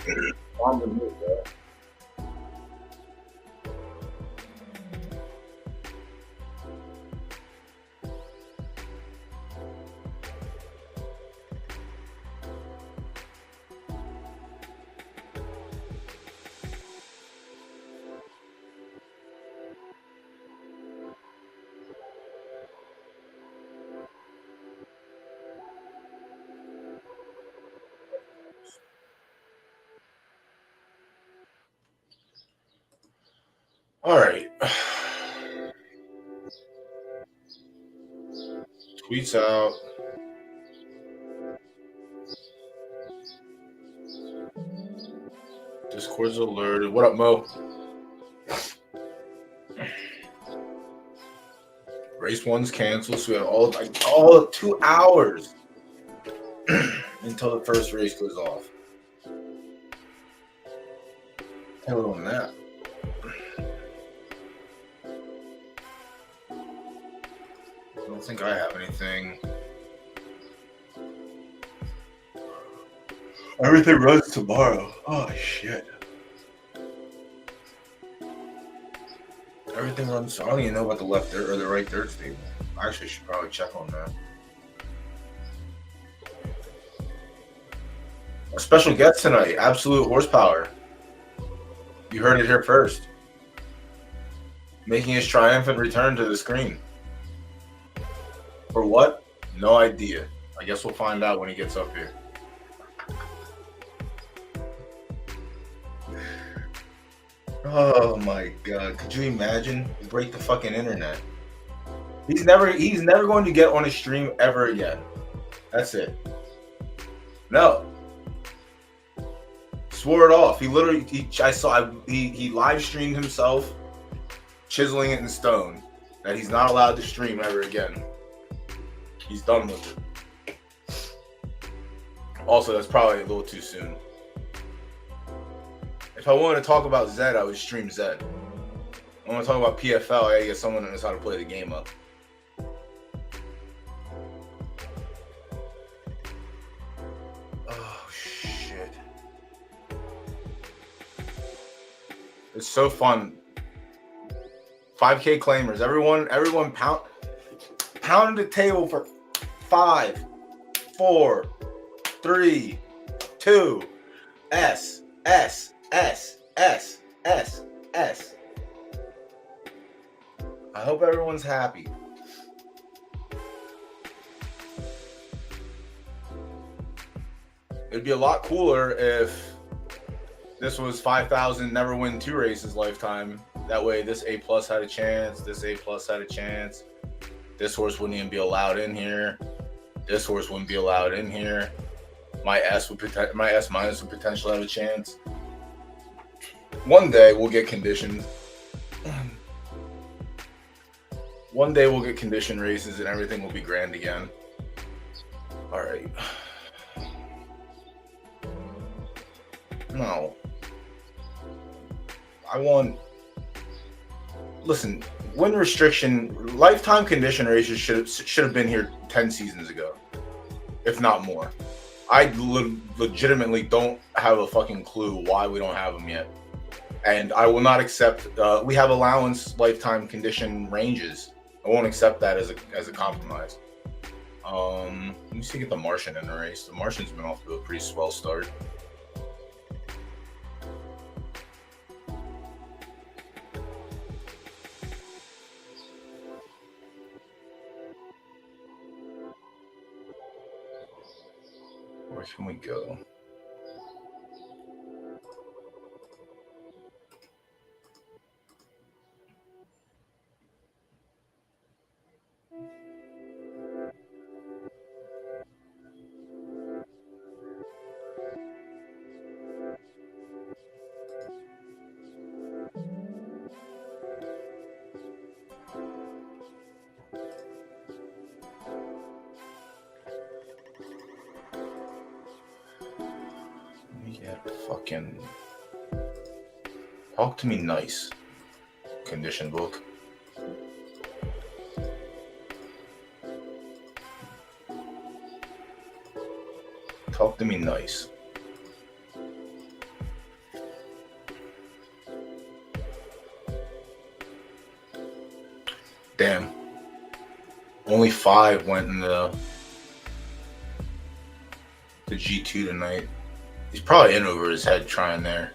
On the move, bro. All right. Tweets out. Discord's alerted. What up, Mo? Race one's canceled, so we have all 2 hours until the first race goes off. A little nap. I don't think I have anything. Everything runs tomorrow. Oh shit. Everything runs. I don't even know about the left third or the right third stable. I actually should probably check on that. A special guest tonight, Absolute Horsepower. You heard it here first. Making his triumphant return to the screen. For what? No idea. I guess we'll find out when he gets up here. Oh my god. Could you imagine? Break the fucking internet. He's never going to get on a stream ever again. That's it. No. Swore it off. He literally he live streamed himself chiseling it in stone that he's not allowed to stream ever again. He's done with it. Also, that's probably a little too soon. If I wanted to talk about Zed, I would stream Zed. I want to talk about PFL, I gotta get someone that knows how to play the game up. Oh shit. It's so fun. 5K claimers. Everyone pound the table for 5, 4, 3, 2, S. I hope everyone's happy. It'd be a lot cooler if this was 5,000 never win 2 races lifetime. That way this A plus had a chance, this A plus had a chance. This horse wouldn't even be allowed in here. This horse wouldn't be allowed in here. My S minus would potentially have a chance. One day we'll get conditioned. One day we'll get condition races and everything will be grand again. All right. No. Listen, win restriction, lifetime condition races should have been here 10 seasons ago, if not more. I legitimately don't have a fucking clue why we don't have them yet. And I will not accept, we have allowance lifetime condition ranges. I won't accept that as a compromise. Let me see, get the Martian in the race. The Martian's been off to a pretty swell start. Where can we go? Fucking talk to me nice. Condition book. Talk to me nice. Only 5 went in the G2 tonight. He's probably in over his head trying there.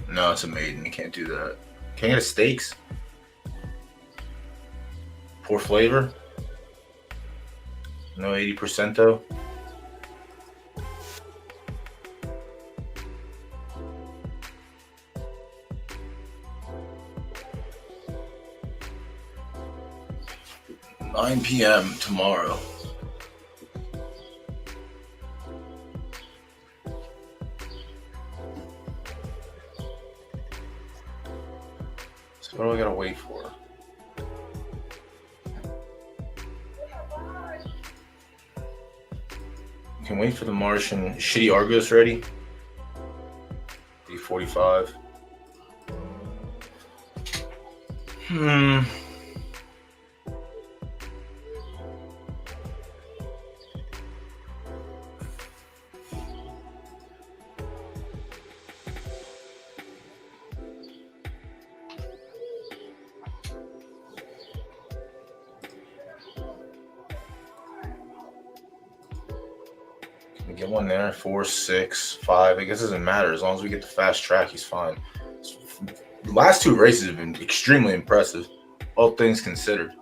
No, it's a maiden. You can't do that. Can I get a steaks? Poor flavor. No 80% though. $9 p.m. tomorrow. So what do I gotta wait for? You can wait for the Martian. Shitty Argos ready? 8:45. Get one there, 4, 6, 5. I guess it doesn't matter. As long as we get the fast track, he's fine. The last 2 races have been extremely impressive, all things considered.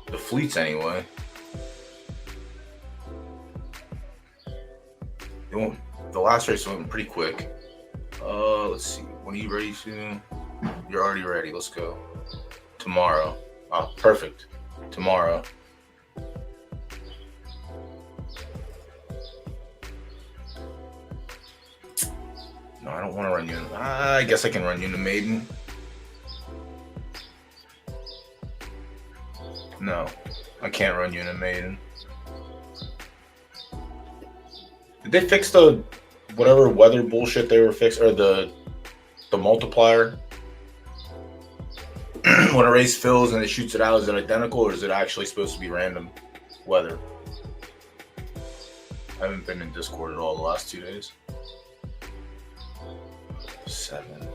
The fleets, anyway. The last race went pretty quick. Let's see. When are you ready to? You're already ready. Let's go. Tomorrow. Oh, perfect. Tomorrow. No, I don't want to run you. I guess I can run you into maiden. No, I can't run you into maiden. Did they fix the whatever weather bullshit they were fixing, or the multiplier? When a race fills and it shoots it out, is it identical, or is it actually supposed to be random weather? I haven't been in Discord at all the last 2 days. 7.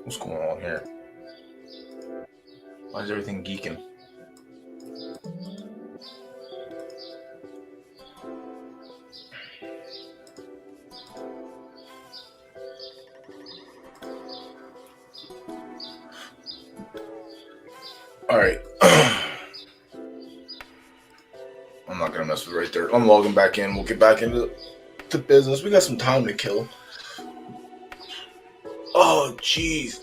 What's going on here? Why is everything geeking? All right. I'm not gonna mess with it right there. I'm logging back in. We'll get back into business. We got some time to kill. Oh, jeez.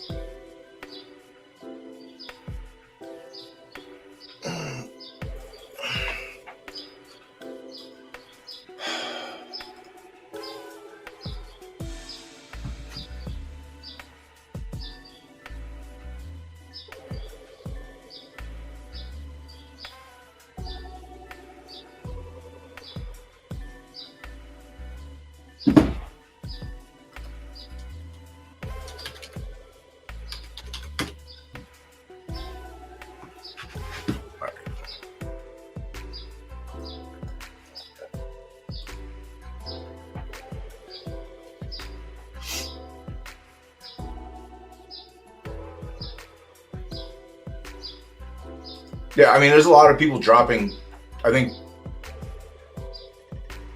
Yeah, I mean, there's a lot of people dropping. I think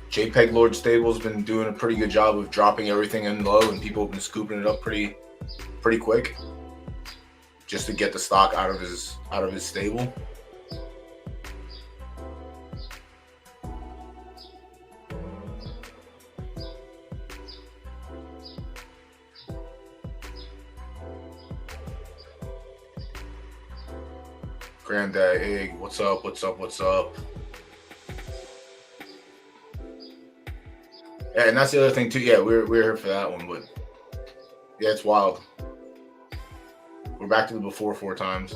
JPEG Lord Stable's been doing a pretty good job of dropping everything in low, and people have been scooping it up pretty quick, just to get the stock out of his stable. Granddad Egg, what's up? What's up? What's up? Yeah, and that's the other thing too. Yeah, we're here for that one, but yeah, it's wild. We're back to the before 4 times.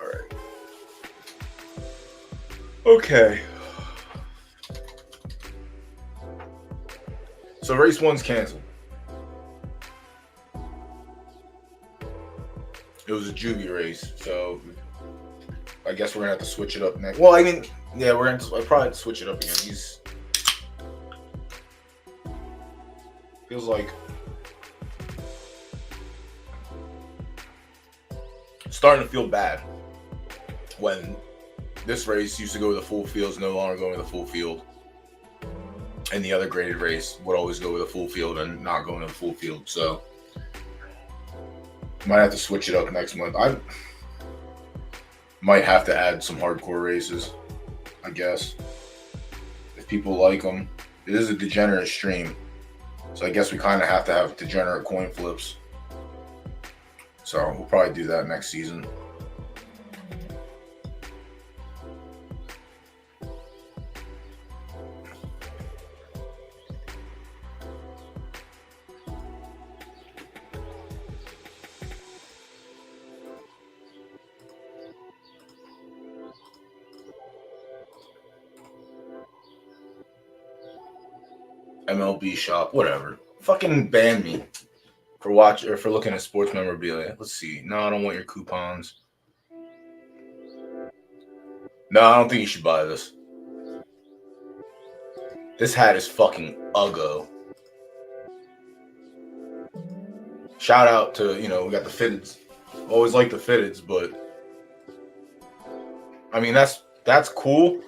All right. Okay. So race 1's canceled. It was a juvie race, so I guess we're gonna have to switch it up next. Well, I mean, yeah, we're gonna I'll probably switch it up again. He's feels like starting to feel bad when this race used to go with the full field, is no longer going with the full field, and the other graded race would always go with a full field and not going to the full field. So might have to switch it up next month. I might have to add some hardcore races, I guess, if people like them. It is a degenerate stream, so I guess we kind of have to have degenerate coin flips. So we'll probably do that next season. MLB shop, whatever. Fucking ban me for watching or for looking at sports memorabilia. Let's see. No, I don't want your coupons. No, I don't think you should buy this. This hat is fucking uggo. Shout out to, we got the fitteds. Always like the fitteds, but I mean that's cool.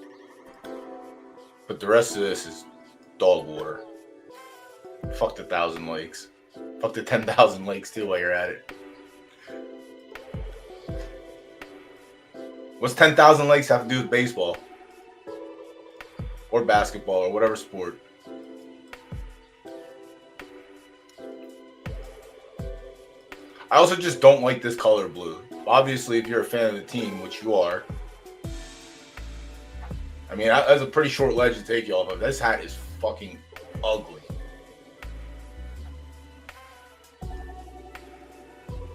But the rest of this is dog water. Fuck the 1,000 likes. Fuck the 10,000 likes too while you're at it. What's 10,000 likes have to do with baseball? Or basketball or whatever sport? I also just don't like this color blue. Obviously, if you're a fan of the team, which you are, I mean, that's a pretty short ledge to take you off of. This hat is fucking ugly.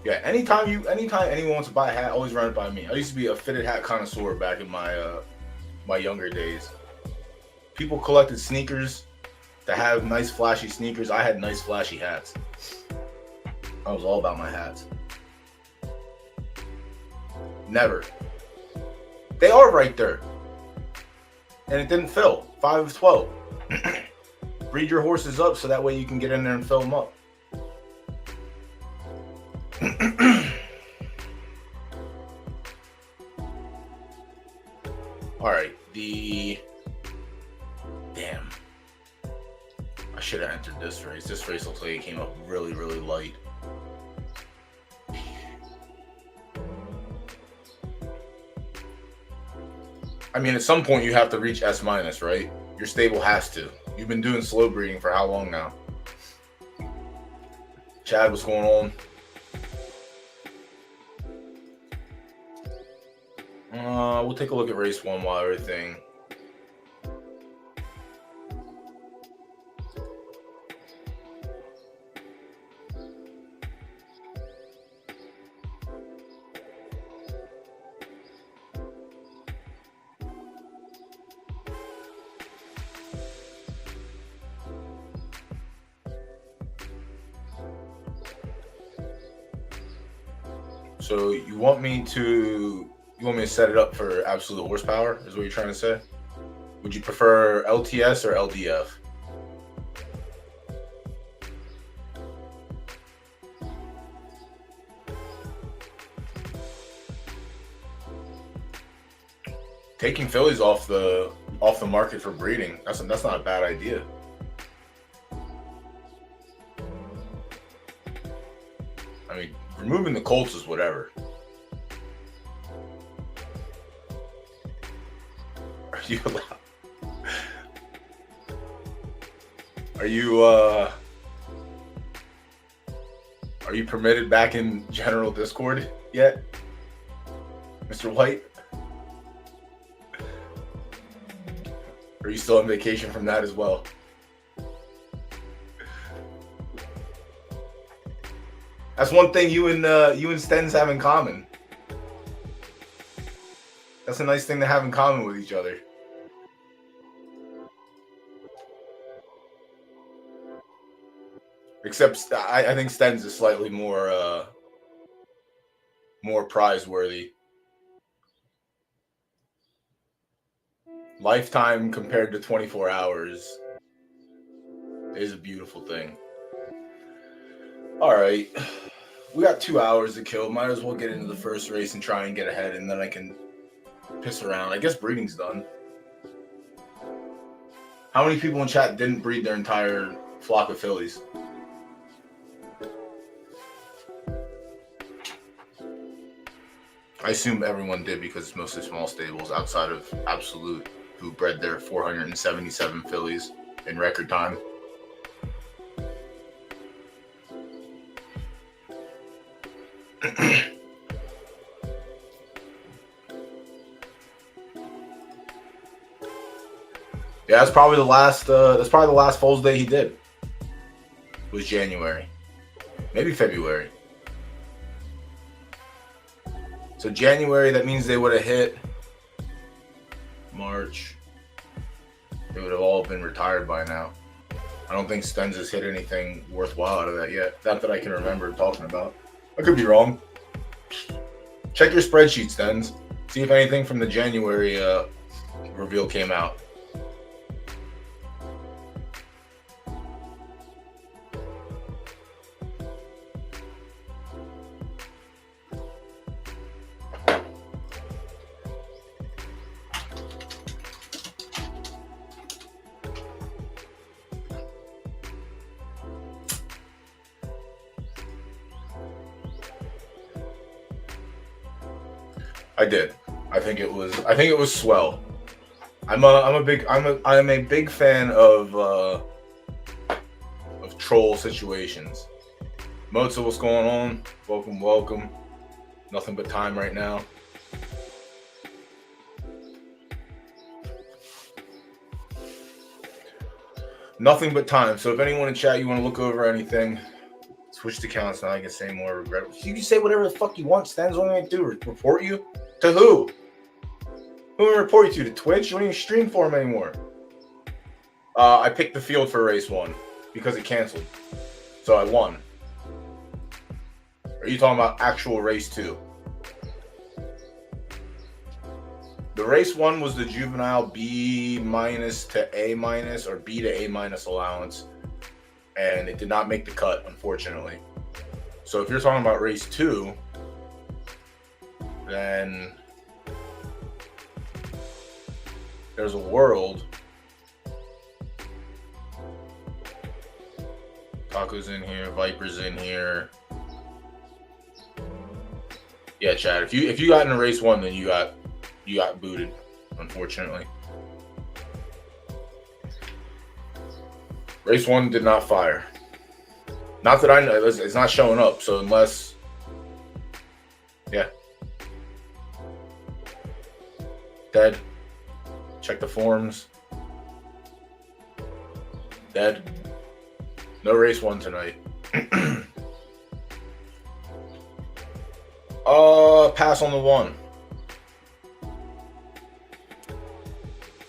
Yeah, anytime anyone wants to buy a hat, always run it by me. I used to be a fitted hat connoisseur back in my younger days. People collected sneakers that have nice flashy sneakers. I had nice flashy hats. I was all about my hats. Never. They are right there. And it didn't fill. 5 of 12. Breed your horses up so that way you can get in there and fill them up. All right, damn. I should have entered this race. This race looks like it came up really, really light. I mean, at some point you have to reach S-, right? Your stable has to. You've been doing slow breeding for how long now? Chad, what's going on? We'll take a look at race 1 while everything. So you want me to set it up for absolute horsepower, is what you're trying to say? Would you prefer LTS or LDF? Taking fillies off the market for breeding, that's not a bad idea. I mean, removing the colts is whatever. Are you allowed? Are you permitted back in general Discord yet, Mr. White? Or are you still on vacation from that as well? That's one thing you and Stens have in common. That's a nice thing to have in common with each other. Except I think Stens is slightly more prize-worthy. Lifetime compared to 24 hours is a beautiful thing. All right. We got 2 hours to kill. Might as well get into the first race and try and get ahead, and then I can piss around. I guess breeding's done. How many people in chat didn't breed their entire flock of fillies? I assume everyone did because it's mostly small stables outside of Absolute who bred their 477 fillies in record time. Yeah, that's probably the last. That's probably the last Foals Day he did. Was January, maybe February. So January, that means they would have hit March. They would have all been retired by now. I don't think Stens has hit anything worthwhile out of that yet. Not that I can remember talking about. I could be wrong. Check your spreadsheet, Stens. See if anything from the January reveal came out. I did. I think it was swell. I'm a big fan of troll situations. Moza, what's going on? Welcome. Nothing but time right now. Nothing but time. So if anyone in chat you want to look over anything, switch to accounts now. I can say more regret. You can say whatever the fuck you want. Stens, what am I gonna do? Report you? To who? Who am I report you to? Twitch? You don't even stream for him anymore. I picked the field for race 1 because it canceled. So I won. Are you talking about actual race 2? The race 1 was the juvenile B- to A- or B to A- allowance. And it did not make the cut, unfortunately. So if you're talking about race 2, then there's a world. Taco's in here, Viper's in here. Yeah, Chad. If you got into race 1, then you got booted, unfortunately. Race 1 did not fire. Not that I know. It's not showing up. So unless, yeah. Dead. Check the forums. Dead. No race 1 tonight. Pass on the 1.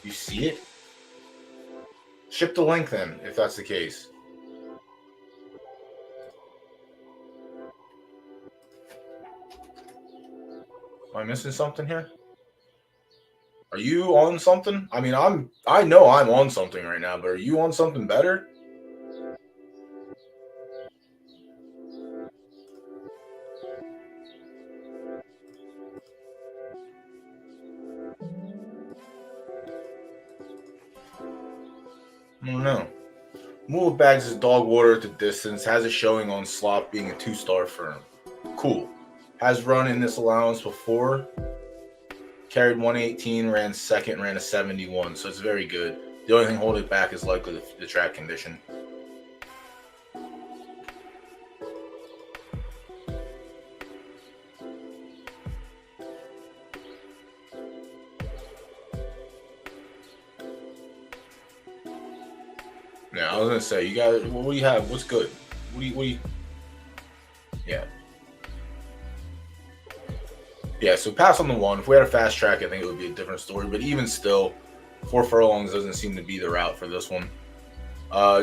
You see it? Ship the link then, if that's the case. Am I missing something here? Are you on something? I mean, I know I'm on something right now, but are you on something better? I don't know. Move Bags' dog water at the distance. Has a showing on Slop being a 2-star firm. Cool. Has run in this allowance before. Carried 118, ran second, ran a 71. So it's very good. The only thing holding it back is likely the track condition. Yeah, I was gonna say, you got, what do you have? What's good? What do you yeah. Yeah, so pass on the one. If we had a fast track, I think it would be a different story. But even still, 4 furlongs doesn't seem to be the route for this one.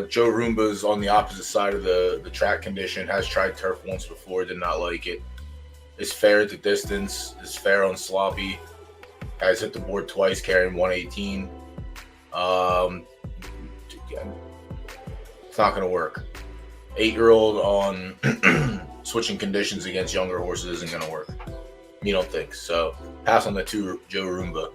Joe Roomba's on the opposite side of the track condition. Has tried turf once before, did not like it. Is fair at the distance. Is fair on sloppy. Has hit the board twice, carrying 118. It's not going to work. 8-year-old on switching conditions against younger horses isn't going to work. You don't think so? Pass on the 2, Joe Roomba.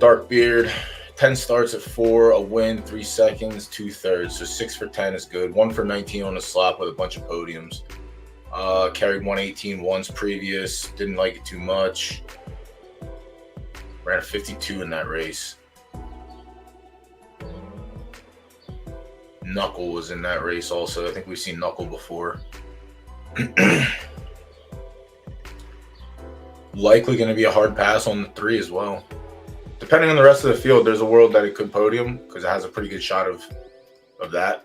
Dark Beard, 10 starts at 4, a win, 3 seconds, 2/3. So 6 for 10 is good. 1 for 19 on the slop with a bunch of podiums. Carried 118 once previous. Didn't like it too much. Ran a 52 in that race. Knuckle was in that race also. I think we've seen Knuckle before. Likely going to be a hard pass on the 3 as well. Depending on the rest of the field, there's a world that it could podium because it has a pretty good shot of that.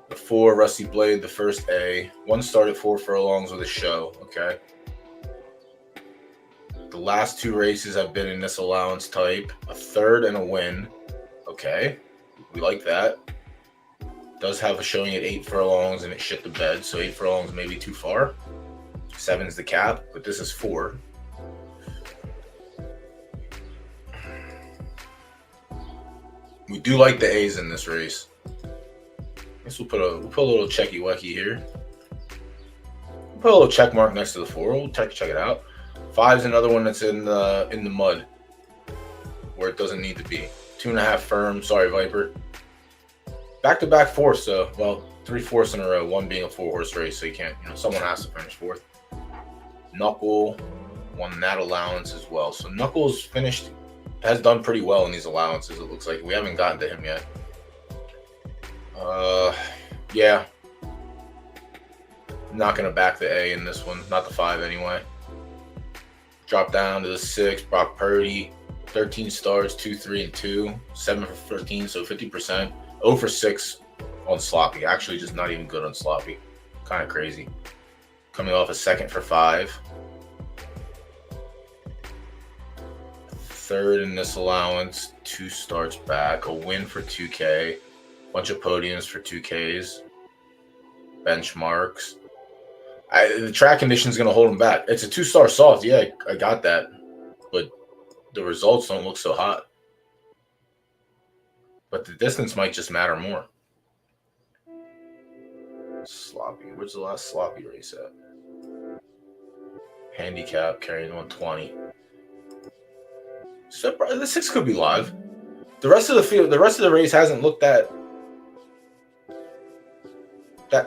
The 4, Rusty Blade, the first A. 1 start at 4 furlongs with a show. Okay. The last 2 races have been in this allowance type. A 3rd and a win. Okay. We like that. Does have a showing at 8 furlongs and it shit the bed. So 8 furlongs may be too far. 7's the cap, but this is 4. We do like the A's in this race. I guess we'll put a little checky wecky here. We'll put a little check mark next to the 4. We'll check it out. 5's another one that's in the mud where it doesn't need to be. 2.5 firm. Sorry, Viper. Back-to-back 4th, so, well, 3 4ths in a row, 1 being a 4-horse race, so you can't, someone has to finish 4th. Knuckle won that allowance as well. So Knuckles finished, has done pretty well in these allowances, it looks like. We haven't gotten to him yet. Yeah. Not going to back the A in this one, not the 5 anyway. Drop down to the 6, Brock Purdy. 13 starts, 2, 3, and 2. 7 for 13, so 50%. 0 for 6 on sloppy. Actually, just not even good on sloppy. Kind of crazy. Coming off a 2nd for 5. 3rd in this allowance. 2 starts back. A win for 2K. Bunch of podiums for 2Ks. Benchmarks. The track condition is going to hold him back. It's a 2-star soft. Yeah, I got that. But the results don't look so hot. But the distance might just matter more. Sloppy. Where's the last sloppy race at? Handicap carrying 120. So the 6 could be live. The rest of the field, the rest of the race hasn't looked that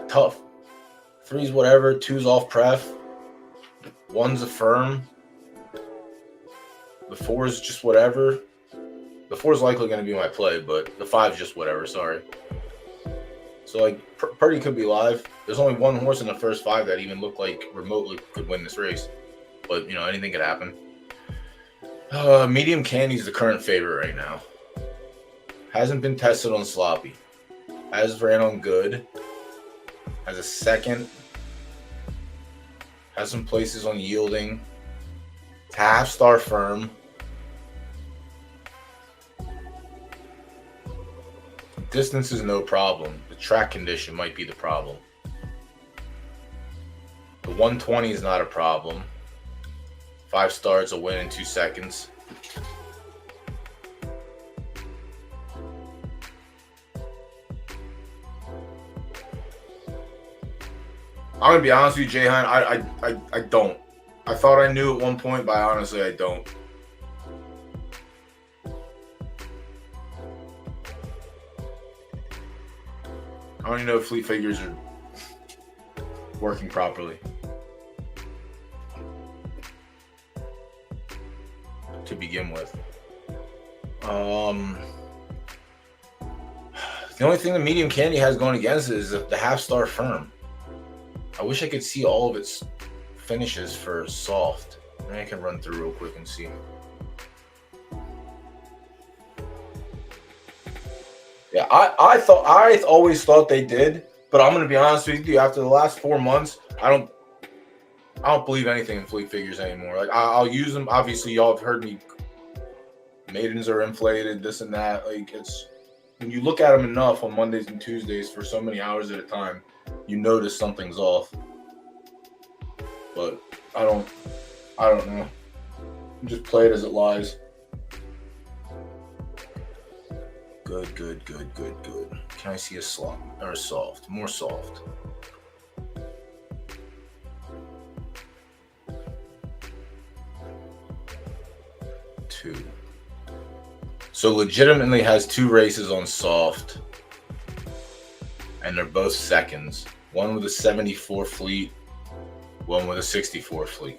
tough. 3's whatever, 2's off pref. 1's a firm. The 4's just whatever. The 4's likely going to be my play, but the 5's just whatever, sorry. So, like, Purdy could be live. There's only 1 horse in the first 5 that even looked like remotely could win this race. But, anything could happen. Medium Candy's the current favorite right now. Hasn't been tested on sloppy. Has ran on good. Has a 2nd. Has some places on yielding. Half-star firm. Distance is no problem. The track condition might be the problem. The 120 is not a problem. 5 starts, a win in 2 seconds. I'm gonna be honest with you, Jahan. I don't. I thought I knew at one point, but honestly, I don't. I don't even know if fleet figures are working properly. To begin with. The only thing the medium candy has going against it is the half-star firm. I wish I could see all of its finishes for soft. Maybe I can run through real quick and see. Yeah, I always thought they did, but I'm gonna be honest with you. After the last 4 months, I don't believe anything in fleet figures anymore. Like I'll use them. Obviously, y'all have heard me. Maidens are inflated, this and that. Like it's when you look at them enough on Mondays and Tuesdays for so many hours at a time, you notice something's off. But I don't know. Just play it as it lies. Good. Can I see a slot or a soft? More soft. Two. So legitimately has 2 races on soft, and they're both seconds. One with a 74 fleet, one with a 64 fleet.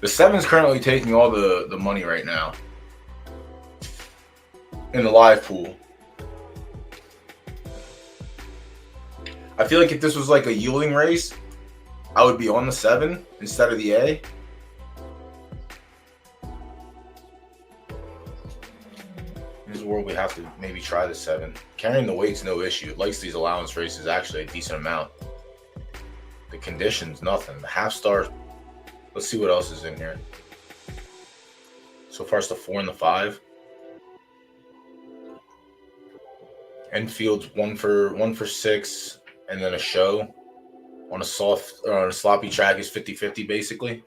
The 7's currently taking all the money right now in the live pool. I feel like if this was like a yielding race, I would be on the 7 instead of the A. In this world, we have to maybe try the 7. Carrying the weight's no issue. It likes these allowance races actually a decent amount. The conditions, nothing. The half star. Let's see what else is in here. So far, it's the 4 and the 5. Enfield's one for 6, and then a show on a soft or on a sloppy track is 50-50 basically.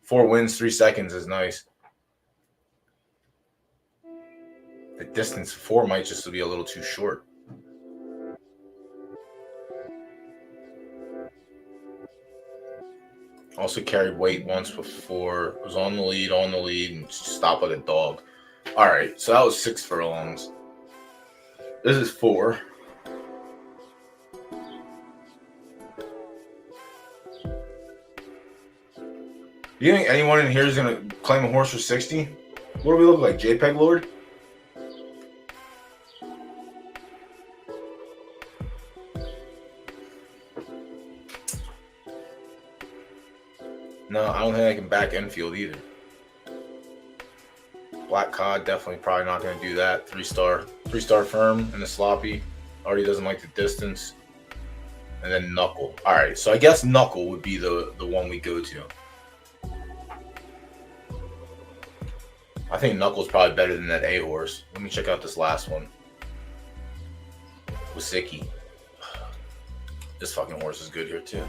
4 wins, 3 seconds is nice. The distance 4 might just be a little too short. Also carried weight once before. Was on the lead, and stopped like a dog. All right, so that was 6 furlongs. This is 4. Do you think anyone in here is going to claim a horse for 60? What do we look like, JPEG Lord? No, I don't think I can back Enfield either. Black Cod, definitely probably not going to do that. 3-star firm and the sloppy. Already doesn't like the distance. And then Knuckle. All right, so I guess Knuckle would be the one we go to. I think Knuckle's probably better than that A horse. Let me check out this last one. Wasicki. This fucking horse is good here too.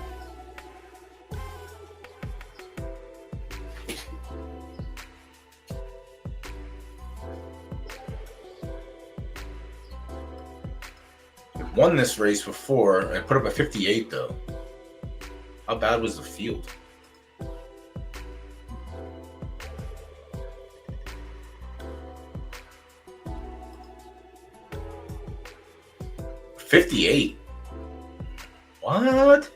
Won this race before and put up a 58 though. How bad was the field? $58. What?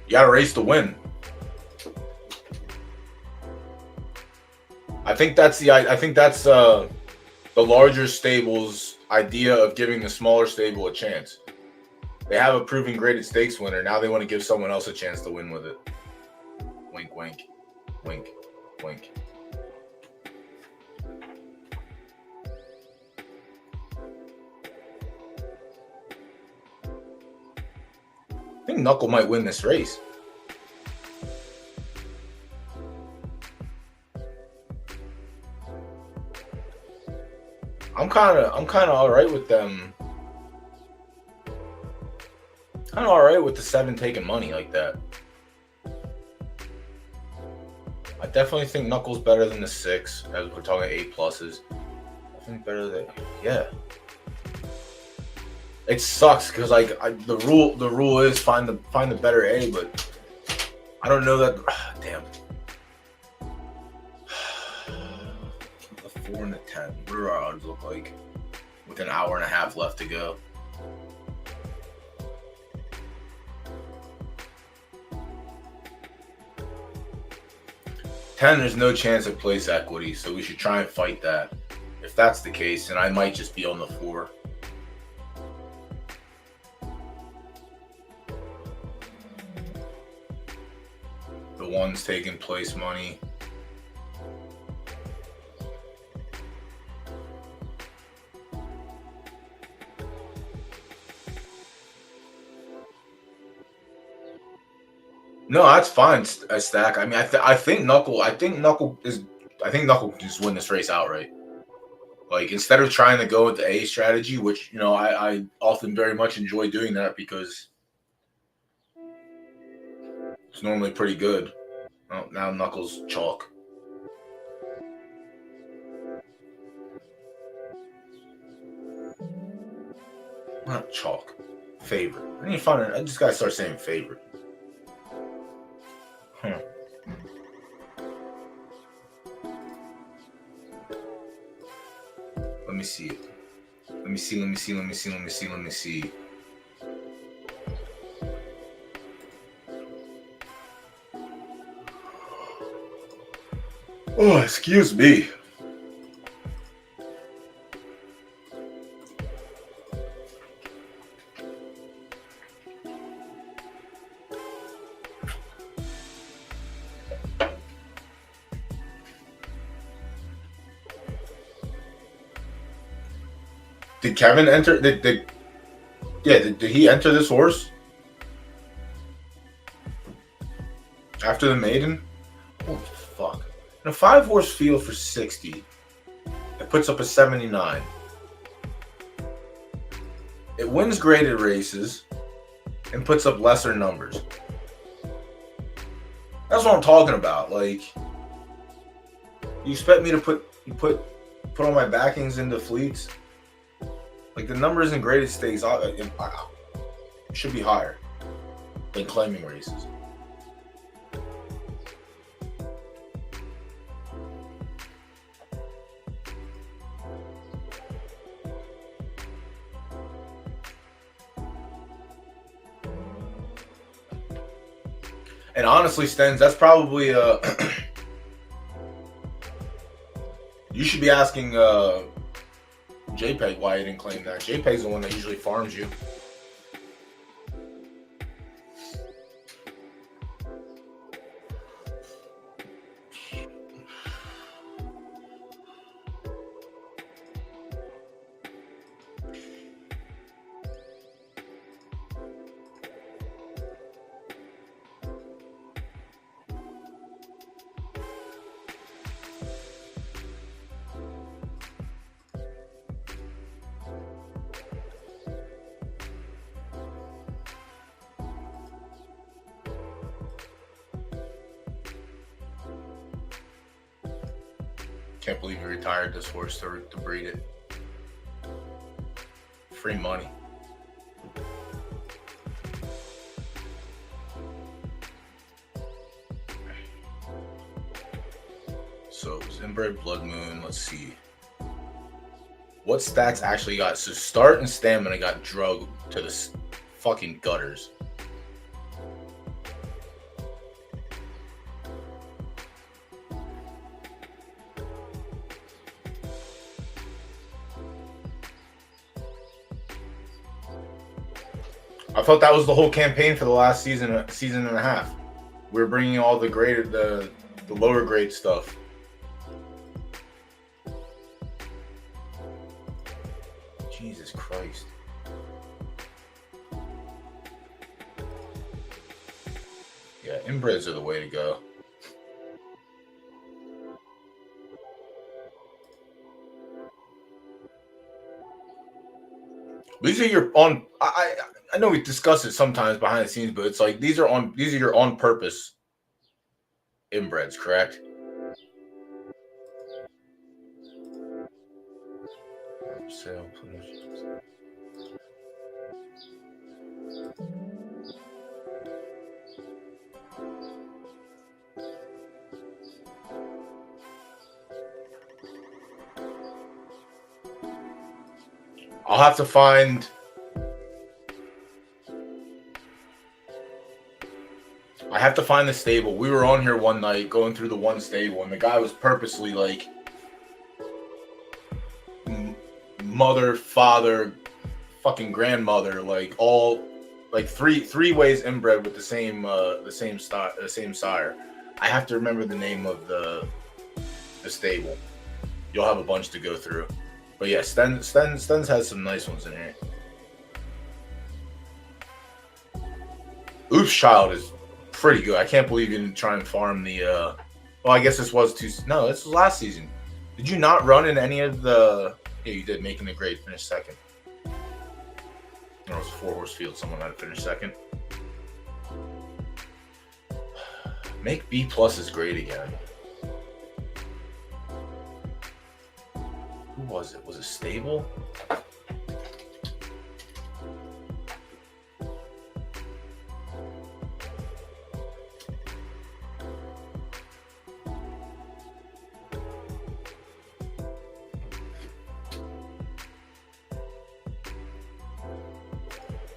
You got to race to win. I think that's the larger stable's idea of giving the smaller stable a chance. They have a proven graded stakes winner. Now they want to give someone else a chance to win with it. Wink, wink, wink, wink. I think Knuckle might win this race. I'm kind of all right with them. Kind of all right with the 7 taking money like that. I definitely think Knuckle's better than the 6, as we're talking A pluses. I think better than It sucks because the rule is find the better A, but I don't know that. Damn. The 4 and the 10. What do our odds look like? With an hour and a half left to go. 10, there's no chance of place equity, so we should try and fight that. If that's the case, then I might just be on the 4. The 1's taking place money. No, that's fine. A stack. I mean, I think Knuckle. I think Knuckle can just win this race outright. Like, instead of trying to go with the A strategy, which, you know, I often very much enjoy doing that because it's normally pretty good. Oh, now Knuckles chalk. Not chalk. Favorite. I need to find it. I just gotta start saying favorite. Let me see it. Let me see. Oh, excuse me. Did Kevin enter? Did he enter this horse after the maiden? Holy fuck! In a 5-horse field for 60, it puts up a 79. It wins graded races and puts up lesser numbers. That's what I'm talking about. Like, you expect me to put all my backings into fleets? Like, the numbers in graded stakes should be higher than claiming races. And honestly, Stens, that's probably you should be asking JPEG why he didn't claim that. JPEG's the one that usually farms you. Can't believe he retired this horse to breed it. Free money. So, inbred Blood Moon, let's see. What stats actually got? So, start and stamina got drugged to the fucking gutters. I thought that was the whole campaign for the last season and a half. We're bringing all the lower grade stuff. Jesus Christ. Yeah, inbreds are the way to go. These are your on. I know we discuss it sometimes behind the scenes, but it's like these are your on purpose inbreds, correct? Sale, I'll have to find. I have to find the stable. We were on here one night going through the one stable, and the guy was purposely like mother, father, fucking grandmother, like all like three ways inbred with the same sire. I have to remember the name of the stable. You'll have a bunch to go through. But yeah, Sten's has some nice ones in here. Oops Child is pretty good. I can't believe you didn't try and farm the well, I guess this was no, this was last season. Did you not run in any of the yeah, you did, making the grade, finish second. It was a 4-horse field, someone had to finish second. Make B+ is great again. Who was it? Was it stable?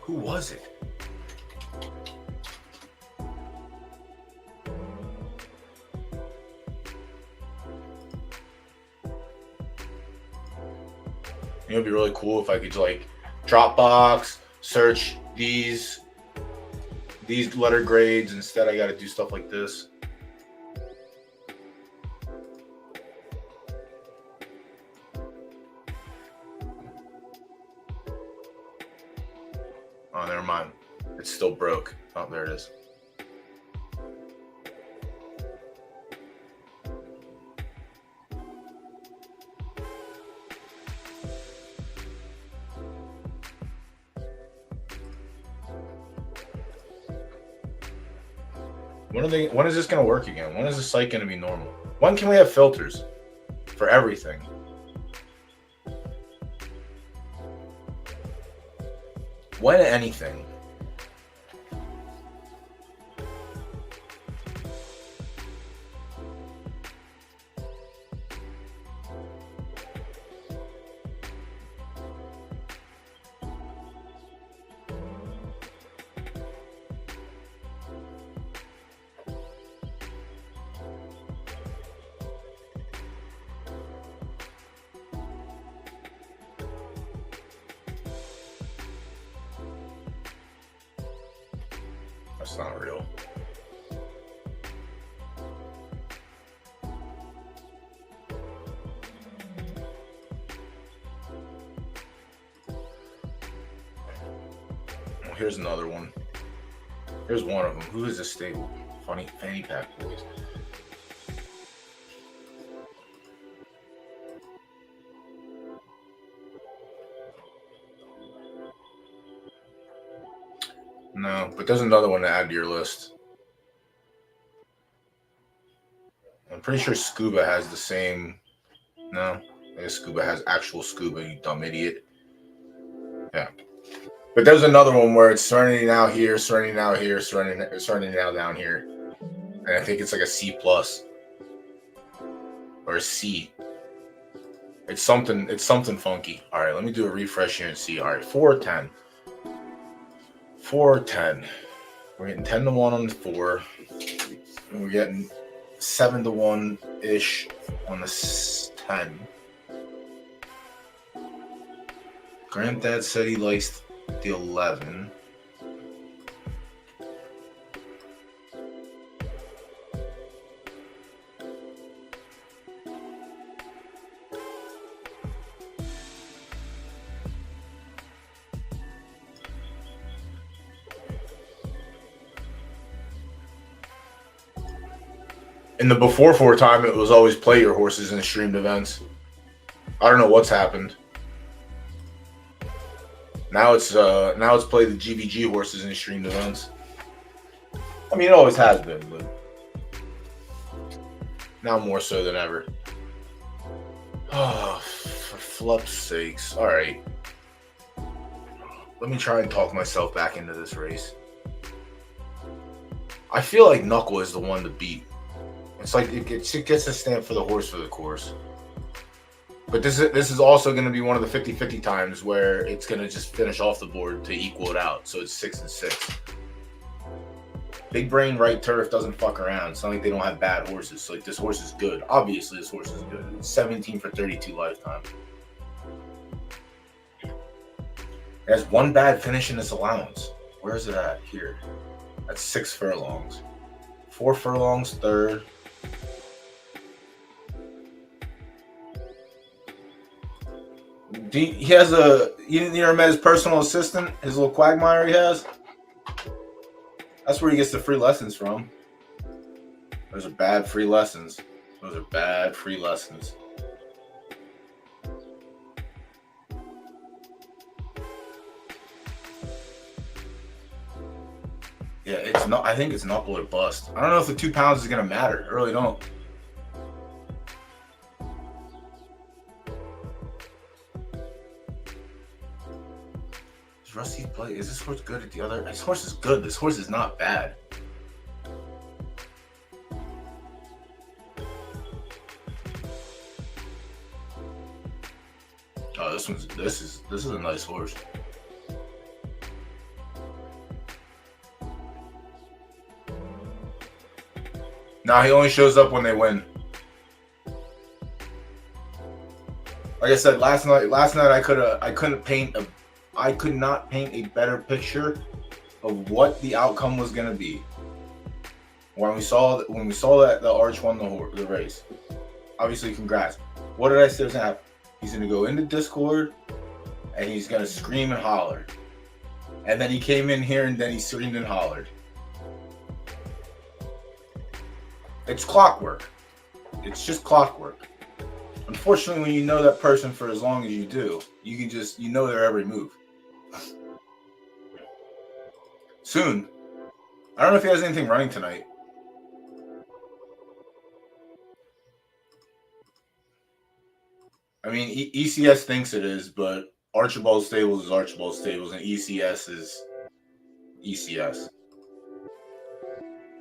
Who was it? You know, it'd be really cool if I could like Dropbox, search these letter grades. Instead, I got to do stuff like this. Oh, never mind. It's still broke. Oh, there it is. When is this going to work again? When is the site going to be normal? When can we have filters for everything? When anything? That's not real. Well, here's another one. Here's one of them. Who is this stable? Funny fanny pack boys. No, but there's another one to add to your list. I'm pretty sure Scuba has the same. No, I guess Scuba has actual Scuba, you dumb idiot. Yeah. But there's another one where it's Serenity now here, Serenity now here, Serenity now down here. And I think it's like a C+ or a C. It's something funky. All right, let me do a refresh here and see. All right, 410. 410. We're getting 10-1 on the 4. And we're getting 7-1 ish on the 10. Granddad said he likes the 11. In the before 4 time, it was always play your horses in streamed events. I don't know what's happened. Now it's play the GVG horses in streamed events. I mean, it always has been, but now more so than ever. Oh, for flup's sakes! All right, let me try and talk myself back into this race. I feel like Knuckle is the one to beat. It's like it gets a stamp for the horse for the course. But this is also going to be one of the 50-50 times where it's going to just finish off the board to equal it out. So it's 6 and 6. Big brain right turf doesn't fuck around. It's not like they don't have bad horses. So, like, this horse is good. Obviously, this horse is good. It's 17 for 32 lifetime. It has one bad finish in its allowance. Where is it at? Here. That's 6 furlongs. 4 furlongs, third. He has a. You never met his personal assistant? His little quagmire he has? That's where he gets the free lessons from. Those are bad free lessons. Those are bad free lessons. Yeah, it's not. I think it's knuckle or bust. I don't know if the 2 pounds is gonna matter. I really don't. Is Rusty play? Is this horse good at the other? This horse is good. This horse is not bad. Oh, this is a nice horse. Nah, he only shows up when they win. Like I said last night I could not paint a better picture of what the outcome was gonna be. When we saw that the Arch won the race. Obviously, congrats. What did I say was gonna happen? He's gonna go into Discord and he's gonna scream and holler. And then he came in here and then he screamed and hollered. It's clockwork. It's just clockwork. Unfortunately, when you know that person for as long as you do, you can just, you know their every move. Soon. I don't know if he has anything running tonight. I mean, ECS thinks it is, but Archibald Stables is Archibald Stables, and ECS is ECS.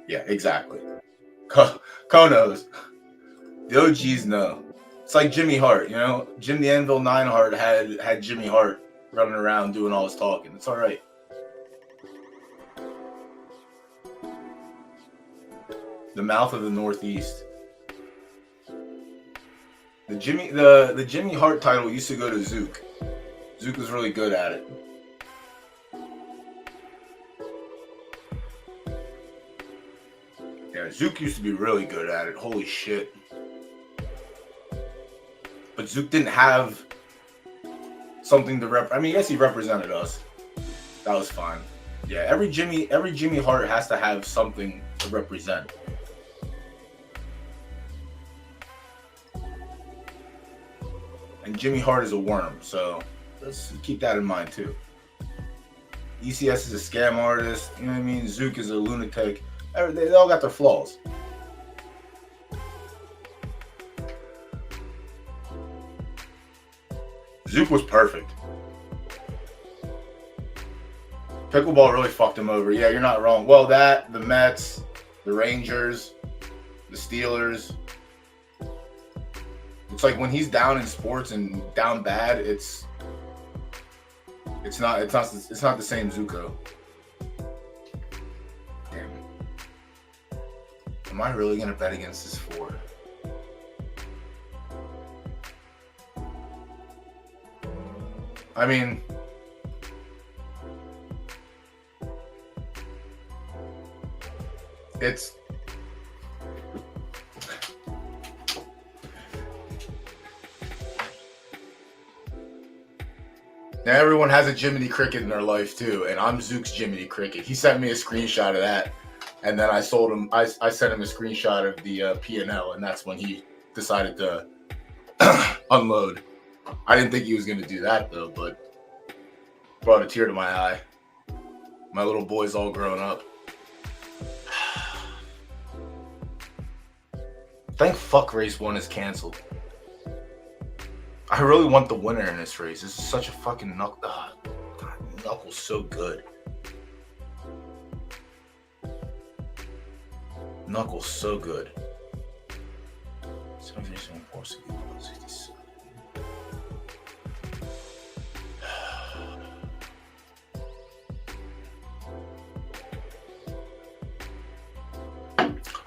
Yeah, exactly. Co knows. The OGs know. It's like Jimmy Hart, you know? Jim the Anvil Nineheart had Jimmy Hart running around doing all his talking. It's all right. The mouth of the Northeast. The Jimmy Hart title used to go to Zook. Zook was really good at it. Yeah, Zook used to be really good at it. Holy shit. But Zook didn't have something to I mean, yes, he represented us. That was fine. Yeah, every Jimmy Hart has to have something to represent. And Jimmy Hart is a worm, so let's keep that in mind too. ECS is a scam artist, you know what I mean? Zook is a lunatic. They all got their flaws. Zook was perfect. Pickleball really fucked him over. Yeah, you're not wrong. Well, that, the Mets, the Rangers, the Steelers. It's like when he's down in sports and down bad, it's not the same Zuko. Damn. Am I really gonna bet against this 4? I mean, it's now everyone has a Jiminy Cricket in their life too, and I'm Zook's Jiminy Cricket. He sent me a screenshot of that, and then I sent him a screenshot of the P&L, and that's when he decided to unload. I didn't think he was going to do that though, but brought a tear to my eye. My little boy's all grown up. Thank fuck race 1 is canceled. I really want the winner in this race. This is such a fucking knuckle. God, Knuckle's so good. Knuckle's so good.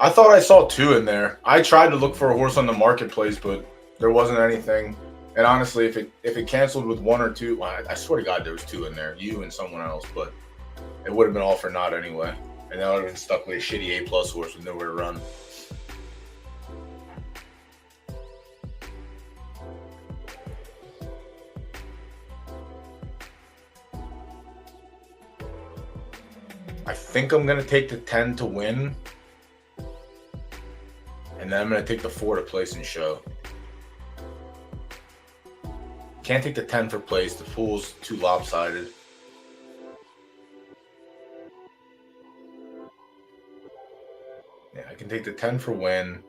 I thought I saw 2 in there. I tried to look for a horse on the marketplace, but there wasn't anything. And honestly, if it canceled with 1 or 2, well, I swear to God there was 2 in there, you and someone else, but it would have been all for naught anyway. And I would have been stuck with a shitty A+ horse with nowhere to run. I think I'm going to take the 10 to win. And then I'm going to take the 4 to place and show. Can't take the 10 for place. The pool's too lopsided. Yeah, I can take the 10 for win.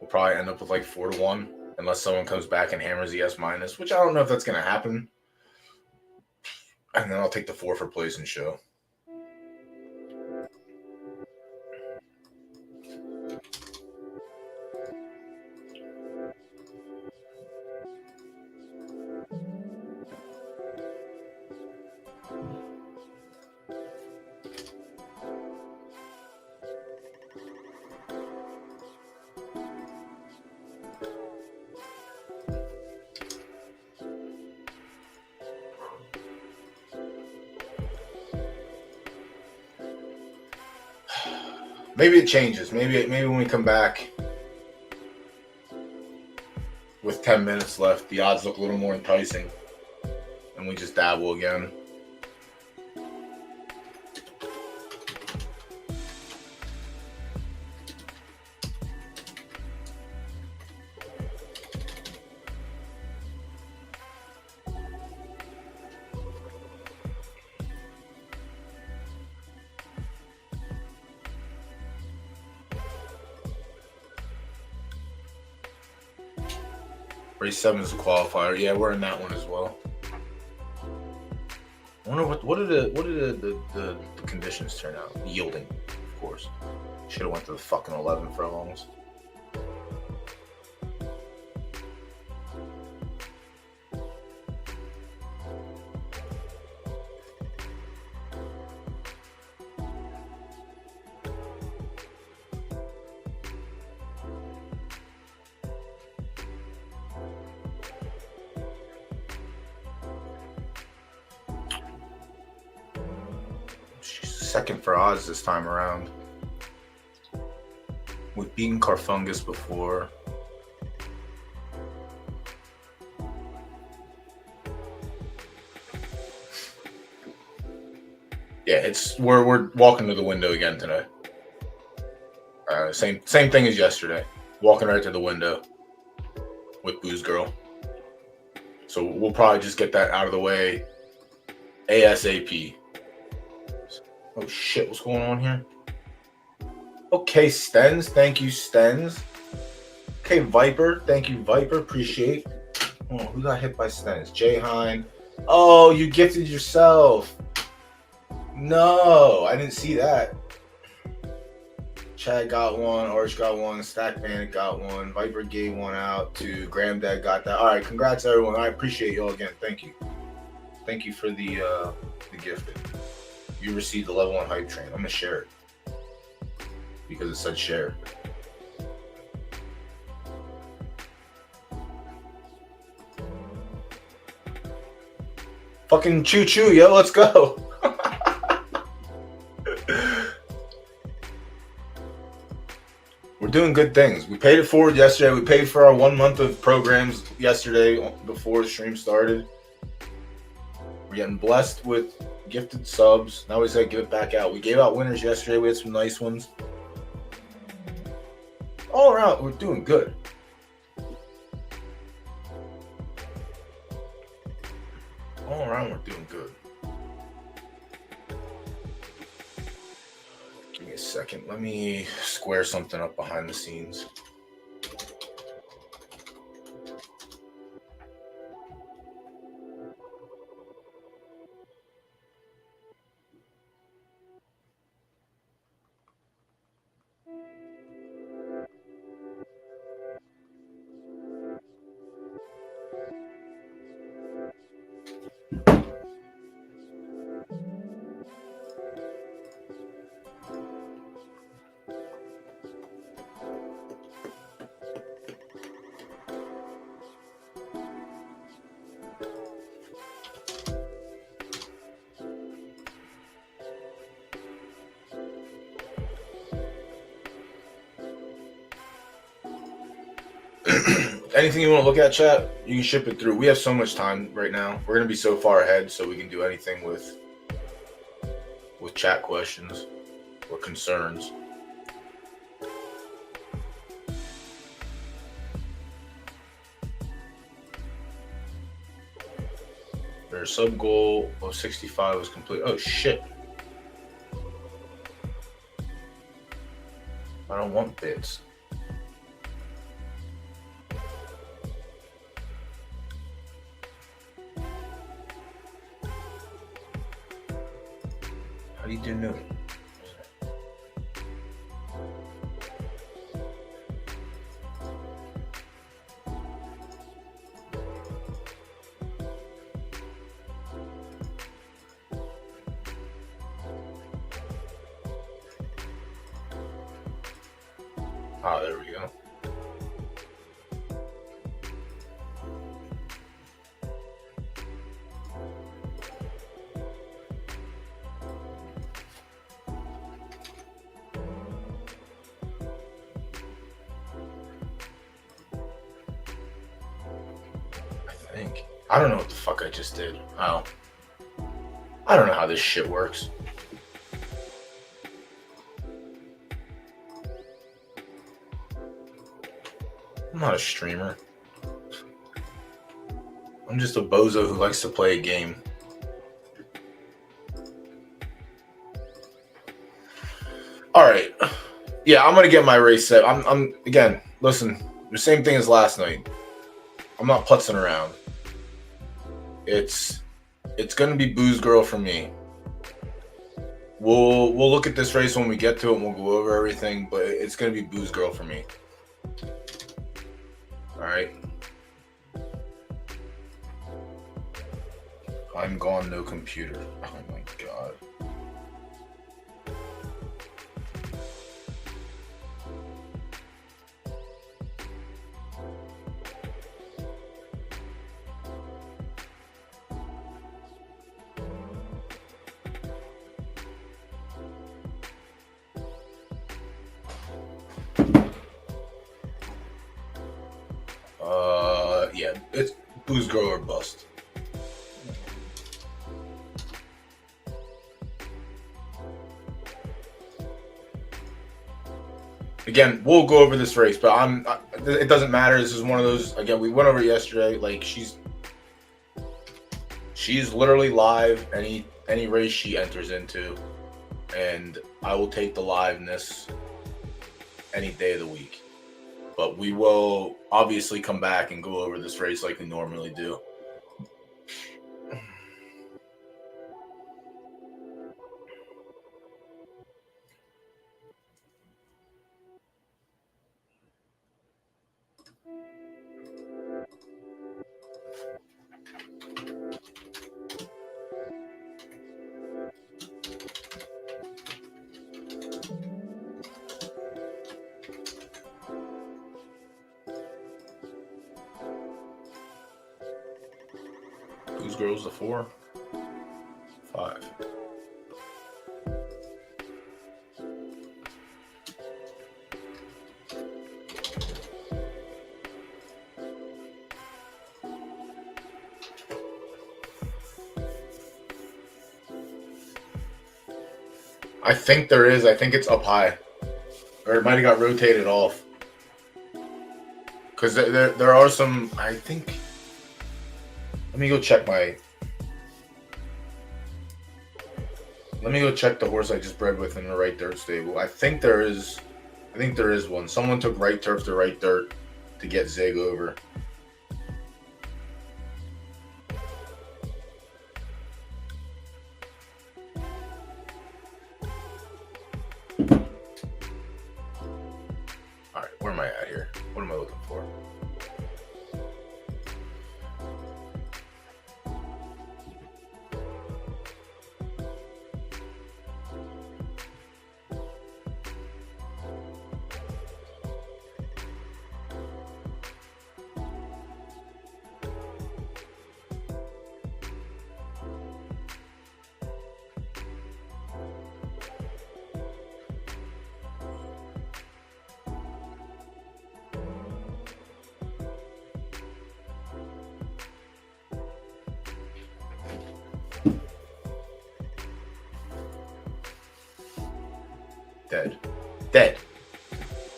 We'll probably end up with like 4 to 1. Unless someone comes back and hammers the S-, which I don't know if that's going to happen. And then I'll take the 4 for place and show. Maybe it changes. Maybe when we come back with 10 minutes left, the odds look a little more enticing, and we just dabble again. Race 7 is a qualifier. Yeah, we're in that one as well. I wonder what did the conditions turn out? Yielding, of course. Should have went to the fucking 11 furlongs. Second for odds this time around. We've beaten Carfungus before. Yeah, we're walking to the window again today. Same thing as yesterday. Walking right to the window with Booze Girl. So we'll probably just get that out of the way ASAP. Oh shit, what's going on here? Okay, Stens. Thank you, Stens. Okay, Viper. Thank you, Viper. Appreciate. Oh, who got hit by Stens? Jay Hine. Oh, you gifted yourself. No, I didn't see that. Chad got one. Arch got one. Stack Bandit got one. Viper gave one out to Graham Dad got that. All right, congrats everyone. I appreciate you all again. Thank you. Thank you for the gifting. You received the level 1 hype train. I'm gonna share it because it said share. Fucking choo choo, yo, let's go. We're doing good things. We paid it forward yesterday. We paid for our 1 month of programs yesterday before the stream started. We're getting blessed with gifted subs. Now we said give it back out. We gave out winners yesterday. We had some nice ones. All around, we're doing good. All around, we're doing good. Give me a second. Let me square something up behind the scenes. Anything you want to look at, chat, you can ship it through. We have so much time right now. We're gonna be so far ahead, so we can do anything with chat questions or concerns. Their sub goal of 65 was complete. Oh shit! I don't want bits. How do you do new? Ah, there we go. I don't know what the fuck I just did. Oh. I don't know how this shit works. I'm not a streamer. I'm just a bozo who likes to play a game. Alright. Yeah, I'm gonna get my race set. I'm again, listen, the same thing as last night. I'm not putzing around. It's gonna be Booze Girl for me. We'll look at this race when we get to it and we'll go over everything, but it's gonna be Booze Girl for me. Alright. I'm gone, no computer. Oh my god. Yeah, it's Booze Girl or bust. Again, we'll go over this race, but it doesn't matter. This is one of those, again, we went over it yesterday. Like, she's literally live any race she enters into, and I will take the liveness any day of the week. But we will obviously come back and go over this race like we normally do. Whose girl's the 4? 5. I think there is. I think it's up high. Or it might have got rotated off. Because there are some, I think... Let me go check the horse I just bred with in the right dirt stable. I think there is one. Someone took right turf to right dirt to get Zig over. Alright, where am I at here? What am I looking for? Dead. Dead.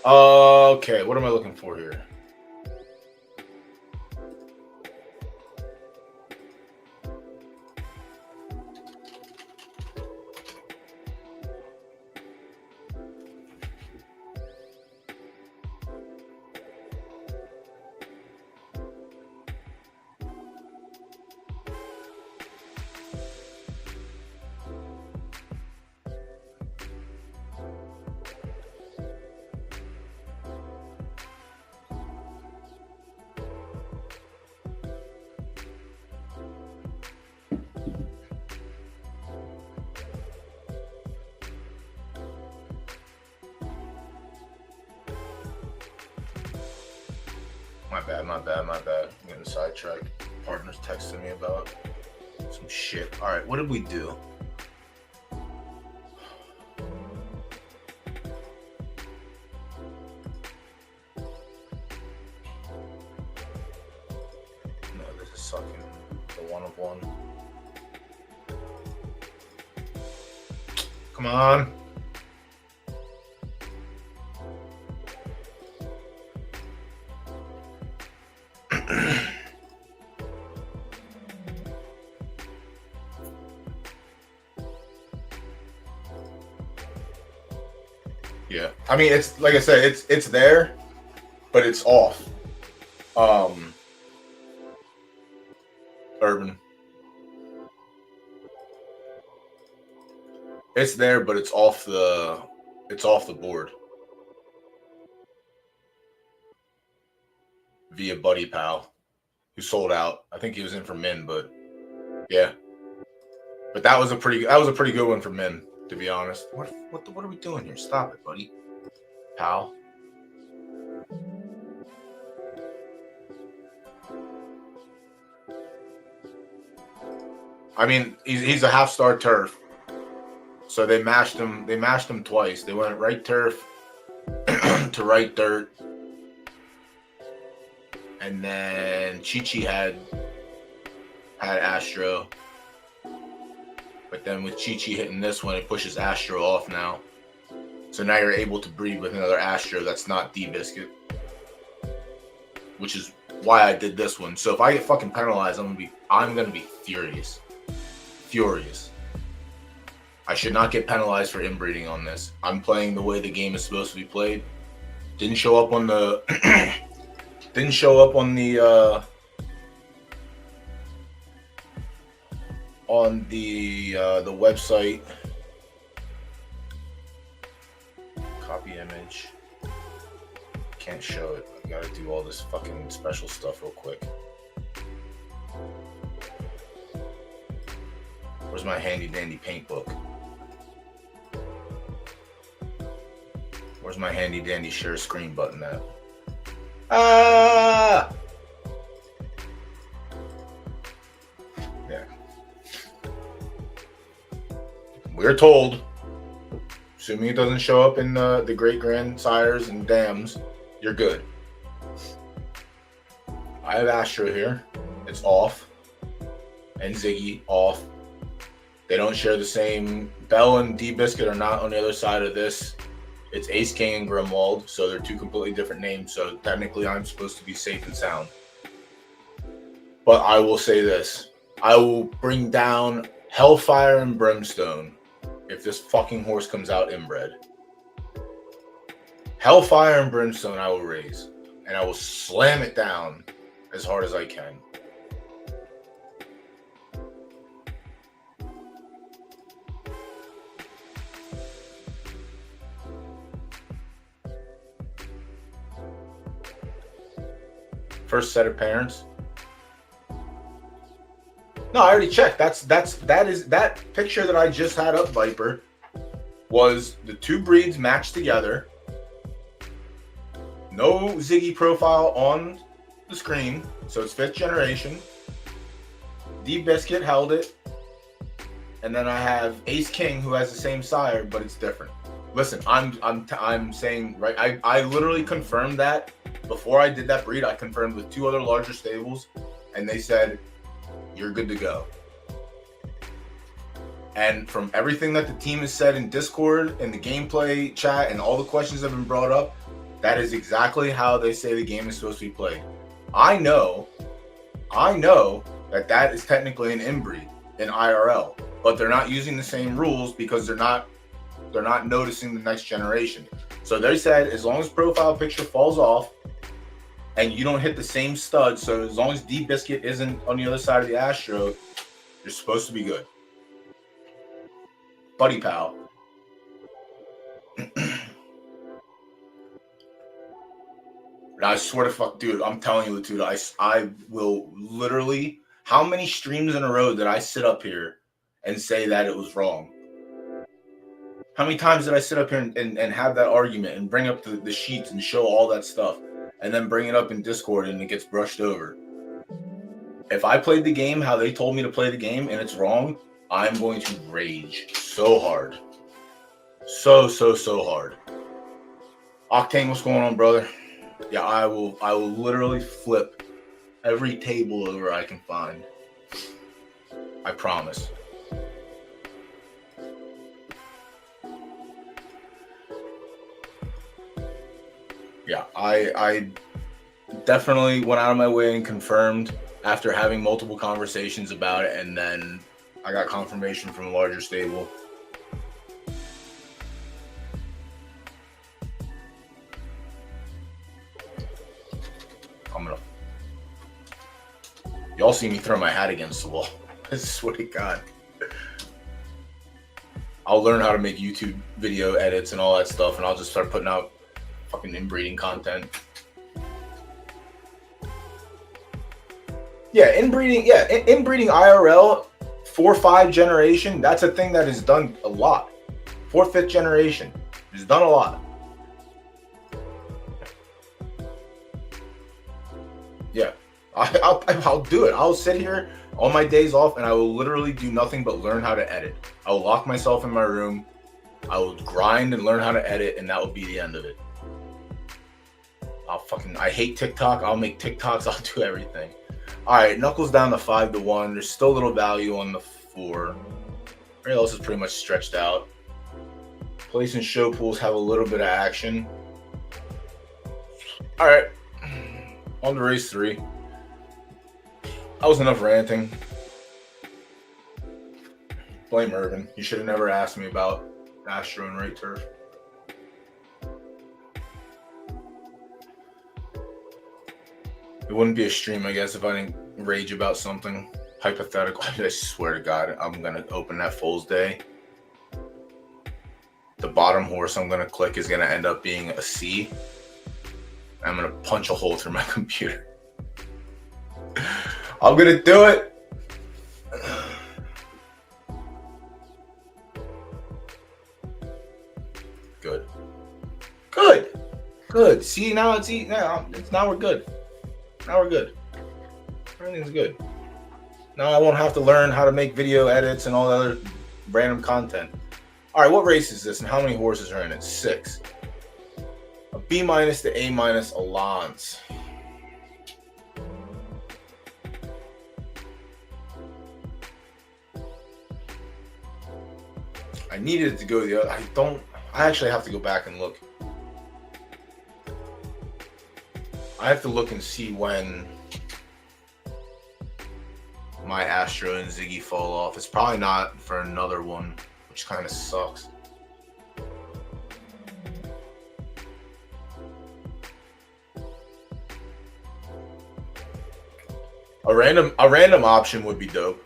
Okay, what am I looking for here? My bad. I'm getting sidetracked. Partner's texting me about some shit. All right, what did we do? No, this is sucking the one of one. Come on. Yeah, I mean, it's like I said, it's there, but it's off. Urban. It's there, but it's off the board via Buddy Pal, who sold out. I think he was in for Min, but yeah. But that was a pretty good one for Min, to be honest. What are we doing here? Stop it, buddy. Pal. I mean, he's a half-star turf. So they mashed him twice. They went right turf to right dirt. And then Chi-Chi had Astro. But then with Chi-Chi hitting this one, it pushes Astro off now. So now you're able to breed with another Astro that's not D-Biscuit. Which is why I did this one. So if I get fucking penalized, I'm gonna be furious. Furious. I should not get penalized for inbreeding on this. I'm playing the way the game is supposed to be played. Didn't show up on the the website. Copy image. Can't show it. I gotta do all this fucking special stuff real quick. Where's my handy dandy paint book? Where's my handy dandy share screen button at? Ah! Yeah. We're told, assuming it doesn't show up in the great grandsires and dams, you're good. I have Astro here. It's off. And Ziggy off. They don't share the same. Bell and D-Biscuit are not on the other side of this. It's Ace King and Grimwald, so they're two completely different names. So technically, I'm supposed to be safe and sound. But I will say this. I will bring down Hellfire and Brimstone if this fucking horse comes out inbred. Hellfire and Brimstone I will raise. And I will slam it down as hard as I can. First set of parents. No, I already checked. That picture that I just had up, Viper, was the two breeds matched together. No Ziggy profile on the screen, so it's 5th generation. D-Biscuit held it. And then I have Ace King, who has the same sire, but it's different. Listen, I'm saying, right, I literally confirmed that. Before I did that breed, I confirmed with 2 other larger stables, and they said, you're good to go. And from everything that the team has said in Discord, in the gameplay chat, and all the questions that have been brought up, that is exactly how they say the game is supposed to be played. I know that is technically an inbreed in IRL, but they're not using the same rules because they're not noticing the next generation. So they said as long as profile picture falls off and you don't hit the same stud, so as long as D-Biscuit isn't on the other side of the Astro, you're supposed to be good. Buddy pal. I swear to fuck, dude, I'm telling you, dude, I will literally, how many streams in a row did I sit up here and say that it was wrong? How many times did I sit up here and have that argument and bring up the sheets and show all that stuff and then bring it up in Discord and it gets brushed over? If I played the game how they told me to play the game and it's wrong, I'm going to rage so hard. So hard. Octane, what's going on, brother? Yeah, I will literally flip every table over I can find. I promise. Yeah, I definitely went out of my way and confirmed after having multiple conversations about it, and then I got confirmation from a larger stable. Y'all see me throw my hat against the wall. I swear to God. I'll learn how to make YouTube video edits and all that stuff, and I'll just start putting out fucking inbreeding content. Yeah, inbreeding IRL, 4-5 generation, that's a thing that is done a lot. 4th, 5th generation is done a lot. Yeah, I'll do it. I'll sit here on my days off and I will literally do nothing but learn how to edit. I will lock myself in my room. I will grind and learn how to edit, and that will be the end of it. I hate TikTok. I'll make TikToks. I'll do everything. All right, Knuckles down to 5-1. There's still a little value on the 4. Everything else is pretty much stretched out. Place and show pools have a little bit of action. All right, on to race 3. That was enough ranting. Blame Irvin. You should have never asked me about Astro and Rate Turf. It wouldn't be a stream, I guess, if I didn't rage about something hypothetical. I swear to God, I'm going to open that Fool's Day. The bottom horse I'm going to click is going to end up being a C. I'm going to punch a hole through my computer. I'm going to do it. Good. See, now we're good. Now we're good. Everything's good. Now I won't have to learn how to make video edits and all the other random content. All right, what race is this and how many horses are in it? 6. A B- to A- Alliance. I needed it to go the other. I actually have to go back and look. I have to look and see when my Astro and Ziggy fall off. It's probably not for another one, which kind of sucks. A random option would be dope.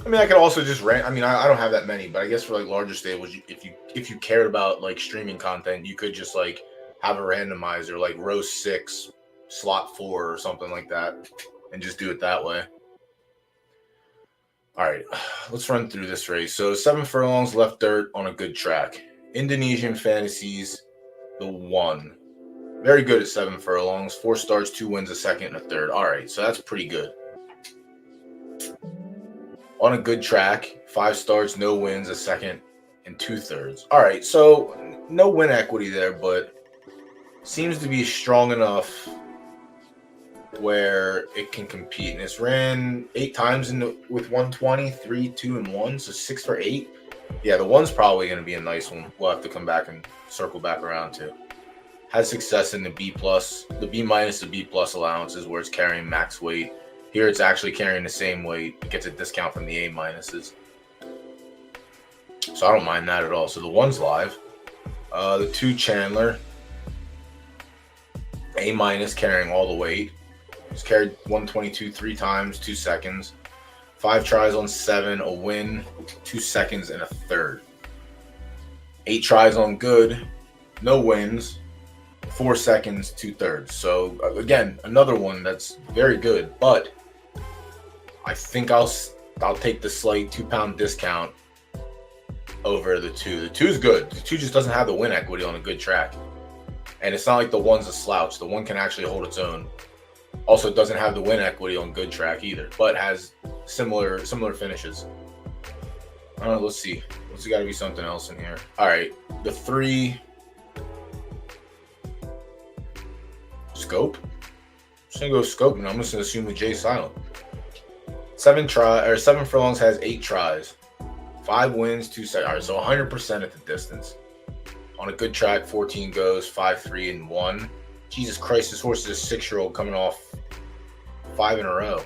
I mean, I could also just rant. I mean, I don't have that many, but I guess for like larger stables, if you cared about like streaming content, you could just like have a randomizer, like row 6, slot 4, or something like that, and just do it that way. All right, let's run through this race. So 7 furlongs left dirt on a good track. Indonesian Fantasies, the 1. Very good at 7 furlongs. 4 starts, 2 wins, a second, and a third. All right, so that's pretty good. On a good track, 5 starts, no wins, a second, and 2 thirds. All right, so no win equity there, but seems to be strong enough where it can compete. And it's ran 8 times with 120, 3, 2, and 1, so 6 for 8. Yeah, the 1's probably going to be a nice one. We'll have to come back and circle back around to. Has success in the B+, the B- the B+ allowances where it's carrying max weight. Here it's actually carrying the same weight. It gets a discount from the A-. So I don't mind that at all. So the 1's live. The 2 Chandler, A- carrying all the weight. It's carried 122 3 times, 2 seconds. 5 tries on 7, a win, 2 seconds and a third. 8 tries on good, no wins, 4 seconds, 2 thirds. So again, another one that's very good, but I think I'll take the slight 2-pound discount over the 2. The 2's good. The 2 just doesn't have the win equity on a good track. And it's not like the 1's a slouch. The 1 can actually hold its own. Also doesn't have the win equity on good track either, but has similar finishes. I don't know, let's see. There's got to be something else in here. All right, the 3 Scope. I'm just gonna go Scope, and I'm just gonna assume the J silent. 7 furlongs has 8 tries, 5 wins, 2 seconds. All right, so 100% at the distance. On a good track, 14 goes, 5, 3, and 1. Jesus Christ, this horse is a 6-year-old coming off 5 in a row.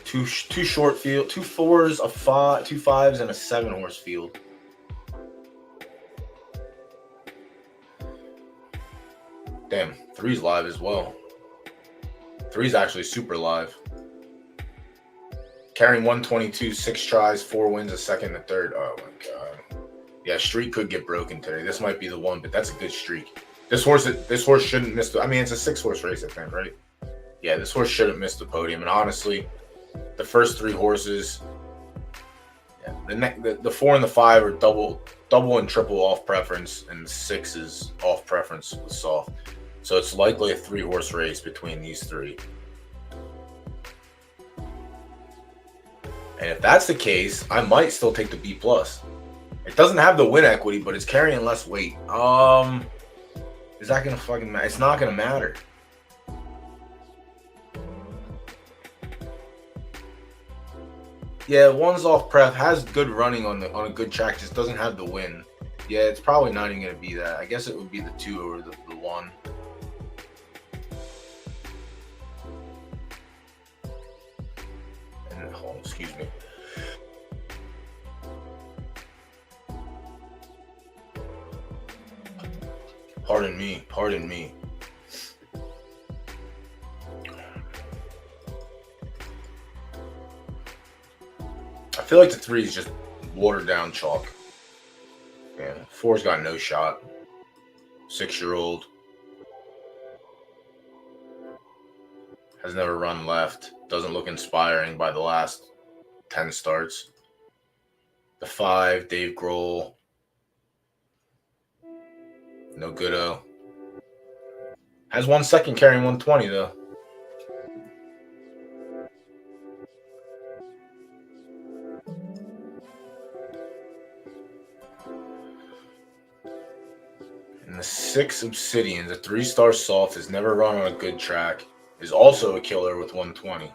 2 short field, 2 4s, a 5, 2 5s, and a 7-horse field. Damn, 3's live as well. 3's actually super live. Carrying 122, 6 tries, 4 wins, a second and a third. Oh my god. Yeah, streak could get broken today. This might be the one, but that's a good streak. This horse shouldn't miss I mean, it's a 6-horse race, I think, right? Yeah, this horse shouldn't miss the podium. And honestly, the first 3 horses, yeah, the 4 and the 5 are double and triple off preference, and the 6 is off preference with soft. So it's likely a 3-horse race between these 3. And if that's the case, I might still take the B+. It doesn't have the win equity, but it's carrying less weight. Is that gonna fucking matter? It's not gonna matter. Yeah, 1's off prep, has good running on a good track, just doesn't have the win. Yeah, it's probably not even gonna be that. I guess it would be the 2 or the 1. And excuse me. Pardon me. I feel like the 3 is just watered down chalk. Yeah, 4's got no shot. 6-year-old. Has never run left. Doesn't look inspiring by the last 10 starts. The 5, Dave Grohl. No good-o. Has 1 second carrying 120, though. And the 6 Obsidian, the 3-star soft, has never run on a good track. Is also a killer with 120.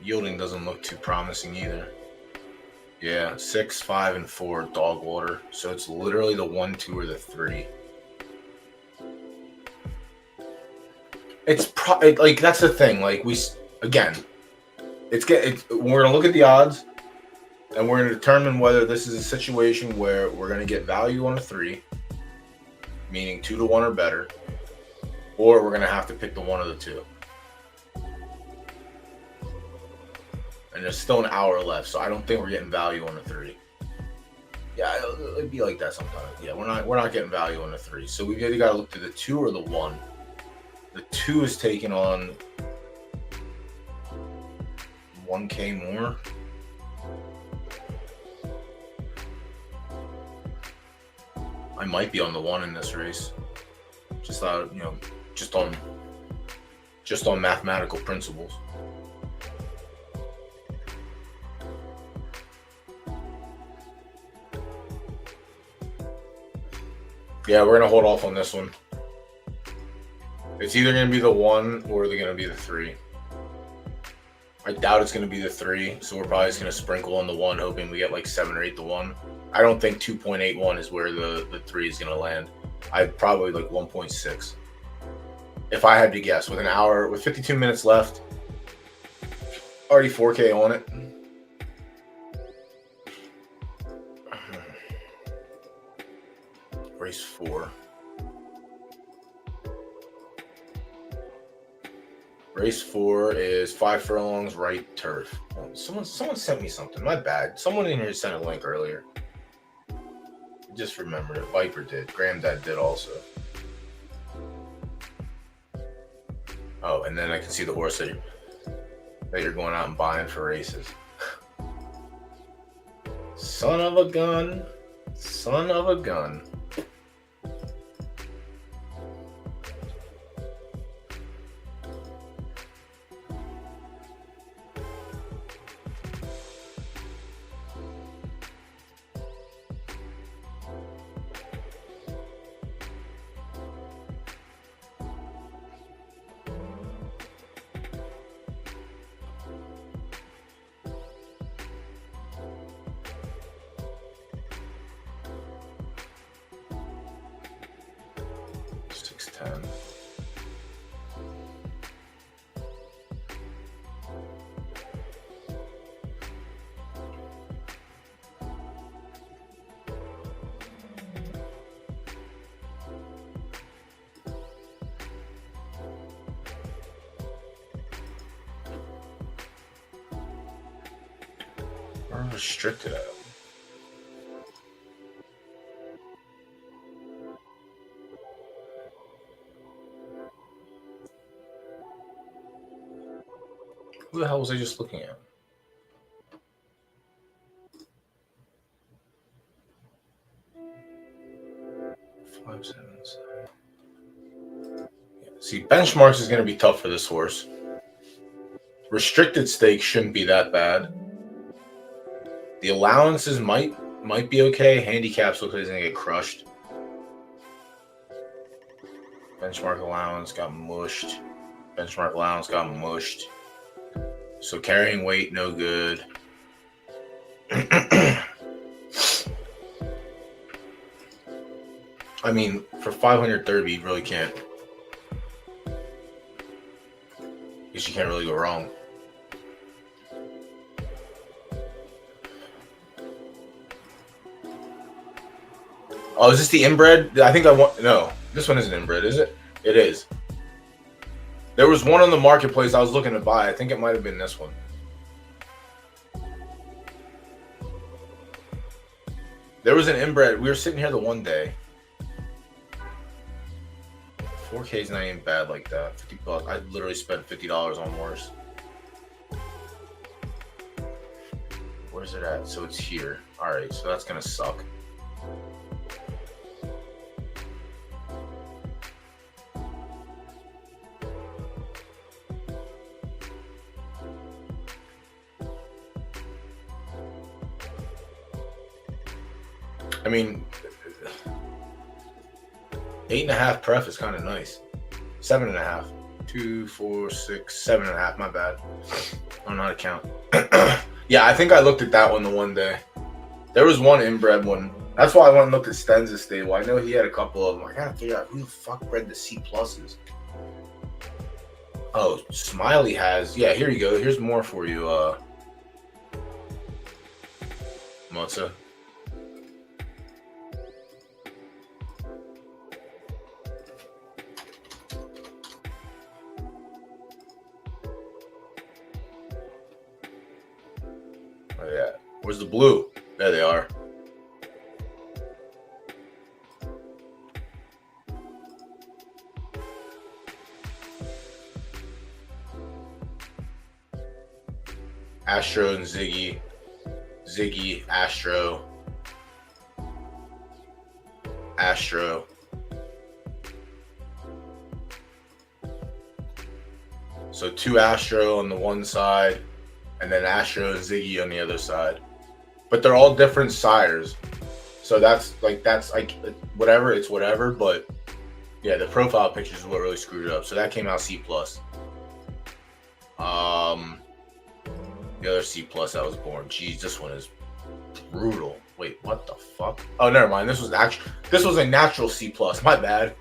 Yielding doesn't look too promising either. Yeah, 6, 5, and 4 dog water. So it's literally the 1, 2, or the 3. It's like that's the thing. Like we're gonna look at the odds, and we're gonna determine whether this is a situation where we're gonna get value on a 3, meaning 2 to 1 or better, or we're gonna have to pick the 1 of the 2. And there's still an hour left, so I don't think we're getting value on the 3. Yeah, it'd be like that sometimes. Yeah, we're not getting value on the 3. So we've either got to look to the 2 or the 1. The 2 is taking on 1K more. I might be on the 1 in this race. Just out, just on mathematical principles. Yeah, we're gonna hold off on this one. It's either gonna be the 1 or they're gonna be the 3. I doubt it's gonna be the 3, so we're probably just gonna sprinkle on the 1, hoping we get like 7 or 8 to 1. I don't think 2.81 is where the 3 is gonna land. I'd probably like 1.6. If I had to guess, with an hour, with 52 minutes left, already 4K on it. Race 4. Race 4 is 5 furlongs, right turf. Oh, someone sent me something. My bad. Someone in here sent a link earlier. I just remembered it. Viper did. Granddad did also. Oh, and then I can see the horse that you're going out and buying for races. Son of a gun. Son of a gun. Restricted at. Who the hell was I just looking at? Five, 7, 7. Yeah. See, benchmarks is going to be tough for this horse. Restricted stakes shouldn't be that bad. The allowances might be okay. Handicaps look like it's going to get crushed. Benchmark allowance got mushed. Benchmark allowance got mushed. So carrying weight, no good. I mean, for 530, you really can't. Because you can't really go wrong. Oh, is this the inbred? I think I want. No, this one isn't inbred, is it? It is. There was one on the marketplace I was looking to buy. I think it might have been this one. There was an inbred. We were sitting here the one day. 4K is not even bad like that. $50. I literally spent $50 on horse. Where's it at? So it's here. All right, so that's gonna suck. I mean, 8.5 pref is kind of nice. 7.5. 2, 4, 6, 7.5. My bad. I don't know how to count. Yeah, I think I looked at that one the one day. There was one inbred one. That's why I went and looked at Sten's stable. I know he had a couple of them. I gotta figure out who the fuck bred the C pluses. Oh, Smiley has. Yeah, here you go. Here's more for you, Mozza. Oh, yeah. Where's the blue? There they are. Astro and Ziggy. Ziggy, Astro. Astro. So 2 Astro on the one side, and then Astro and Ziggy on the other side. But they're all different sires. So that's like whatever, it's whatever. But yeah, the profile pictures is what really screwed it up. So that came out C plus. The other C plus that was born. Jeez, this one is brutal. Wait, what the fuck? Oh, never mind. This was a natural C plus. My bad.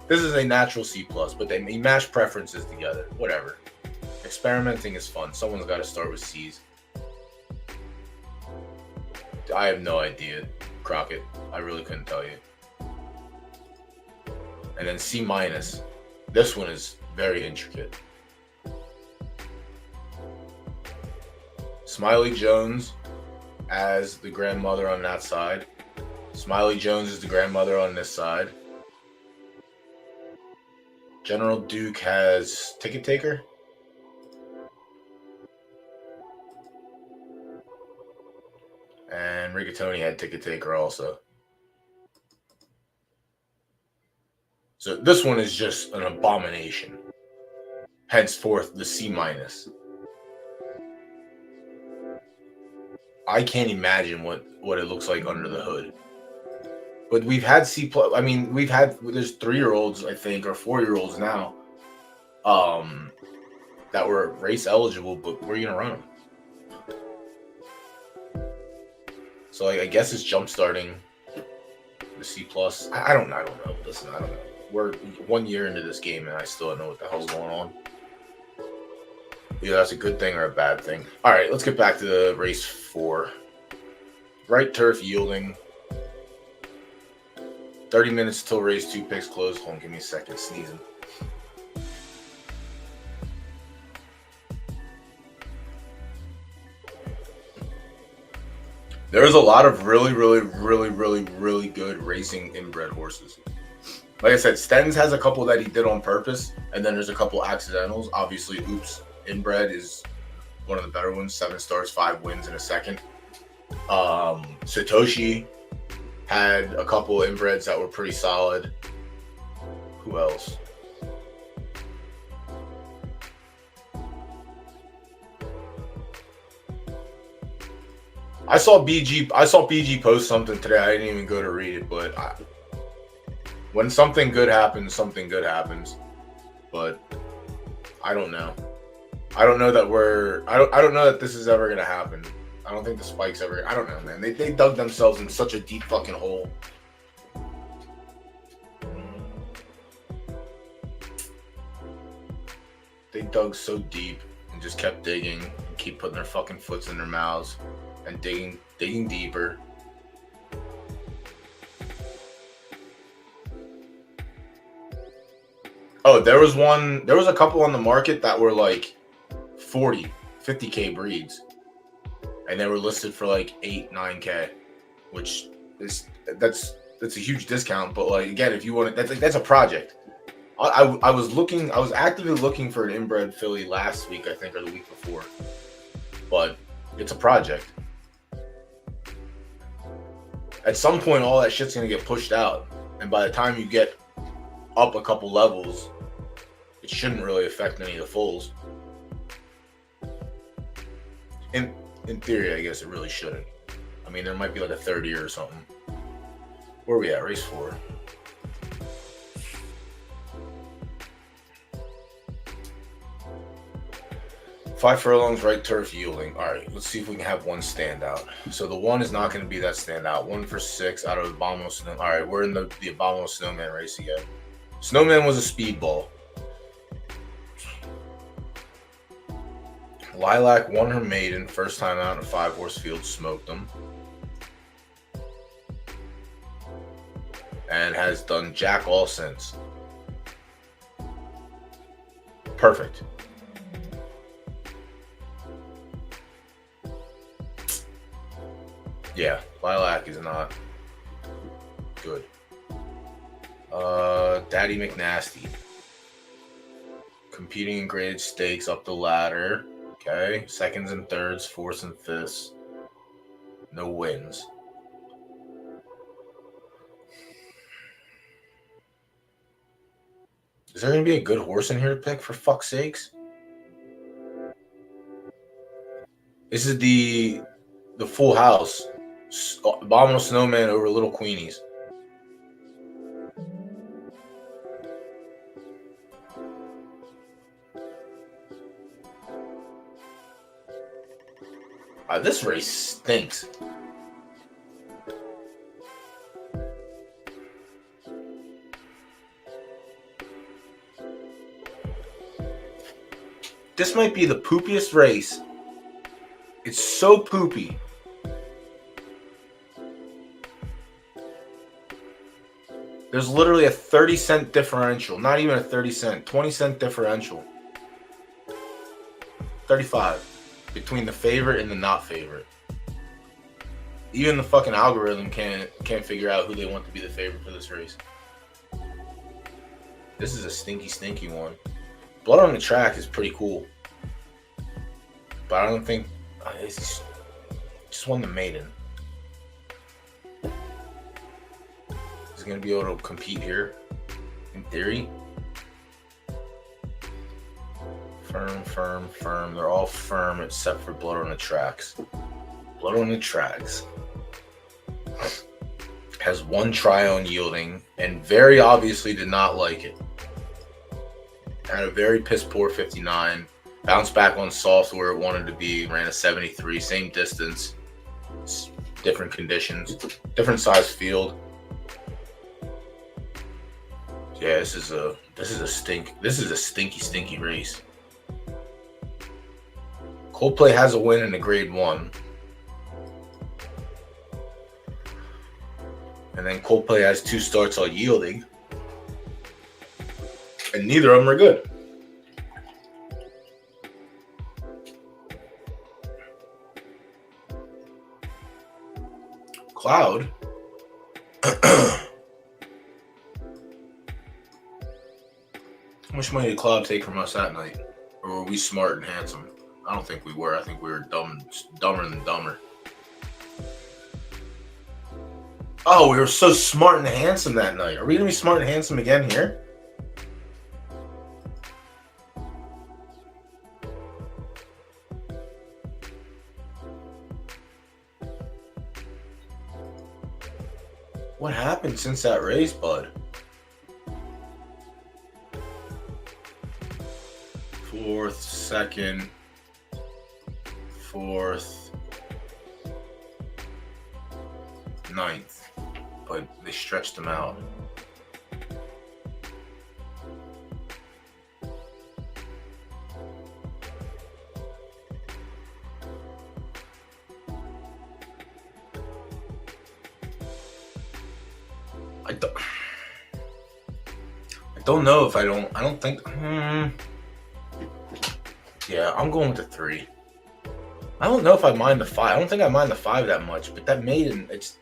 This is a natural C plus, but they mash preferences together. Whatever. Experimenting is fun. Someone's got to start with C's. I have no idea, Crockett. I really couldn't tell you. And then C minus. This one is very intricate. Smiley Jones as the grandmother on that side. Smiley Jones is the grandmother on this side. General Duke has Ticket Taker. And Rigatoni had Ticket Taker also. So this one is just an abomination. Henceforth, the C minus. I can't imagine what it looks like under the hood. But we've had C plus. I mean, there's 3-year-olds, I think, or 4-year-olds now, that were race eligible, but where are you gonna run them? So like, I guess it's jump starting the C plus. I don't know. Listen, I don't know. We're 1 year into this game and I still don't know what the hell's going on. Either that's a good thing or a bad thing. All right, let's get back to the race 4. Right turf yielding. 30 minutes till race 2 picks close. Hold on, give me a second. Sneezing. There's a lot of really good racing inbred horses. Like I said, Stens has a couple that he did on purpose, and then there's a couple accidentals. Obviously, Oops inbred is one of the better ones. 7 stars, 5 wins in a second. Satoshi had a couple inbreds that were pretty solid. Who else? I saw BG post something today. I didn't even go to read it, but when something good happens, something good happens. But I don't know. I don't know that this is ever gonna happen. I don't think the spike's ever. I don't know, man. They dug themselves in such a deep fucking hole. They dug so deep and just kept digging and keep putting their fucking foots in their mouths and digging deeper. Oh, there was a couple on the market that were like 40, 50K breeds. And they were listed for like 8, 9K, which that's a huge discount. But like, again, if you want it, that's a project. I was actively looking for an inbred filly last week, I think, or the week before. But it's a project. At some point, all that shit's gonna get pushed out, and by the time you get up a couple levels, it shouldn't really affect any of the foals. In theory, I guess it really shouldn't. I mean, there might be like a third year or something. Where are we at? Race 4. Five furlongs, right turf yielding. All right, let's see if we can have one standout. So the 1 is not going to be that standout. 1 for 6 out of Abominable Snowman. All right, we're in the Abominable Snowman race again. Snowman was a speedball. Lilac won her maiden, first time out in a 5-horse field, smoked them. And has done jack all since. Perfect. Yeah, Lilac is not good. Daddy McNasty. Competing in graded stakes up the ladder. Okay, seconds and thirds, fourths and fifths. No wins. Is there going to be a good horse in here to pick, for fuck's sakes? This is the full house. Abominable Snowman over Little Queenies. This race stinks. This might be the poopiest race. It's so poopy. There's literally a 30-cent differential. Not even a 30-cent. 20-cent differential. 35. Between the favorite and the not favorite. Even the fucking algorithm can't figure out who they want to be the favorite for this race. This is a stinky one. Blood on the Track is pretty cool. But I don't think... It's just won the maiden. He's going to be able to compete here. In theory. Firm. They're all firm except for Blood on the Tracks. Blood on the Tracks has one try on yielding and very obviously did not like it. Had a very piss poor 59. Bounced back on soft where it wanted to be. Ran a 73. Same distance. Different conditions. Different size field. Yeah, this is a stinky race. Coldplay has a win in the grade 1. And then Coldplay has 2 starts on yielding. And neither of them are good. Cloud. How much money did Cloud take from us that night? Or were we smart and handsome? I don't think we were. I think we were dumber than dumber. Oh, we were so smart and handsome that night. Are we going to be smart and handsome again here? What happened since that race, bud? 4th, 2nd, 4th, 9th. But they stretched them out. I don't know if I don't think. Yeah, I'm going with the 3. I don't know if I mind the 5. I don't think I mind the 5 that much, but that maiden, it's.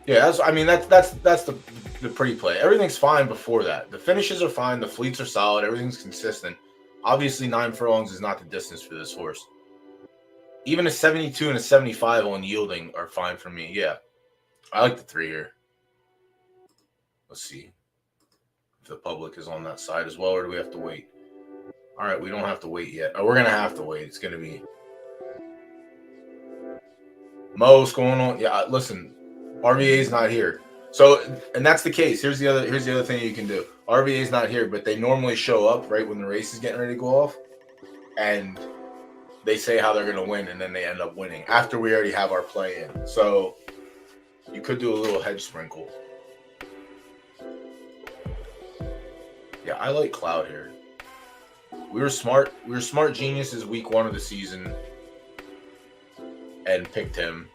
Yeah, that's the pretty play. Everything's fine before that. The finishes are fine. The fleets are solid. Everything's consistent. Obviously, 9 furlongs is not the distance for this horse. Even a 72 and a 75 on yielding are fine for me. Yeah, I like the 3 here. Let's see if the public is on that side as well, or do we have to wait? All right, we don't have to wait yet. Oh, we're gonna have to wait. It's gonna be Mo. What's going on? Yeah, listen. RVA's not here. So, and that's the case. Here's the other thing you can do. RVA's not here, but they normally show up right when the race is getting ready to go off, and they say how they're going to win, and then they end up winning after we already have our play in. So, you could do a little hedge sprinkle. Yeah, I like Cloud here. We were smart. We were smart geniuses week 1 of the season, and picked him.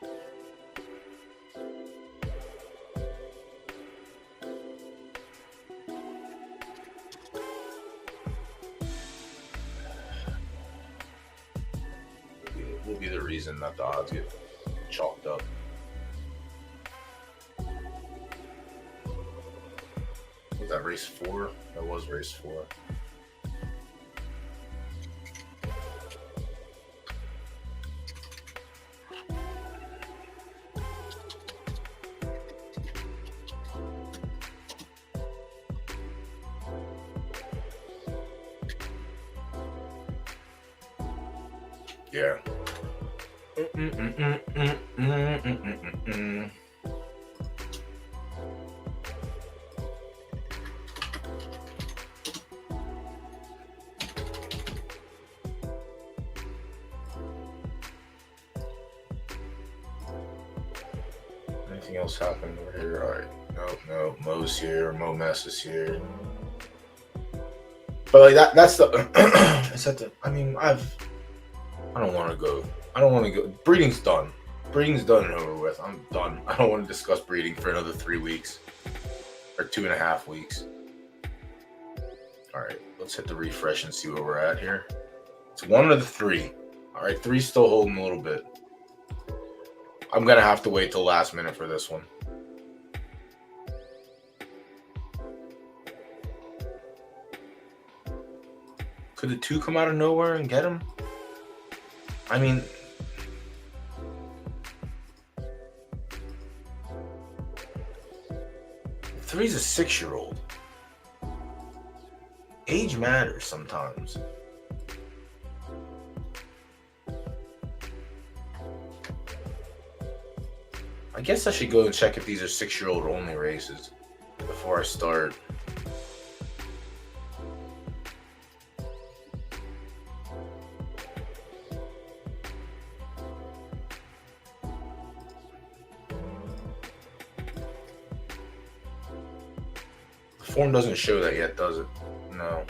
Will be the reason that the odds get chalked up. Was that race 4? That was race 4. Yeah. Anything else happened over here? All right. No. Mo's here. Mo Mess is here. But like that's the. It's at the. I mean, I don't want to go. Breeding's done. Breeding's done and over with. I'm done. I don't want to discuss breeding for another 3 weeks or 2.5 weeks. All right, let's hit the refresh and see where we're at here. It's 1 of the 3. All right, 3's still holding a little bit. I'm gonna have to wait till last minute for this one. Could the 2 come out of nowhere and get him? I mean, three's a 6-year-old. Age matters sometimes. I guess I should go and check if these are 6-year-old only races before I start. The form doesn't show that yet, does it? No.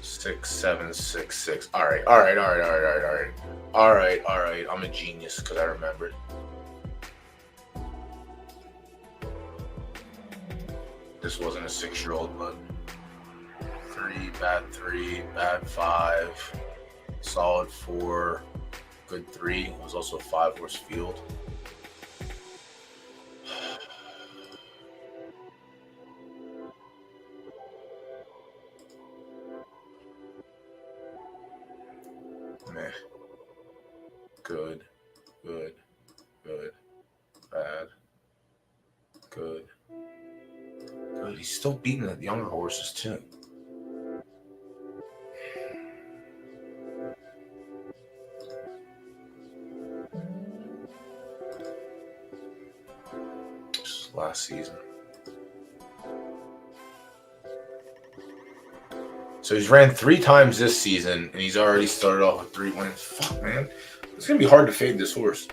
Six, 7, 6, 6. All right. I'm a genius because I remembered. This wasn't a 6-year-old, but 3, bad 5, solid 4, good 3. It was also a 5-horse field. Meh. Good, bad, good. He's still beating the younger horses too. Just last season. So he's ran 3 times this season, and he's already started off with 3 wins. Fuck, man, it's gonna be hard to fade this horse.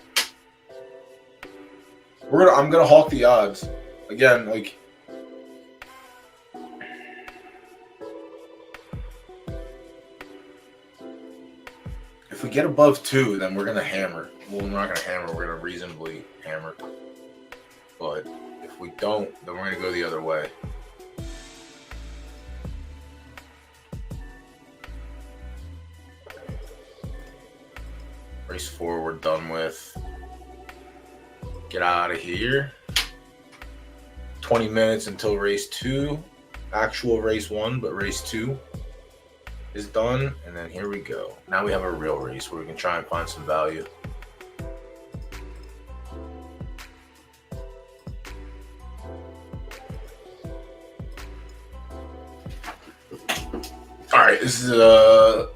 I'm gonna hawk the odds again. Like, if we get above 2, then we're gonna hammer. Well, we're not gonna hammer. We're gonna reasonably hammer. But if we don't, then we're gonna go the other way. Race 4 we're done with. Get out of here. 20 minutes until race 2. Actual race 1, but race 2 is done. And then here we go. Now we have a real race where we can try and find some value. All right, this is the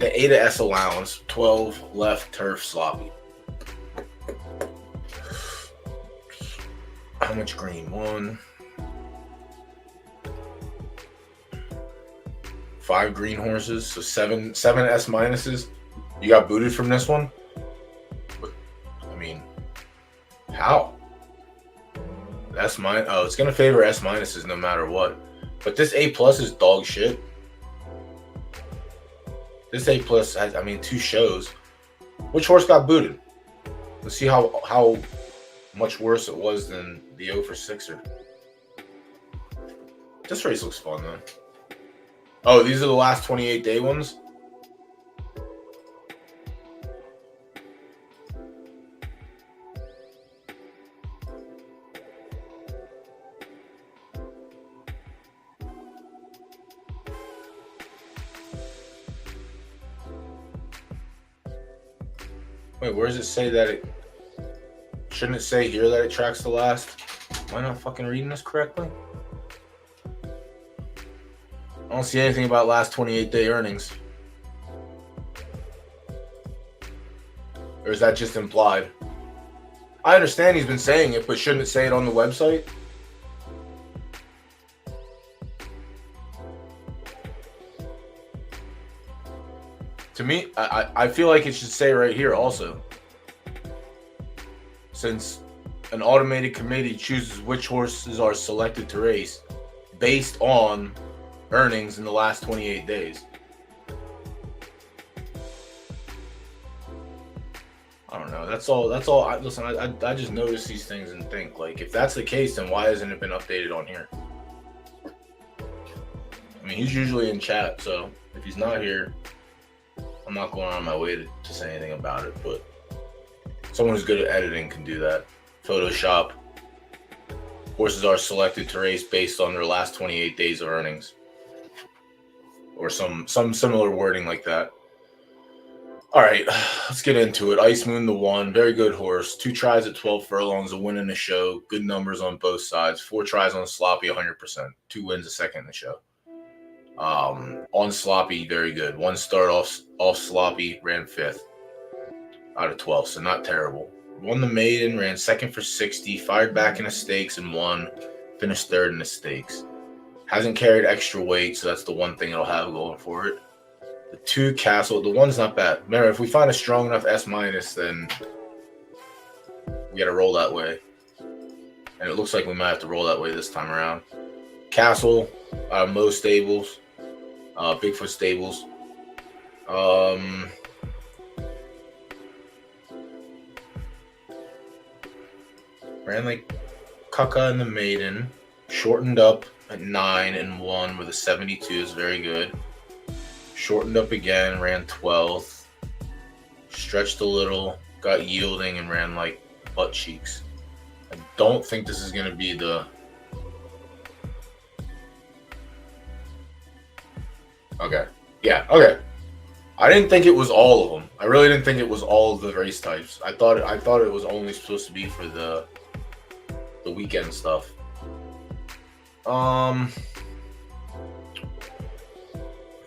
Ada S allowance, 12 left turf sloppy. How much green? 1, 5 green horses, so 7 S minuses. You got booted from this one? I mean, how? S minus. Oh, it's gonna favor S minuses no matter what. But this A plus is dog shit. This A plus has, 2 shows. Which horse got booted? Let's see how much worse it was than the 0 for 6er. This race looks fun though. Oh, these are the last 28-day ones? Wait, where does it say that it... Shouldn't it say here that it tracks the last? Am I not fucking reading this correctly? I don't see anything about last 28-day earnings. Or is that just implied? I understand he's been saying it, but shouldn't it say it on the website? To me, I feel like it should say right here also. Since an automated committee chooses which horses are selected to race based on earnings in the last 28 days. I don't know. That's all. Listen, I just notice these things and think, like, if that's the case, then why hasn't it been updated on here? I mean, he's usually in chat, so if he's not here, I'm not going on my way to say anything about it. But someone who's good at editing can do that. Photoshop. Horses are selected to race based on their last 28 days of earnings. Or some similar wording like that. All right, let's get into it. Ice Moon, the 1, very good horse. 2 tries at 12 furlongs, a win in the show. Good numbers on both sides. 4 tries on Sloppy, 100%. 2 wins, a second in the show. On Sloppy, very good. 1 start off Sloppy, ran 5th out of 12, so not terrible. Won the maiden, ran 2nd for 60, fired back in the stakes and won. Finished 3rd in the stakes. Hasn't carried extra weight, so that's the one thing it'll have going for it. The 2 Castle, the 1's not bad. Remember, if we find a strong enough S-, then we got to roll that way. And it looks like we might have to roll that way this time around. Castle, Mo Stables, Bigfoot Stables. Ran like Cucka in the maiden. Shortened up at 9 and 1 with a 72 is very good. Shortened up again, ran 12th. Stretched a little, got yielding, and ran like butt cheeks. I don't think this is going to be the... Okay. Yeah, okay. I didn't think it was all of them. I really didn't think it was all of the race types. I thought it was only supposed to be for the weekend stuff. I'm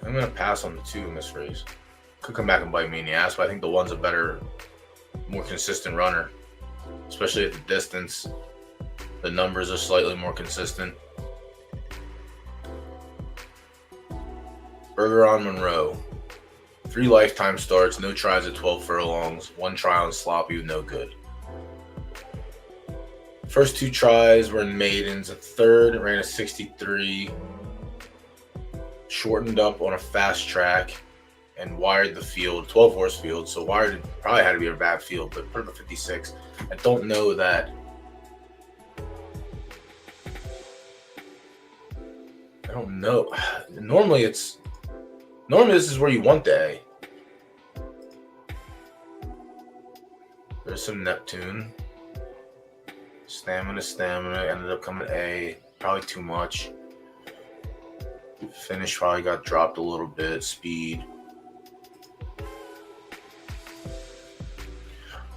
going to pass on the 2 in this race. Could come back and bite me in the ass, but I think the 1's a better, more consistent runner, especially at the distance. The numbers are slightly more consistent. Burger on Monroe. 3 lifetime starts, no tries at 12 furlongs, 1 try on Sloppy with no good. First 2 tries were in maidens. A 3rd ran a 63. Shortened up on a fast track and wired the field, 12 horse field. So wired probably had to be a bad field, but put up a 56. I don't know that. I don't know. Normally this is where you want the A. There's some Neptune. Stamina. Ended up coming A. Probably too much. Finish probably got dropped a little bit. Speed.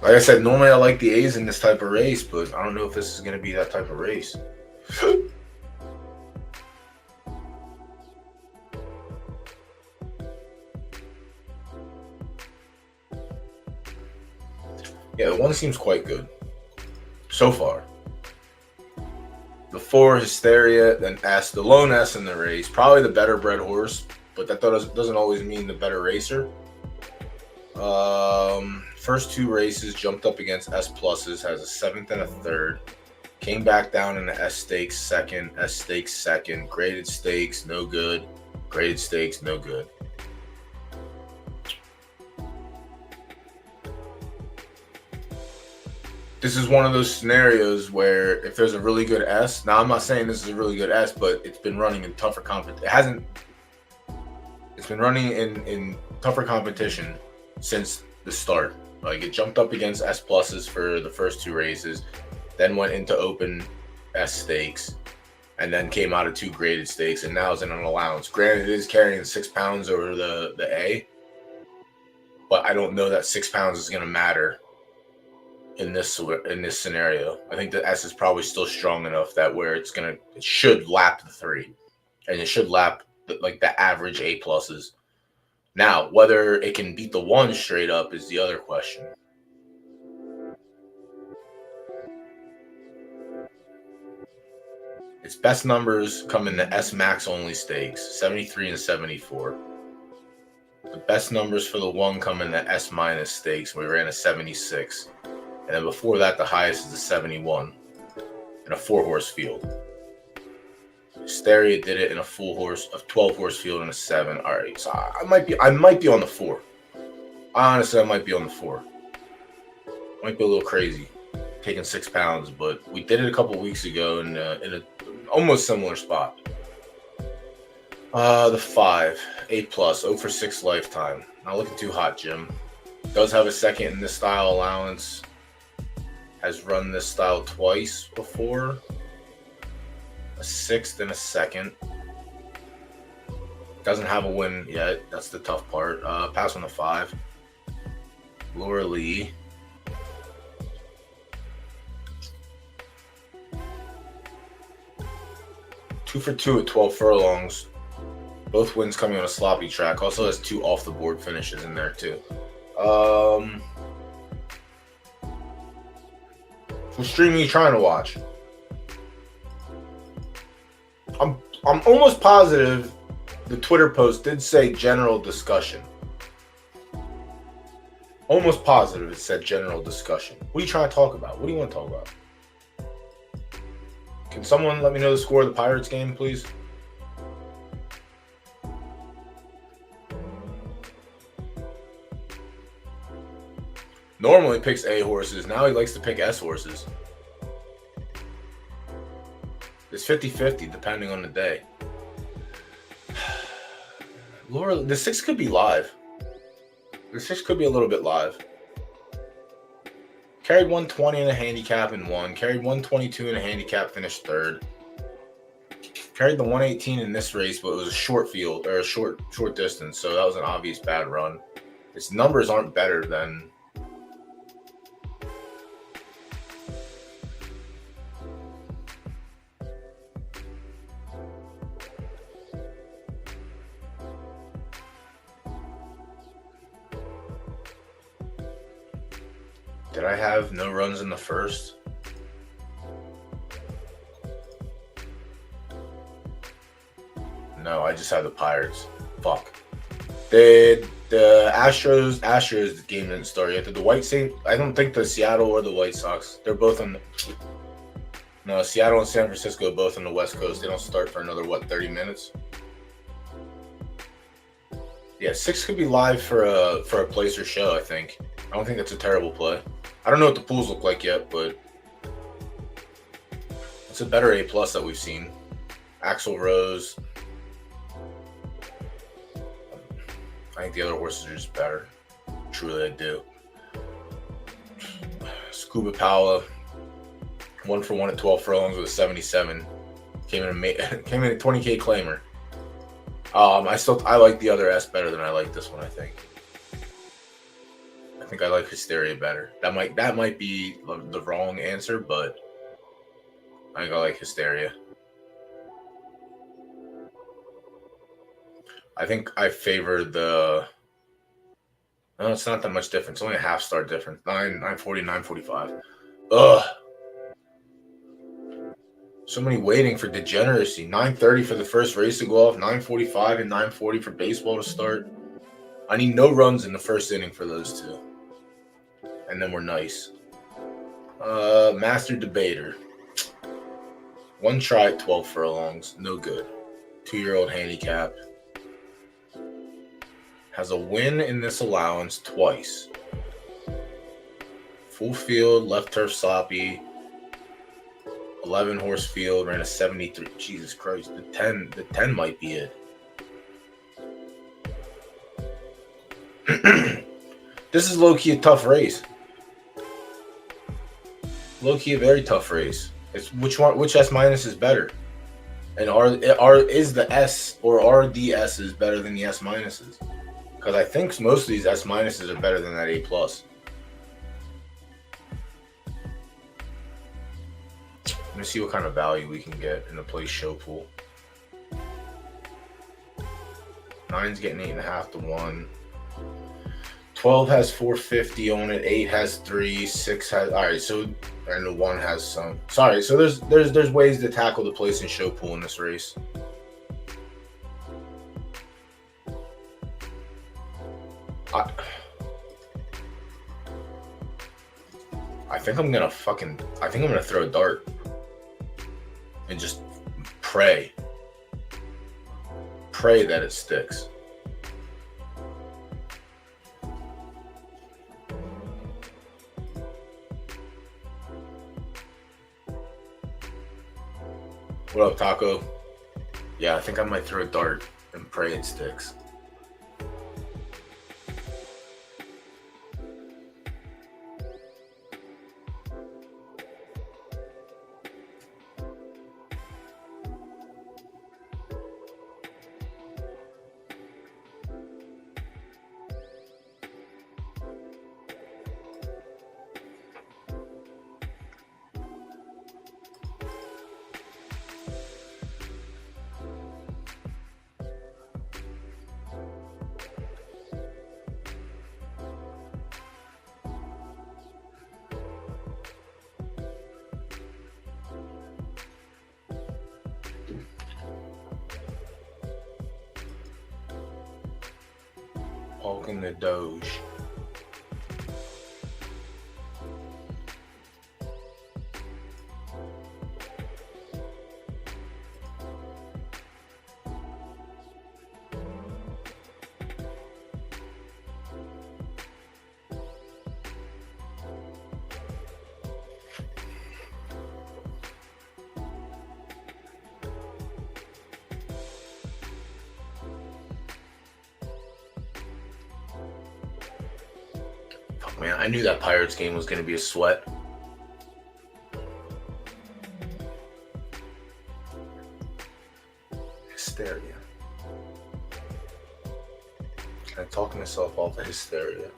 Like I said, normally I like the A's in this type of race, but I don't know if this is going to be that type of race. Yeah, the 1 seems quite good so far. The 4, Hysteria, then S, the lone S in the race. Probably the better bred horse, but that doesn't always mean the better racer. First 2 races jumped up against S pluses, has a 7th and a 3rd. Came back down in the S stakes 2nd, S stakes 2nd. Graded stakes, no good. Graded stakes, no good. This is one of those scenarios where if there's a really good S, now I'm not saying this is a really good S, but it's been running in tougher competition. It's been running in tougher competition since the start. Like, it jumped up against S pluses for the first 2 races, then went into open S stakes, and then came out of 2 graded stakes, and now is in an allowance. Granted, it is carrying 6 pounds over the A, but I don't know that 6 pounds is going to matter in this scenario. I think the S is probably still strong enough that where it should lap the 3, and it should lap the average A pluses. Now, whether it can beat the 1 straight up is the other question. Its best numbers come in the S Max only stakes, 73 and 74. The best numbers for the 1 come in the S minus stakes. We ran a 76. And then before that, the highest is the 71 in a 4-horse field. Hysteria did it in a 12-horse field in a 7. All right, so I might be on the 4. Honestly, I might be on the 4. Might be a little crazy, taking 6 pounds, but we did it a couple weeks ago in a almost similar spot. The 5, A plus, 0 for 6 lifetime. Not looking too hot, Jim. Does have a second in this style allowance. Has run this style twice before. A 6th and a 2nd. Doesn't have a win yet. That's the tough part. Pass on the 5. Laura Lee. Two for 2 at 12 furlongs. Both wins coming on a sloppy track. Also has 2 off the board finishes in there too. What stream are you trying to watch? I'm almost positive the Twitter post did say general discussion. Almost positive it said general discussion. What are you trying to talk about? What do you want to talk about? Can someone let me know the score of the Pirates game, please? Normally picks A horses. Now he likes to pick S horses. It's 50-50 depending on the day. Laura, the 6 could be live. The 6 could be a little bit live. Carried 120 in a handicap and won. Carried 122 in a handicap, finished 3rd. Carried the 118 in this race, but it was a short field or a short distance, so that was an obvious bad run. Its numbers aren't better than. Did I have no runs in the first? No, I just had the Pirates. Fuck. The Astros the game didn't start yet. Did the White Sox? I don't think the Seattle or the White Sox. They're both on the. No, Seattle and San Francisco both on the West Coast. They don't start for another 30 minutes. Yeah, 6 could be live for a place or show, I think. I don't think that's a terrible play. I don't know what the pools look like yet, but it's a better A plus that we've seen. Axl Rose. I think the other horses are just better. Truly, I do. Scuba Paola, 1 for 1 at 12 furlongs with a 77. Came in a 20K claimer. I like the other S better than I like this one, I think. I think I like Hysteria better. That might be the wrong answer, but I think I like Hysteria. I think I favor the. No, it's not that much difference. It's only a half star difference. 940, 945. Ugh. So many waiting for degeneracy. 9:30 for the first race to go off. 9:45 and 9:40 for baseball to start. I need no runs in the first inning for those two. And then we're nice. Master Debater. 1 try at 12 furlongs. No good. 2-year-old handicap. Has a win in this allowance twice. Full field, left turf sloppy. 11-horse field, ran a 73. Jesus Christ. The 10 might be it. This is low-key a tough race. Low-key a very tough race. It's which S minus is better? And is the S or are the S's better than the S minuses? Because I think most of these S minuses are better than that A plus. Let me see what kind of value we can get in the place show pool. 9's getting 8.5 to 1. 12 has 450 on it. 8 has 3. 6 has, all right. So, and the 1 has some. Sorry. So there's ways to tackle the place and show pool in this race. I think I'm gonna throw a dart and just pray that it sticks. What up, Taco? Yeah, I think I might throw a dart and pray it sticks. Hulking the Doge. Man, I knew that Pirates game was going to be a sweat. Hysteria. I talk myself off of hysteria.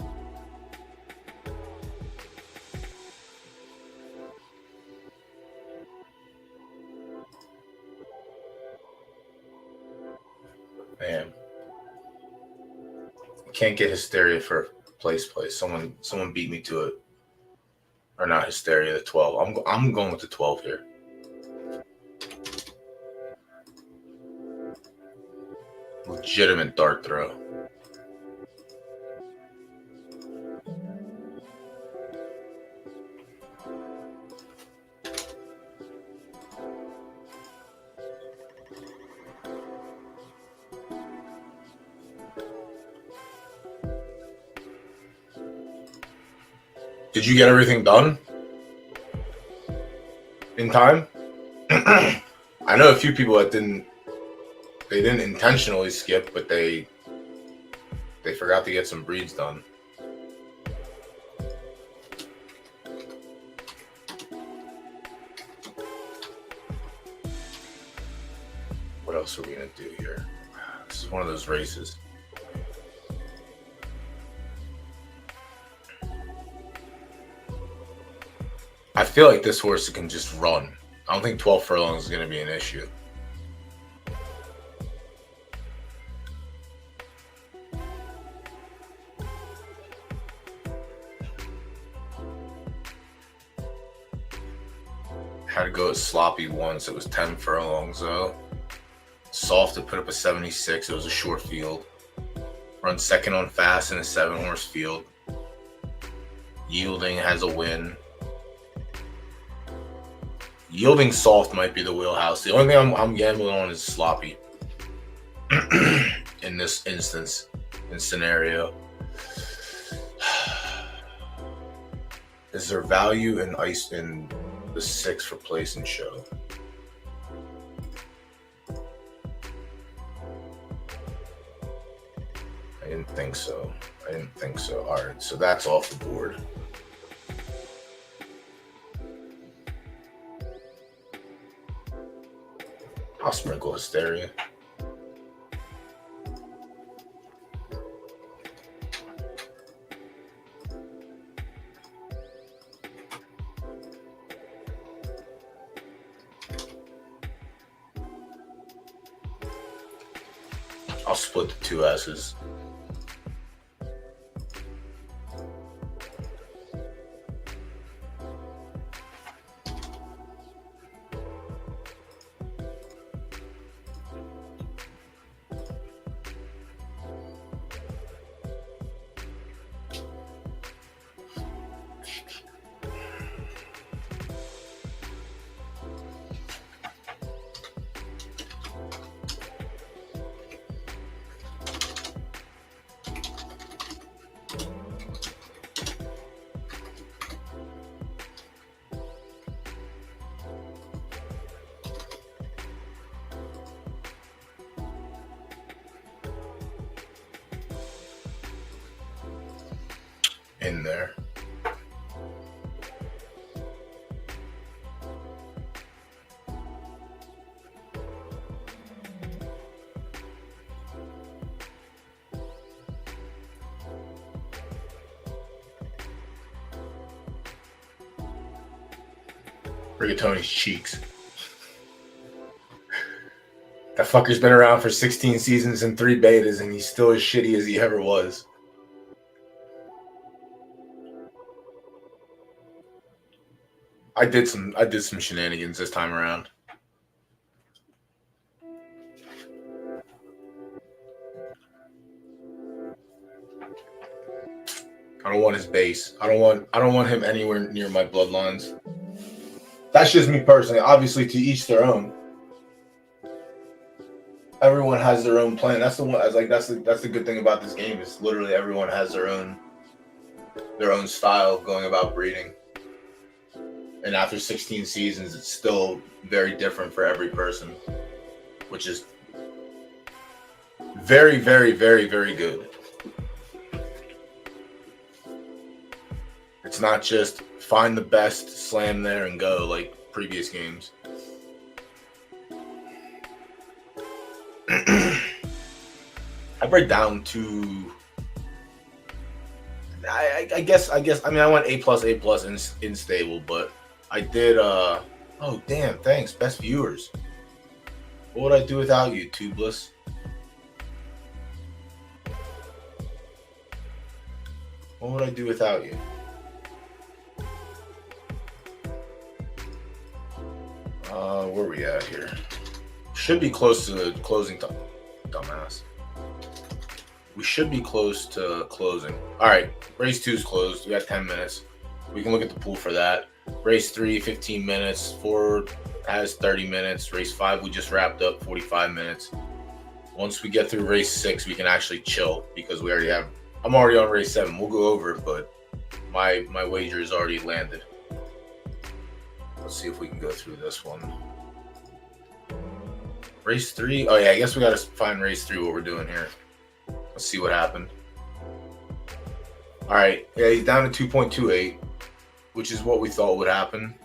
Man. Can't get hysteria for place. Someone beat me to it. Or not hysteria, the 12. I'm going with the 12 here. Legitimate dart throw. Did you get everything done in time? I know a few people that didn't intentionally skip, but they forgot to get some breeds done. What else are we gonna do here? This is one of those races. I feel like this horse can just run. I don't think 12 furlongs is going to be an issue. Had to go as sloppy once. It was 10 furlongs though. Soft to put up a 76. It was a short field. Run second on fast in a 7-horse field. Yielding has a win. Yielding soft might be the wheelhouse. The only thing I'm gambling on is sloppy in this instance, in scenario. Is there value in ice in the 6 for place and show? I didn't think so. All right, so that's off the board. I'll sprinkle hysteria. I'll split the two S's. In there. Rigatoni's cheeks. That fucker's been around for 16 seasons and 3 betas, and he's still as shitty as he ever was. I did some shenanigans this time around. I don't want his base. I don't want him anywhere near my bloodlines. That's just me personally. Obviously, to each their own. Everyone has their own plan. That's the one. That's the good thing about this game is literally everyone has their own style of going about breeding. And after 16 seasons, it's still very different for every person, which is very, very, very, very good. It's not just find the best, slam there, and go like previous games. I break down to I guess I mean I went A+ in stable, but I did oh damn, thanks, best viewers. What would I do without you, Tubeless? What would I do without you? Where are we at here? Should be close to the closing time. Dumbass. We should be close to closing. All right, race 2 is closed. We got 10 minutes. We can look at the pool for that. Race 3, 15 minutes. 4 has 30 minutes. Race 5, we just wrapped up, 45 minutes. Once we get through race 6, we can actually chill because we already have. I'm already on race 7. We'll go over it, but my wager is already landed. Let's see if we can go through this one. Race 3. Oh yeah, I guess we got to find race 3. What we're doing here. Let's see what happened. All right, yeah, he's down to 2.28, which is what we thought would happen.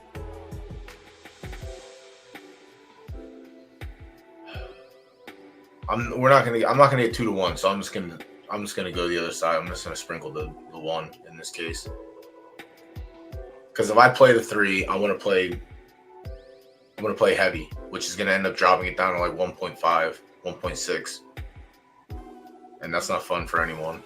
I'm not gonna get 2-1, so I'm just gonna go the other side. I'm just gonna sprinkle the 1 in this case. Because if I play the 3, I want to play heavy, which is going to end up dropping it down to like 1.5, 1.6. And that's not fun for anyone.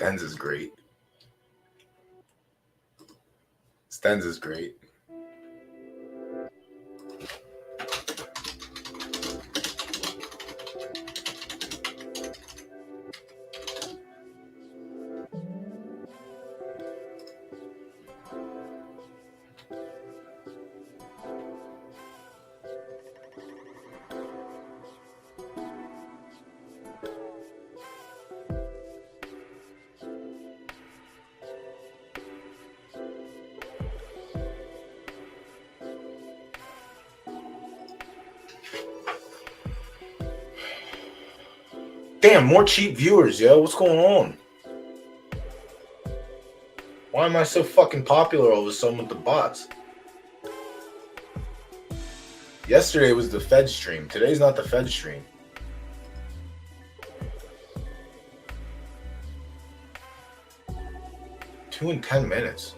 Stens is great. Stens is great. Damn, more cheap viewers, yo. What's going on? Why am I so fucking popular all of a sudden with the bots? Yesterday was the Fed stream. Today's not the Fed stream. Two in 10 minutes.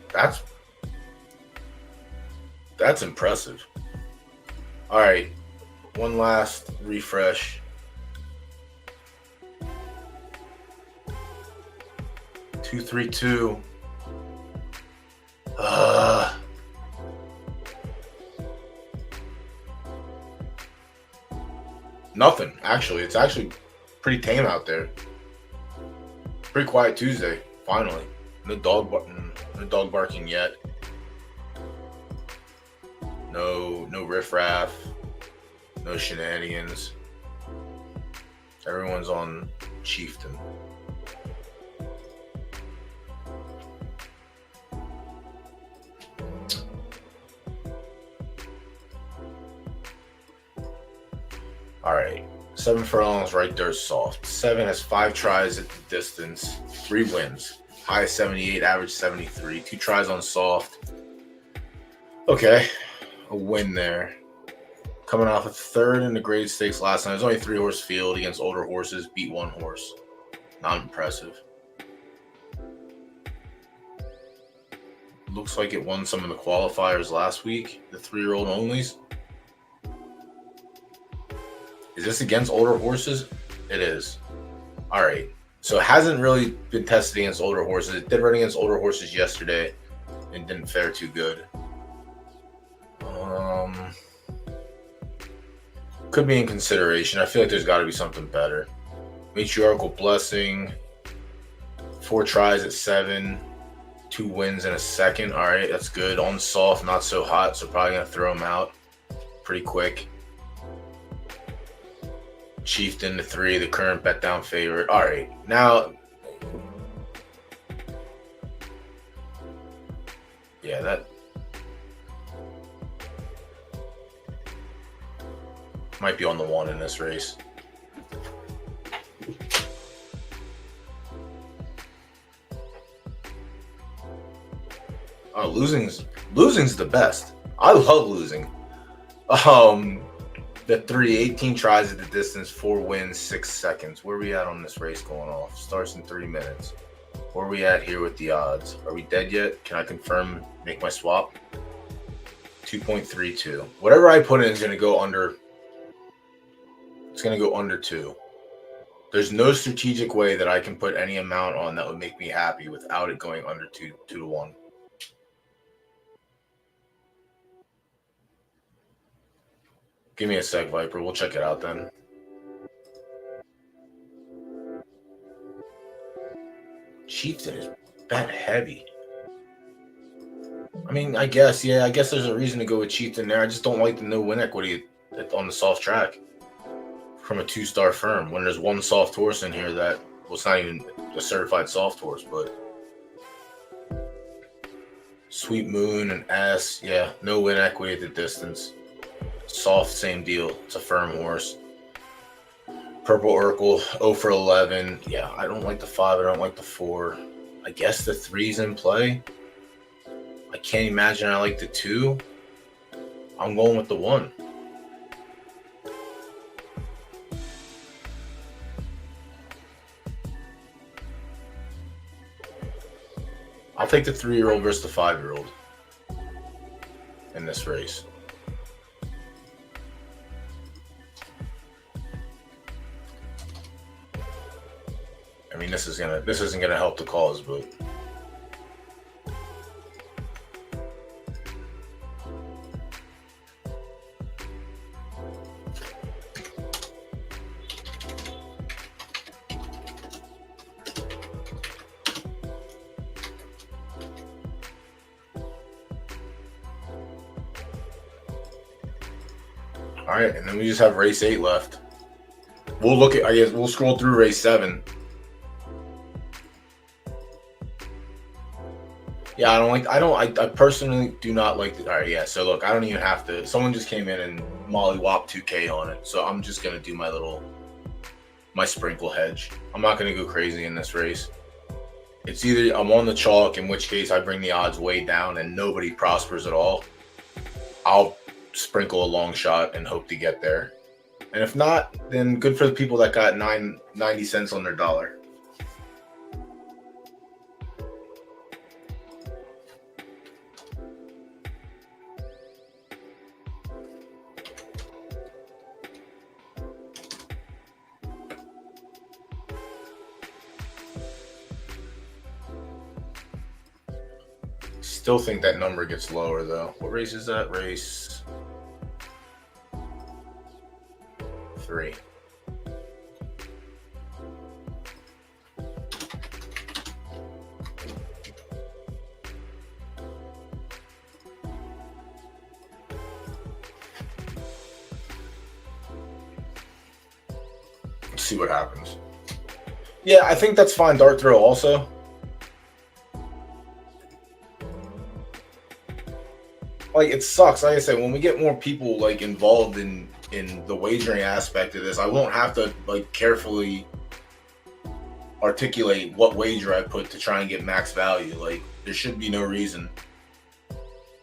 That's impressive. All right. One last refresh. Two, 3, 2. Nothing, actually. It's actually pretty tame out there. Pretty quiet Tuesday, finally. No dog barking yet. No riffraff. No shenanigans. Everyone's on Chieftain. All right, 7 furlongs right there soft. 7 has 5 tries at the distance, 3 wins. High 78, average 73. 2 tries on soft. Okay, a win there. Coming off a 3rd in the grade stakes last night. It was only 3-horse field against older horses. Beat 1 horse. Not impressive. Looks like it won some of the qualifiers last week. The 3-year-old onlys. Is this against older horses? It is. All right. So it hasn't really been tested against older horses. It did run against older horses yesterday and didn't fare too good. Could be in consideration. I feel like there's got to be something better. Matriarchal Blessing. 4 tries at 7. 2 wins in a second. All right, that's good. On soft, not so hot, so probably going to throw him out pretty quick. Chieftain to 3, the current bet down favorite. All right, now, yeah, that might be on the 1 in this race. Oh, losing's the best. I love losing. The 3, 18 tries at the distance, 4 wins, 6 seconds. Where are we at on this race going off? Starts in 3 minutes. Where are we at here with the odds? Are we dead yet? Can I confirm, make my swap? 2.32. Whatever I put in is going to go under. It's going to go under 2. There's no strategic way that I can put any amount on that would make me happy without it going under 2 to 1. Give me a sec, Viper. We'll check it out then. Chieftain is bet heavy. I mean, I guess there's a reason to go with Chieftain there. I just don't like the no win equity on the soft track from a 2-star firm when there's one soft horse in here that, well, it's not even a certified soft horse, but Sweet Moon and S, yeah, no win equity at the distance. Soft, same deal. It's a firm horse. Purple Urkel, 0 for 11. Yeah, I don't like the 5. I don't like the 4. I guess the 3's in play. I can't imagine I like the 2. I'm going with the 1. I'll take the 3-year-old versus the 5-year-old in this race. And mean, this isn't gonna help the cause, but all right, and then we just have race 8 left. We'll look at, I guess we'll scroll through race 7. Yeah, I personally do not like the, all right, yeah, so look, I don't even have to, someone just came in and mollywhopped 2K on it, so I'm just going to do my sprinkle hedge. I'm not going to go crazy in this race. It's either I'm on the chalk, in which case I bring the odds way down and nobody prospers at all. I'll sprinkle a long shot and hope to get there. And if not, then good for the people that got 90 cents on their dollar. Still think that number gets lower though. What race is that? Race 3. Let's see what happens. Yeah, I think that's fine. Dart throw also. Like, it sucks. Like I said, when we get more people like involved in the wagering aspect of this, I won't have to like carefully articulate what wager I put to try and get max value. Like, there should be no reason.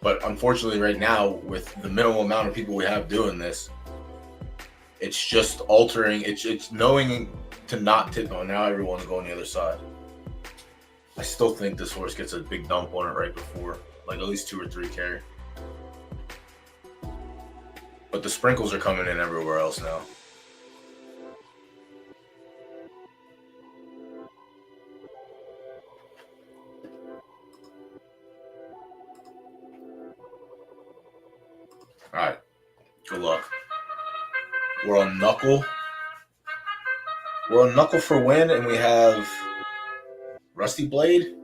But unfortunately, right now, with the minimal amount of people we have doing this, it's just altering. It's knowing to not tip. Oh, now everyone's going the other side. I still think this horse gets a big dump on it right before, like at least 2 or 3 carry. But the sprinkles are coming in everywhere else now. All right, good luck. We're on knuckle. We're on knuckle for win, and we have Rusty Blade.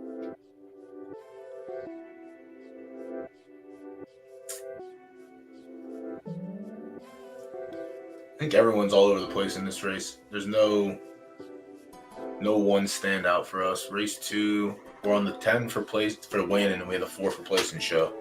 I think everyone's all over the place in this race. There's no one standout for us. Race 2, we're on the 10 for place for win, and we have the 4 for place and show.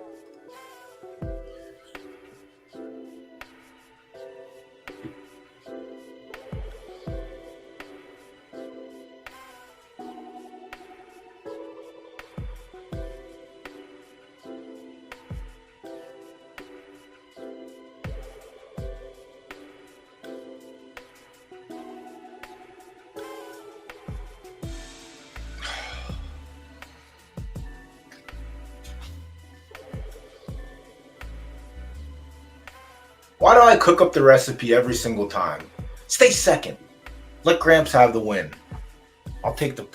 Why do I cook up the recipe every single time? Stay second. Let Gramps have the win. I'll take it.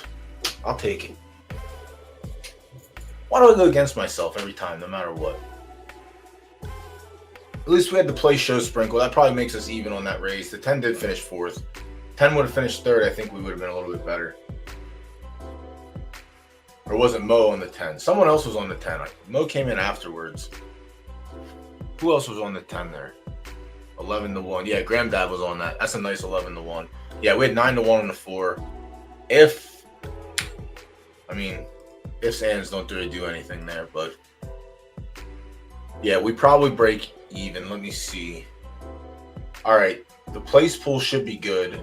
Why do I go against myself every time, no matter what? At least we had the play show sprinkle. That probably makes us even on that race. The 10 did finish 4th. 10 would have finished 3rd. I think we would have been a little bit better. Or was it Mo on the 10? Someone else was on the 10. Mo came in afterwards. Who else was on the 10 there? 11-1. Yeah, Granddad was on that. That's a nice 11-1. Yeah, we had 9-1 on the 4. Ifs, ands don't really do anything there, but yeah, we probably break even. Let me see. All right, the place pool should be good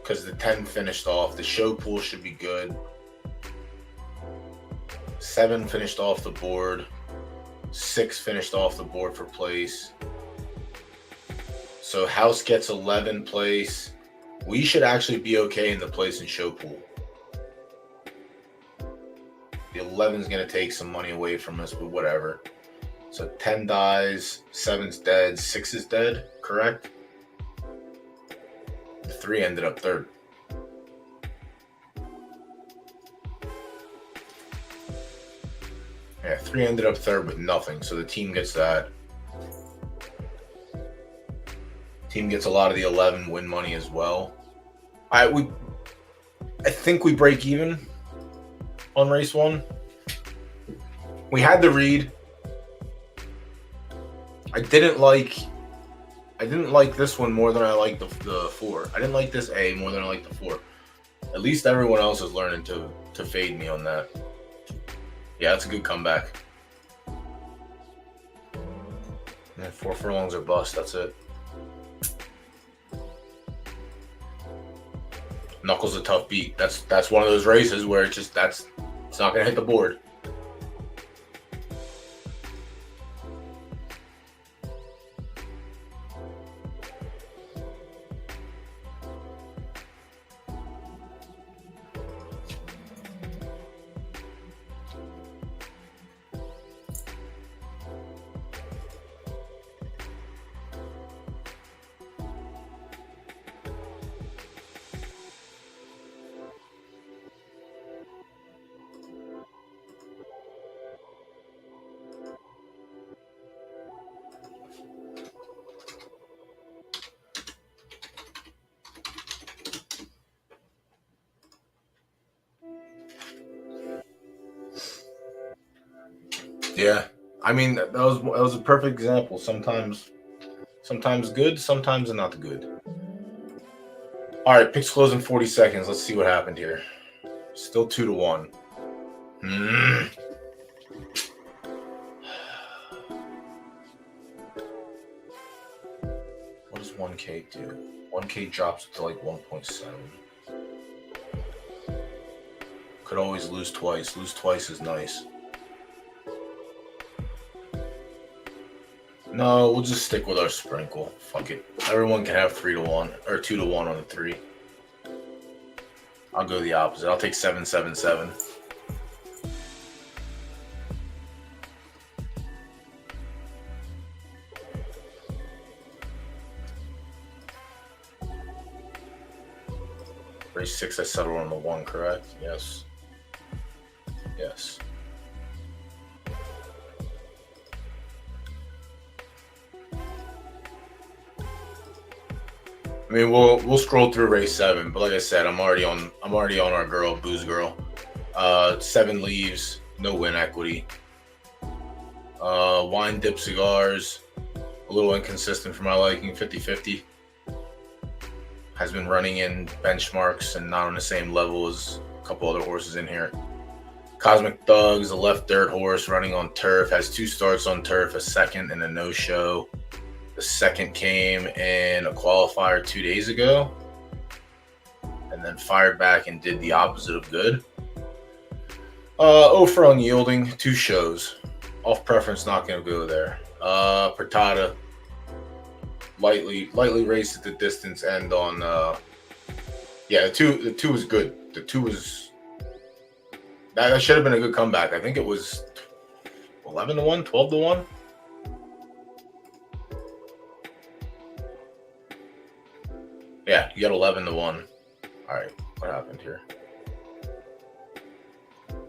because the 10 finished off. The show pool should be good. 7 finished off the board. 6 finished off the board for place. So house gets 11 place. We should actually be okay in the place and show pool. The 11 is going to take some money away from us, but whatever. So 10 dies, 7's dead, 6 is dead, correct? The 3 ended up 3rd. Yeah, 3 ended up third with nothing, so the team gets that. Team gets a lot of the 11 win money as well. I think we break even on race 1. We had the read. I didn't like this one more than I liked the 4. I didn't like this A more than I liked the 4. At least everyone else is learning to fade me on that. Yeah, that's a good comeback. And 4 furlongs or bust. That's it. Knuckles a tough beat. That's one of those races where it's not gonna hit the board. Yeah, I mean that was a perfect example. Sometimes good, sometimes not good. All right, picks close in 40 seconds. Let's see what happened here. Still 2-1. What does 1K do? 1K drops to like 1.7. Could always lose twice. Lose twice is nice. No, we'll just stick with our sprinkle. Fuck it. Everyone can have 3-1 or 2-1 on the 3. I'll go the opposite. I'll take 7-7-7. Race 6, I settled on the 1, correct? Yes. Yes. I mean, we'll scroll through race 7, but like I said, I'm already on our girl, Booze Girl. 7 leaves, no win equity. Wine dip cigars, a little inconsistent for my liking, 50-50. Has been running in benchmarks and not on the same level as a couple other horses in here. Cosmic Thugs, a left dirt horse running on turf, has 2 starts on turf, a second and a no-show. The second came in a qualifier 2 days ago and then fired back and did the opposite of good. 0 for unyielding, 2 shows. Off preference, not going to go there. Pertada, lightly raced at the distance and on, yeah, the two was good. The 2 was, that should have been a good comeback. I think it was 11-1, 12-1. Yeah, you got 11-1. All right, what happened here?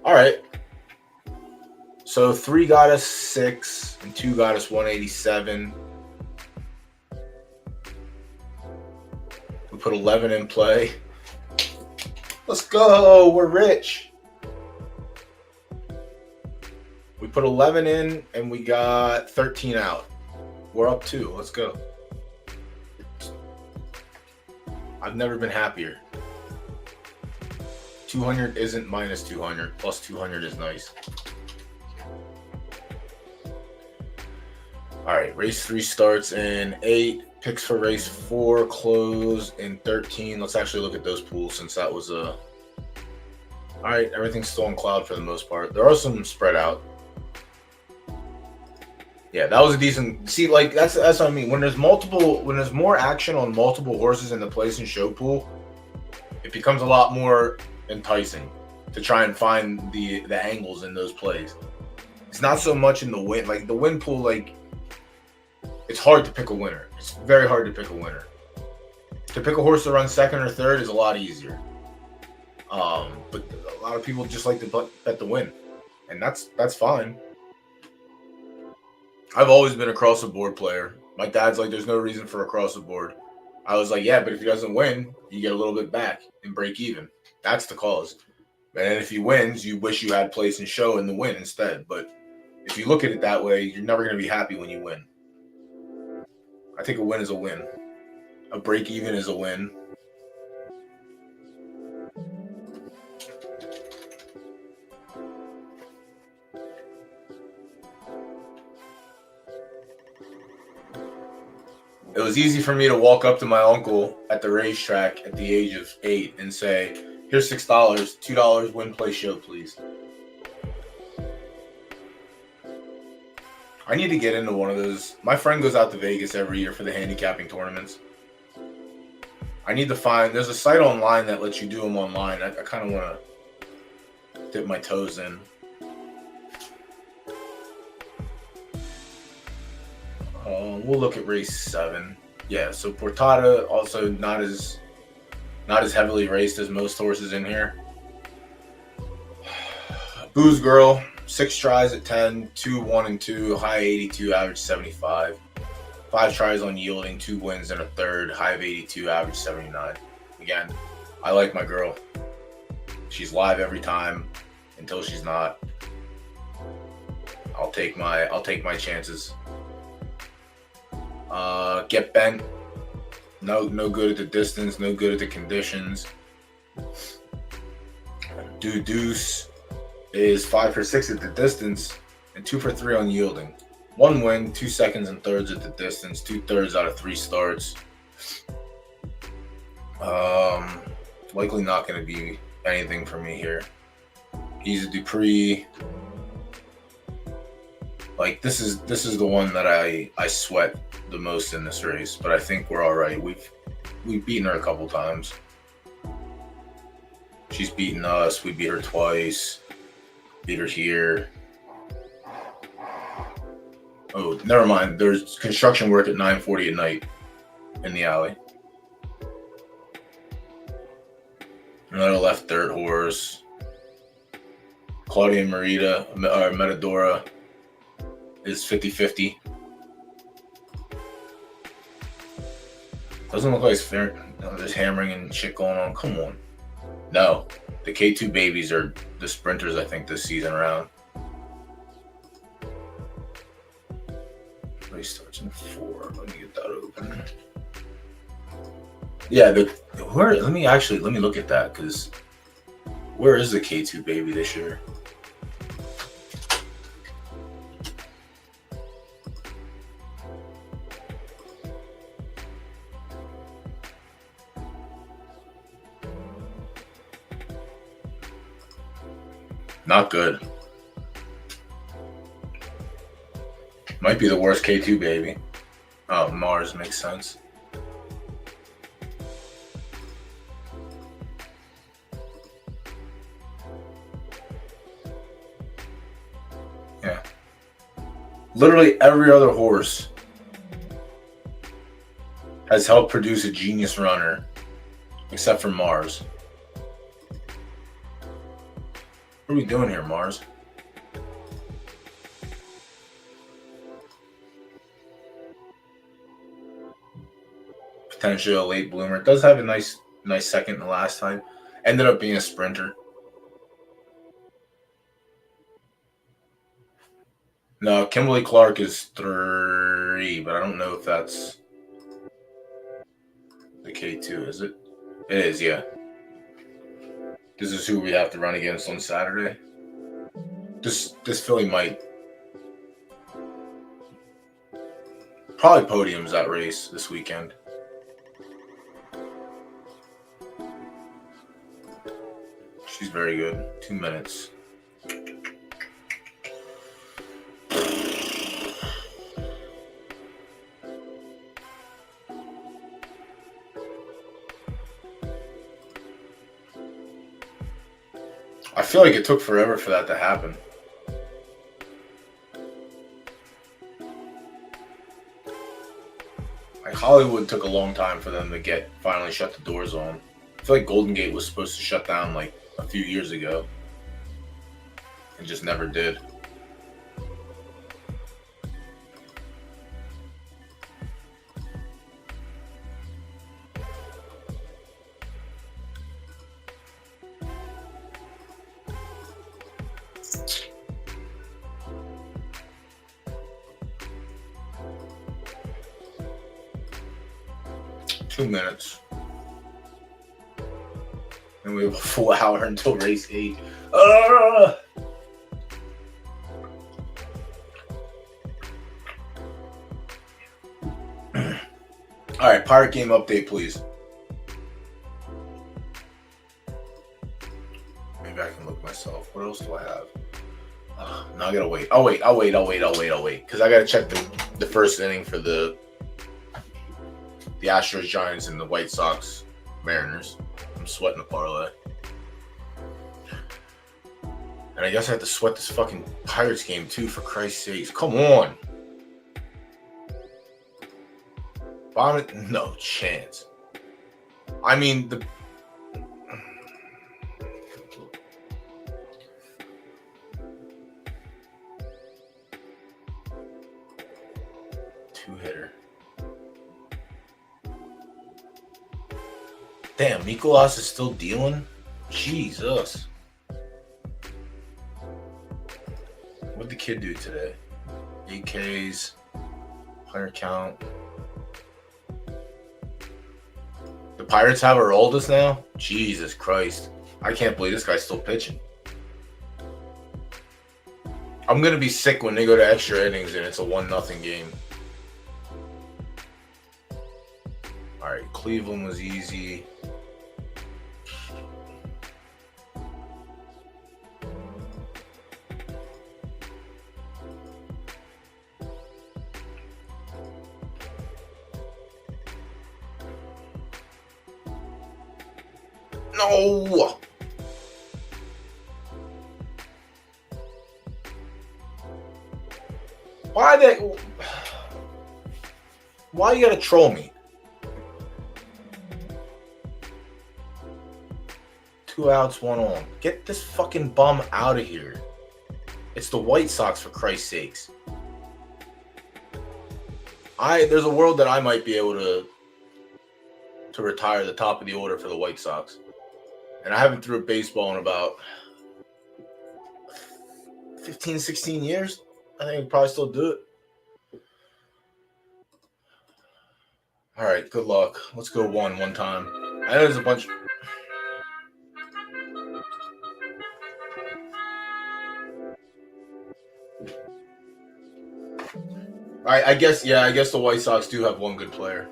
All right. So 3 got us 6 and 2 got us 187. We put 11 in play. Let's go. We're rich. We put 11 in and we got 13 out. We're up 2. Let's go. I've never been happier. 200 isn't minus 200. Plus 200 is nice. All right, race 3 starts in 8. Picks for race 4 close in 13. Let's actually look at those pools since that was a... All right, everything's still on cloud for the most part. There are some spread out. Yeah, that was a decent. See, like that's what I mean. When there's more action on multiple horses in the place and show pool, it becomes a lot more enticing to try and find the angles in those plays. It's not so much in the win. Like the win pool, like it's hard to pick a winner. It's very hard to pick a winner. To pick a horse to run second or third is a lot easier. But a lot of people just like to bet the win, and that's fine. I've always been a cross the board player. My dad's like, there's no reason for a cross the board. I was like, yeah, but if he doesn't win, you get a little bit back and break even. That's the cause. And if he wins, you wish you had place and show in the win instead. But if you look at it that way, you're never going to be happy when you win. I think a win is a win. A break even is a win. It was easy for me to walk up to my uncle at the racetrack at the age of 8 and say, here's $6, $2 win, play, show, please. I need to get into one of those. My friend goes out to Vegas every year for the handicapping tournaments. I need to find, there's a site online that lets you do them online. I kind of want to dip my toes in. We'll look at race 7. Yeah, so Portada also not as heavily raced as most horses in here. Booze Girl, 6 tries at 10, 2, 1, and 2, high 82, average 75. 5 tries on yielding, 2 wins and a third, high of 82, average 79. Again, I like my girl. She's live every time until she's not. I'll take my chances. Get Bent. No good at the distance, no good at the conditions. Deuce is 5 for 6 at the distance and 2 for 3 on yielding. 1 win, 2 seconds and thirds at the distance, 2/3 out of 3 starts. Likely not going to be anything for me here. He's a Dupree. Like this is the one that I sweat the most in this race, but I think we're all right. We've beaten her a couple times. She's beaten us. We beat her twice. Beat her here. Oh, never mind. There's construction work at 9:40 at night in the alley. Another left dirt horse. Claudia Metadora is 50-50. Doesn't look like it's fair. There's hammering and shit going on. Come on. No. The K2 babies are the sprinters, I think, this season around. Race starts in 4. Let me get that open. Yeah, let me look at that, because where is the K2 baby this year? Not good. Might be the worst K2 baby. Oh, Mars makes sense. Yeah. Literally every other horse has helped produce a genius runner except for Mars. What are we doing here, Mars? Potentially a late bloomer. It does have a nice second the last time. Ended up being a sprinter. No, Kimberly Clark is 3, but I don't know if that's the K2, is it? It is, yeah. This is who we have to run against on Saturday. This filly might probably podiums that race this weekend. She's very good. 2 minutes. I feel like it took forever for that to happen. Like Hollywood took a long time for them to finally shut the doors on. I feel like Golden Gate was supposed to shut down like a few years ago and just never did. 2 minutes. And we have a full hour until race 8. All right, Pirate Game update, please. Maybe I can look myself. What else do I have? No, I gotta wait. I'll wait. Because I gotta check the first inning for the Astros, Giants, and the White Sox, Mariners. I'm sweating the parlay. And I guess I have to sweat this fucking Pirates game too, for Christ's sakes. Come on. Bonnet, no chance. I mean, the two-hitter. Damn, Mikolas is still dealing? Jesus. What'd the kid do today? 8 Ks, 100 count. The Pirates have our oldest now? Jesus Christ. I can't believe this guy's still pitching. I'm going to be sick when they go to extra innings and it's a 1-0 game. All right, Cleveland was easy. No! Why you gotta troll me? 2 outs, 1 on. Get this fucking bum out of here. It's the White Sox, for Christ's sakes. There's a world that I might be able to retire the top of the order for the White Sox. And I haven't threw a baseball in about 15, 16 years. I think I'd probably still do it. All right, good luck. Let's go one time. I know there's a bunch. All right, I guess the White Sox do have one good player.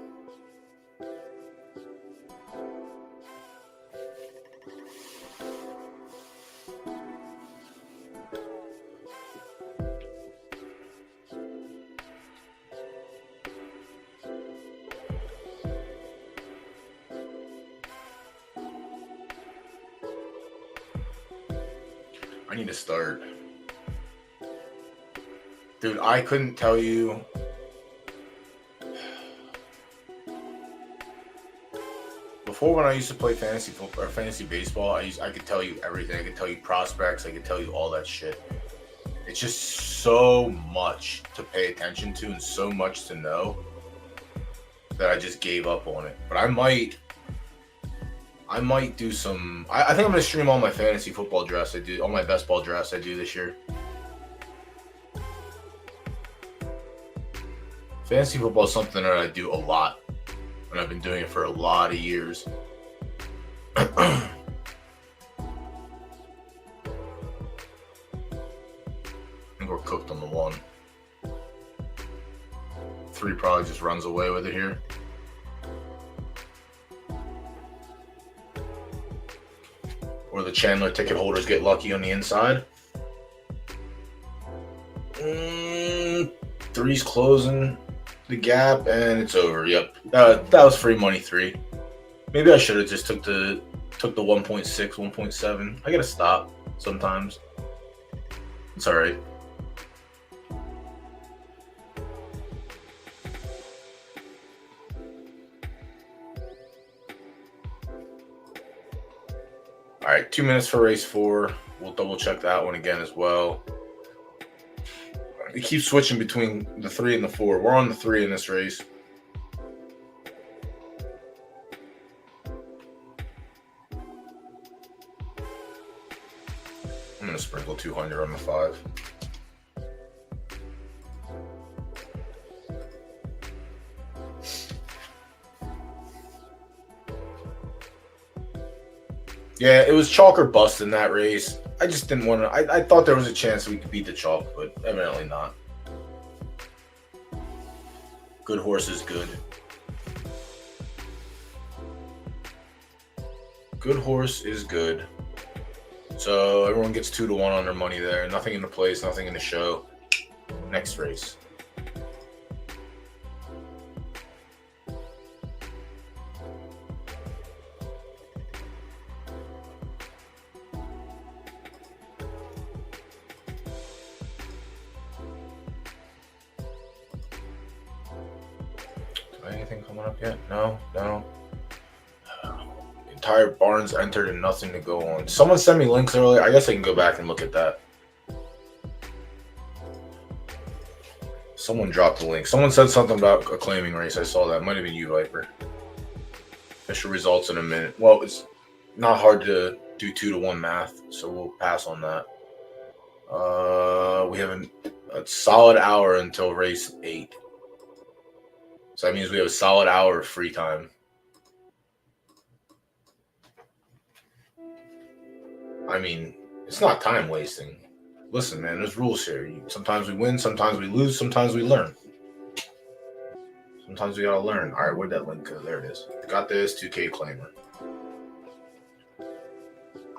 I need to start. Dude, I couldn't tell you. Before, when I used to play fantasy football or fantasy baseball, I could tell you everything. I could tell you prospects. I could tell you all that shit. It's just so much to pay attention to and so much to know that I just gave up on it. But I might do some. I think I'm gonna stream all my fantasy football drafts I do, all my best ball drafts I do this year. Fantasy football is something that I do a lot, and I've been doing it for a lot of years. I think we're cooked on the 1. 3 probably just runs away with it here. Or the Chandler ticket holders get lucky on the inside. 3's closing the gap, and it's over. Yep, that was free money 3. Maybe I should have just took the 1.6, 1.7. I gotta stop sometimes. It's all right. All right, 2 minutes for race 4. We'll double check that one again as well. We keep switching between the 3 and the 4. We're on the 3 in this race. I'm going to sprinkle 200 on the 5. Yeah, it was chalk or bust in that race. I just didn't want to. I thought there was a chance we could beat the chalk, but evidently not. Good horse is good. Good horse is good. So everyone gets 2-1 on their money there. Nothing in the place, nothing in the show. Next race. Anything coming up yet? No. Entire barns entered and nothing to go on. Someone sent me links earlier. I guess I can go back and look at that. Someone dropped a link. Someone said something about a claiming race. I saw that. Might have been you, Viper. Official results in a minute. Well, it's not hard to do 2-1 math, so we'll pass on that. We have a solid hour until race 8. So that means we have a solid hour of free time. I mean, it's not time wasting. Listen, man, there's rules here. Sometimes we win, sometimes we lose, sometimes we learn. Sometimes we gotta learn. All right, where'd that link go? There it is. Got this 2K claimer.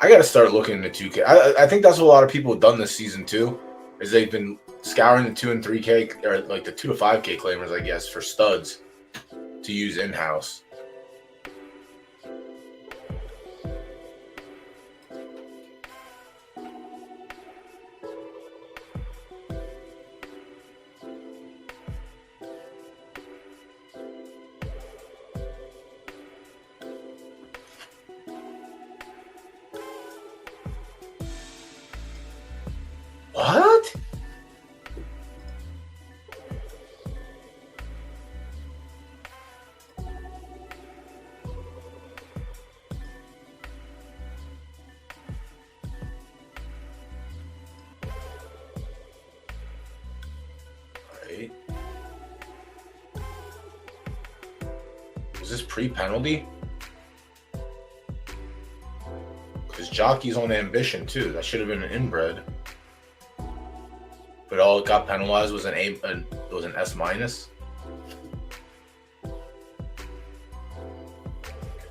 I gotta start looking into 2K. I think that's what a lot of people have done this season too. Is they've been scouring the 2 and 3K, or like the 2 to 5K claimers, I guess, for studs to use in house. What? Right. Was this pre-penalty? Because Jockey's on Ambition too. That should have been an inbred. But all it got penalized was an S minus.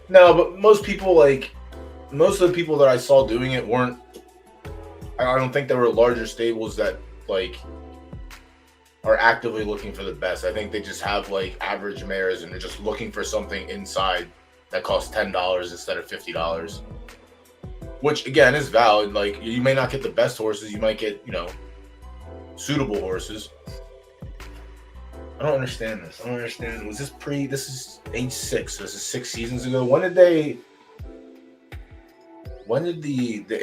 No, but most of the people that I saw doing it weren't. I don't think there were larger stables that like are actively looking for the best. I think they just have like average mares and they're just looking for something inside that costs $10 instead of $50. Which again is valid. Like you may not get the best horses, you might get, suitable horses. I don't understand this. I don't understand. Was this this is age 6. This is 6 seasons ago. When did the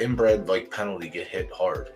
inbred like penalty get hit hard?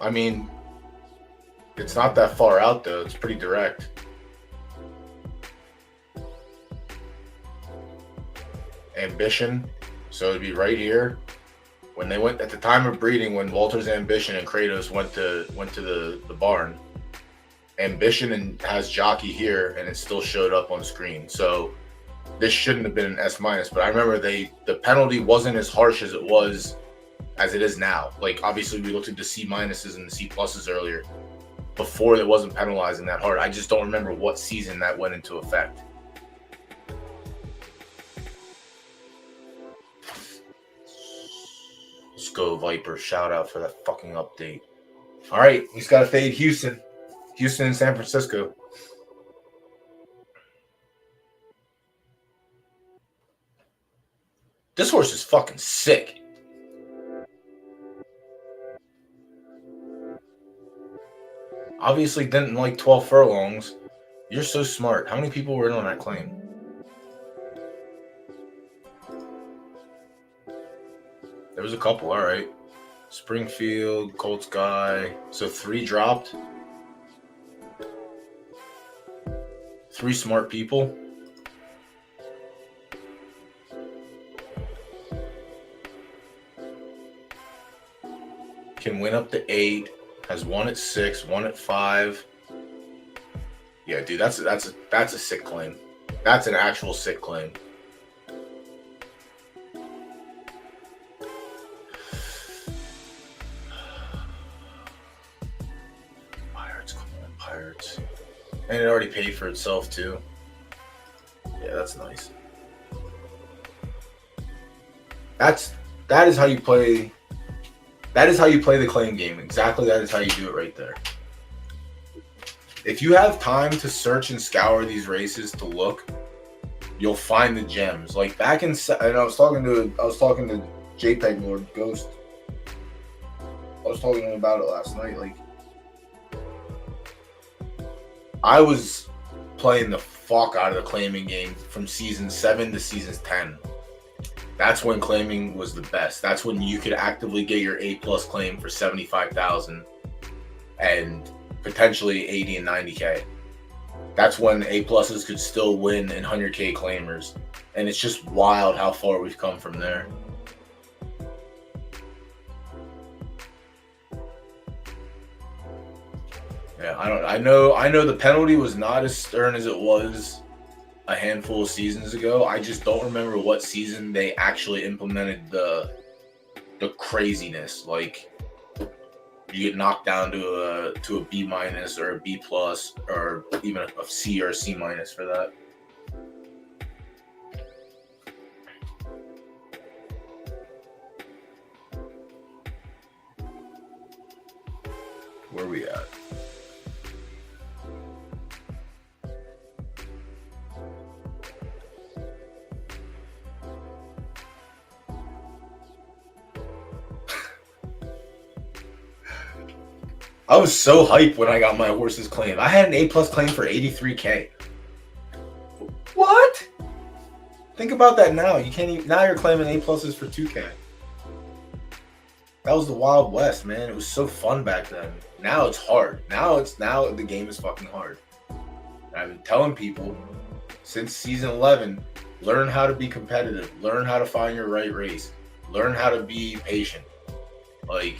I mean, it's not that far out though. It's pretty direct. Ambition, so it'd be right here. When they went at the time of breeding, when Walter's Ambition and Kratos went to the barn, Ambition and has Jockey here, and it still showed up on screen. So this shouldn't have been an S minus, but I remember the penalty wasn't as harsh as it is now. Like obviously we looked at the C minuses and the C pluses earlier. Before it wasn't penalizing that hard. I just don't remember what season that went into effect. Let's go Viper. Shout out for that fucking update. All right, he's got to fade Houston and San Francisco. This horse is fucking sick. Obviously didn't like 12 furlongs. You're so smart. How many people were in on that claim? There was a couple, all right. Springfield, Colts guy. So 3 dropped. 3 smart people. Can win up to 8. Has 1 at 6, 1 at 5. Yeah, dude, that's a sick claim. That's an actual sick claim. Pirates, come on, Pirates. And it already paid for itself too. Yeah, that's nice. That is how you play. That is how you play the claim game. Exactly, that is how you do it right there. If you have time to search and scour these races to look, you'll find the gems. Like back in, and I was talking to JPEG Lord Ghost. I was talking to him about it last night. Like, I was playing the fuck out of the claiming game from season 7 to season 10. That's when claiming was the best. That's when you could actively get your A+ claim for 75,000 and potentially 80 and 90K. That's when A pluses could still win in 100K claimers. And it's just wild how far we've come from there. Yeah, I know the penalty was not as stern as it was a handful of seasons ago. I just don't remember what season they actually implemented the craziness. Like, you get knocked down to a B- or a B+, or even a C or a C- for that. Where are we at? I was so hyped when I got my horse's claim. I had an A+ claim for 83K. What? Think about that now. You can't even, now you're claiming A+ for 2K. That was the Wild West, man. It was so fun back then. Now it's hard. Now the game is fucking hard. And I've been telling people since season 11, learn how to be competitive. Learn how to find your right race. Learn how to be patient. Like,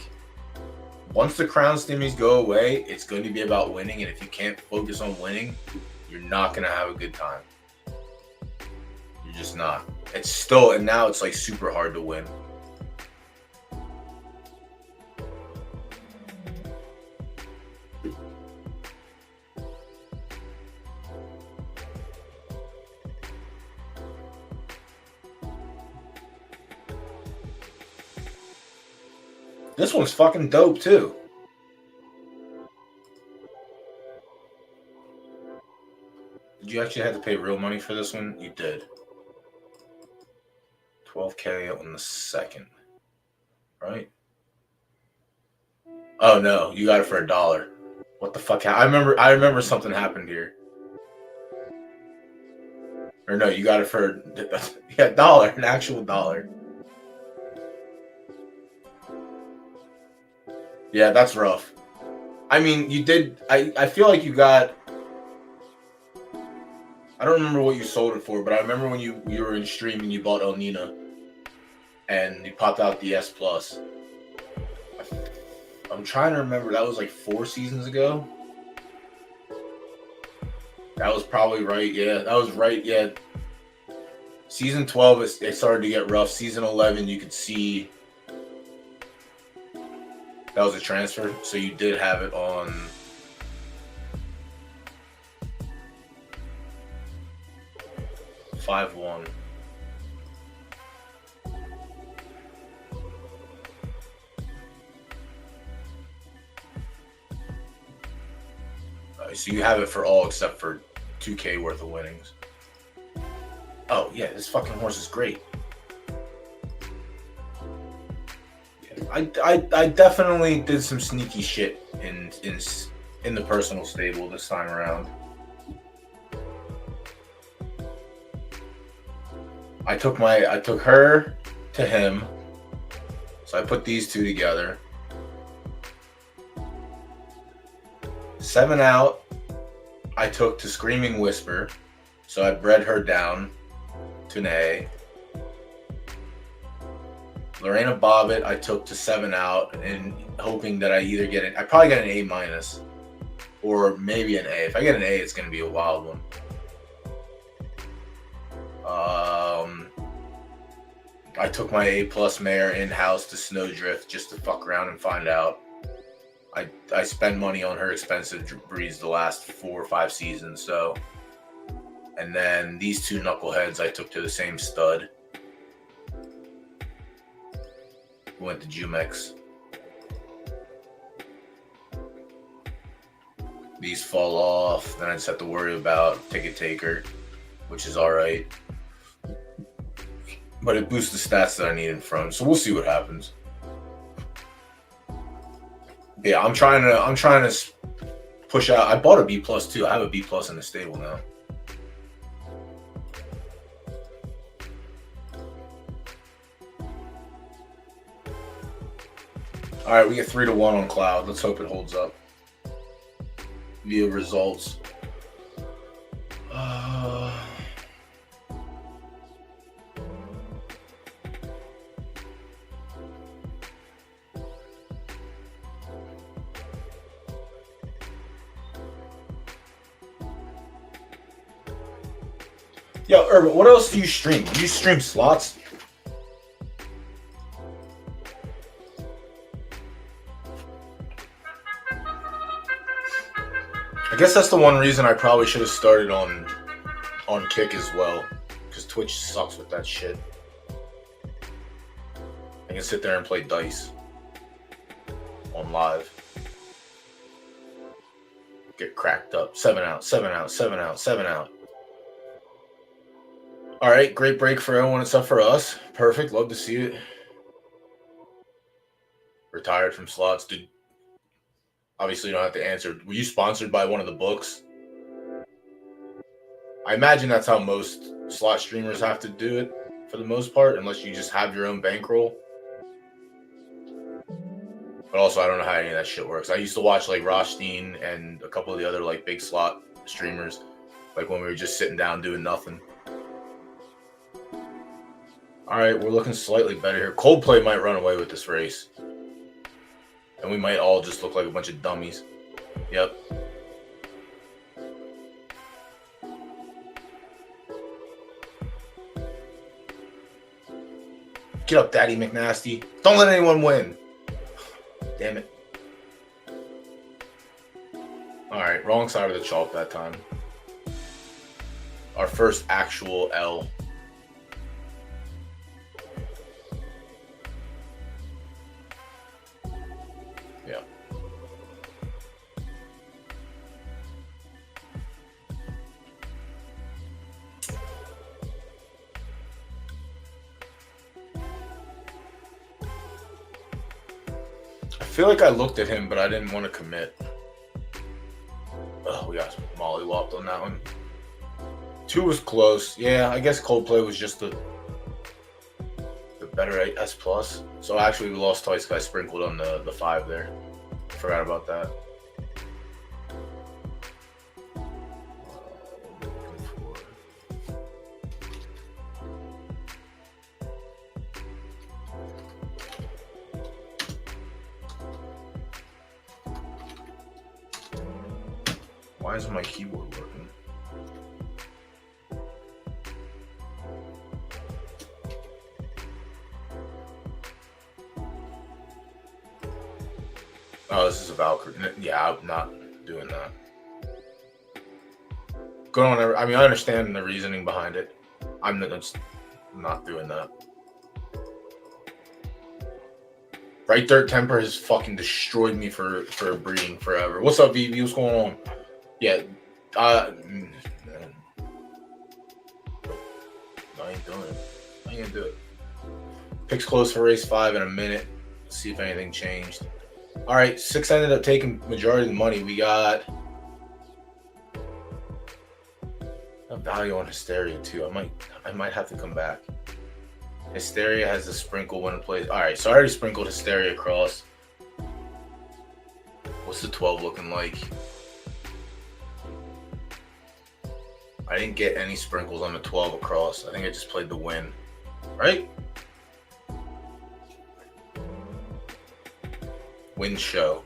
once the crown stimmies go away, it's going to be about winning. And if you can't focus on winning, you're not going to have a good time. You're just not. It's still, and now it's like super hard to win. This one's fucking dope too. Did you actually have to pay real money for this one? You did. 12K on the second, right? Oh no, you got it for $1. What the fuck? I remember something happened here. Or no, you got it for yeah, $1, an actual $1. Yeah, that's rough. I mean, you did. I feel like you got. I don't remember what you sold it for, but I remember when you were in stream and you bought El Nina, and you popped out the S+. I'm trying to remember. That was like 4 seasons ago. That was probably right. Yeah, that was right. Yeah. Season 12, it started to get rough. Season 11, you could see. That was a transfer, so you did have it on. $5-1. So you have it for all except for 2K worth of winnings. Oh yeah, this fucking horse is great. I definitely did some sneaky shit in the personal stable this time around. I took her to him, so I put these two together. 7 out, I took to Screaming Whisper, so I bred her down to an A. Lorena Bobbitt, I took to 7 out, and hoping that I either get it. I probably get an A minus, or maybe an A. If I get an A, it's going to be a wild one. I took my A plus mare in house to Snowdrift just to fuck around and find out. I spend money on her expensive breeds the last 4 or 5 seasons, so. And then these two knuckleheads I took to the same stud. Went to Jumex. These fall off, then I just have to worry about ticket taker, which is alright. But it boosts the stats that I need in front, so we'll see what happens. Yeah, I'm trying to push out. I bought a B plus too. I have a B plus in the stable now. All right, we get 3-1 on Cloud. Let's hope it holds up via results. Yo, Urban, what else do you stream? Do you stream slots? I guess that's the one reason I probably should have started on Kick as well, because Twitch sucks with that shit. I can sit there and play dice on live. Get cracked up. 7 out, 7 out, 7 out, 7 out. All right, great break for everyone except for us. Perfect, love to see it. Retired from slots, dude. Obviously, you don't have to answer. Were you sponsored by one of the books? I imagine that's how most slot streamers have to do it for the most part, unless you just have your own bankroll. But also, I don't know how any of that shit works. I used to watch like Rothstein and a couple of the other like big slot streamers, like when we were just sitting down doing nothing. All right, we're looking slightly better here. Coldplay might run away with this race. And we might all just look like a bunch of dummies. Yep. Get up, Daddy McNasty. Don't let anyone win. Damn it. All right, wrong side of the chalk that time. Our first actual L. Yeah. I feel like I looked at him, but I didn't want to commit. Oh, we got mollywopped on that one. 2 was close. Yeah, I guess Coldplay was just the better S plus. So actually we lost twice because I sprinkled on the 5 there. Forgot about that. Why isn't my keyboard working? Oh, this is a Valkyrie. Yeah, I'm not doing that. Go on. I mean, I understand the reasoning behind it. I'm not doing that. Bright Dirt Temper has fucking destroyed me for breeding forever. What's up, VV? What's going on? Yeah, I ain't doing it. I ain't gonna do it. Picks close for race 5 in a minute. Let's see if anything changed. All right, 6 ended up taking majority of the money. We got a value on Hysteria too. I might have to come back. Hysteria has a sprinkle when it plays. All right, so I already sprinkled Hysteria across. What's the 12 looking like? I didn't get any sprinkles on the 12 across. I think I just played the win, right? Win show.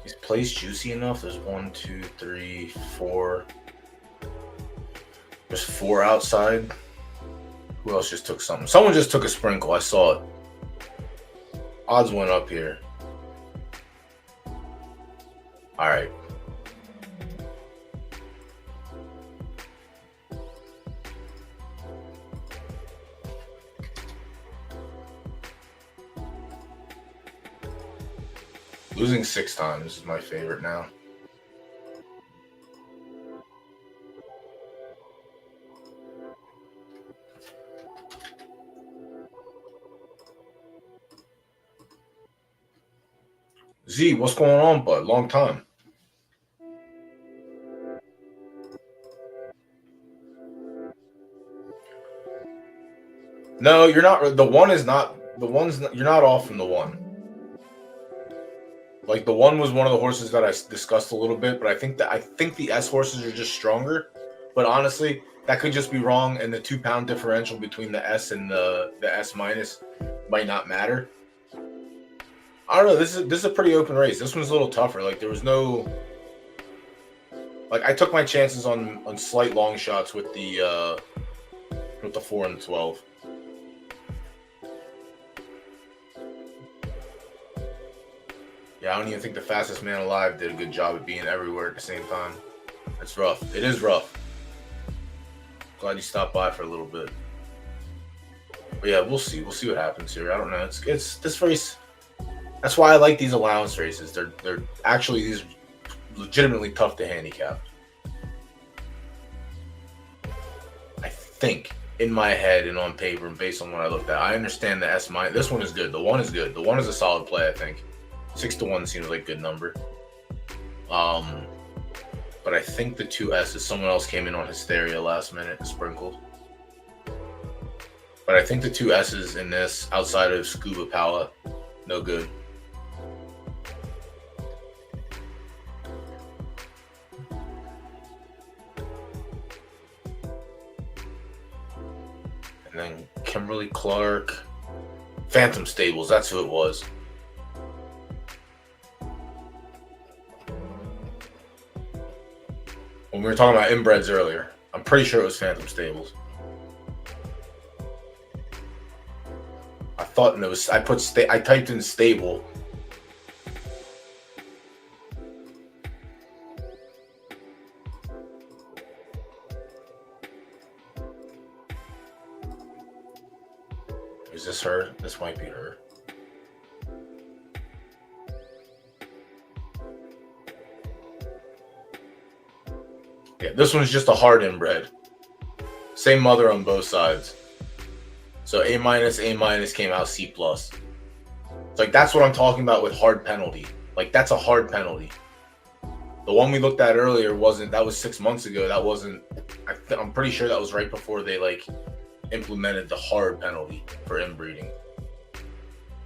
Is plays juicy enough? There's 1, 2, 3, 4. There's 4 outside. Who else just took something? Someone just took a sprinkle. I saw it. Odds went up here. All right. Losing 6 times is my favorite now. Z, what's going on, bud? Long time. No, you're not. The one is not. The one's not, you're not off from the one. Like the one was one of the horses that I discussed a little bit, but I think the S horses are just stronger. But honestly, that could just be wrong, and the 2 pound differential between the S and the S minus might not matter. I don't know. This is a pretty open race. This one's a little tougher. Like there was no. Like I took my chances on slight long shots with the 4 and the 12. Yeah, I don't even think the fastest man alive did a good job at being everywhere at the same time. It's rough. It is rough. Glad you stopped by for a little bit. But yeah, we'll see. We'll see what happens here. I don't know. It's this race. That's why I like these allowance races. They're actually these legitimately tough to handicap. I think in my head and on paper and based on what I looked at, I understand the S minus. This one is good. The one is good. The one is a solid play, I think. 6 to 1 seems like a good number. But I think the 2S is someone else came in on Hysteria last minute and sprinkled. But I think the 2S's in this, outside of Scuba Pala, no good. And then Kimberly Clark, Phantom Stables, that's who it was. When we were talking about inbreds earlier, I'm pretty sure it was Phantom Stables. I thought it was. I typed in stable. Is this her? This might be her. Yeah, this one's just a hard inbred. Same mother on both sides. So A minus came out C plus. It's like that's what I'm talking about with hard penalty. Like that's a hard penalty. The one we looked at earlier wasn't. That was 6 months ago. That wasn't. I'm pretty sure that was right before they like implemented the hard penalty for inbreeding.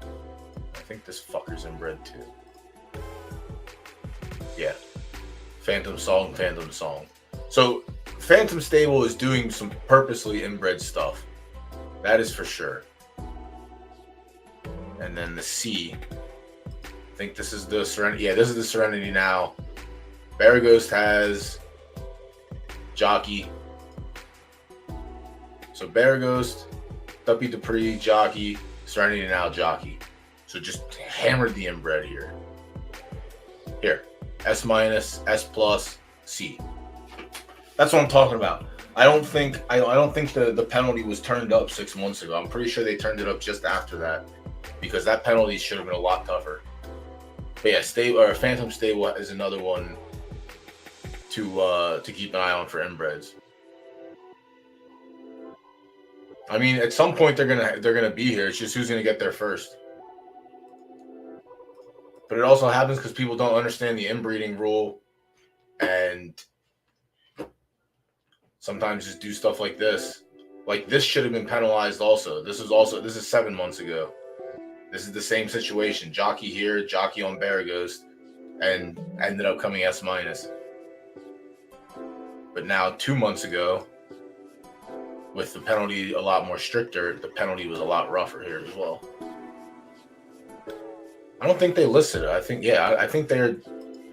I think this fucker's inbred too. Yeah. Phantom Song. So Phantom Stable is doing some purposely inbred stuff. That is for sure. And then the C. I think this is the Serenity. Yeah, this is the Serenity now. Baraghost has Jockey. So Baraghost, Duppy Dupree, Jockey, Serenity now, Jockey. So just hammered the inbred here. Here. S minus, S plus, C. That's what I'm talking about. I don't think the penalty was turned up 6 months ago. I'm pretty sure they turned it up just after that because that penalty should have been a lot tougher. But yeah, Phantom Stable is another one to keep an eye on for inbreds. I mean, at some point they're gonna be here. It's just who's gonna get there first. But it also happens because people don't understand the inbreeding rule, and sometimes just do stuff like this. Like this should have been penalized. Also, this is 7 months ago. This is the same situation. Jockey here, jockey on Baragos, and ended up coming S minus. But now 2 months ago, with the penalty a lot more stricter, the penalty was a lot rougher here as well. I don't think they listed it. I think they're.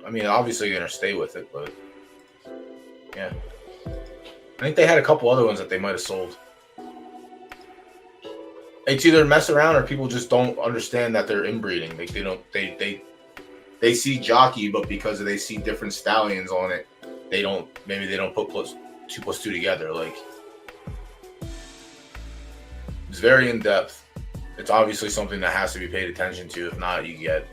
I mean, obviously they're gonna stay with it, but yeah, I think they had a couple other ones that they might have sold. It's either mess around or people just don't understand that they're inbreeding. Like they see jockey, but because they see different stallions on it, they don't put two plus two together. Like it's very in depth. It's obviously something that has to be paid attention to. If not, you get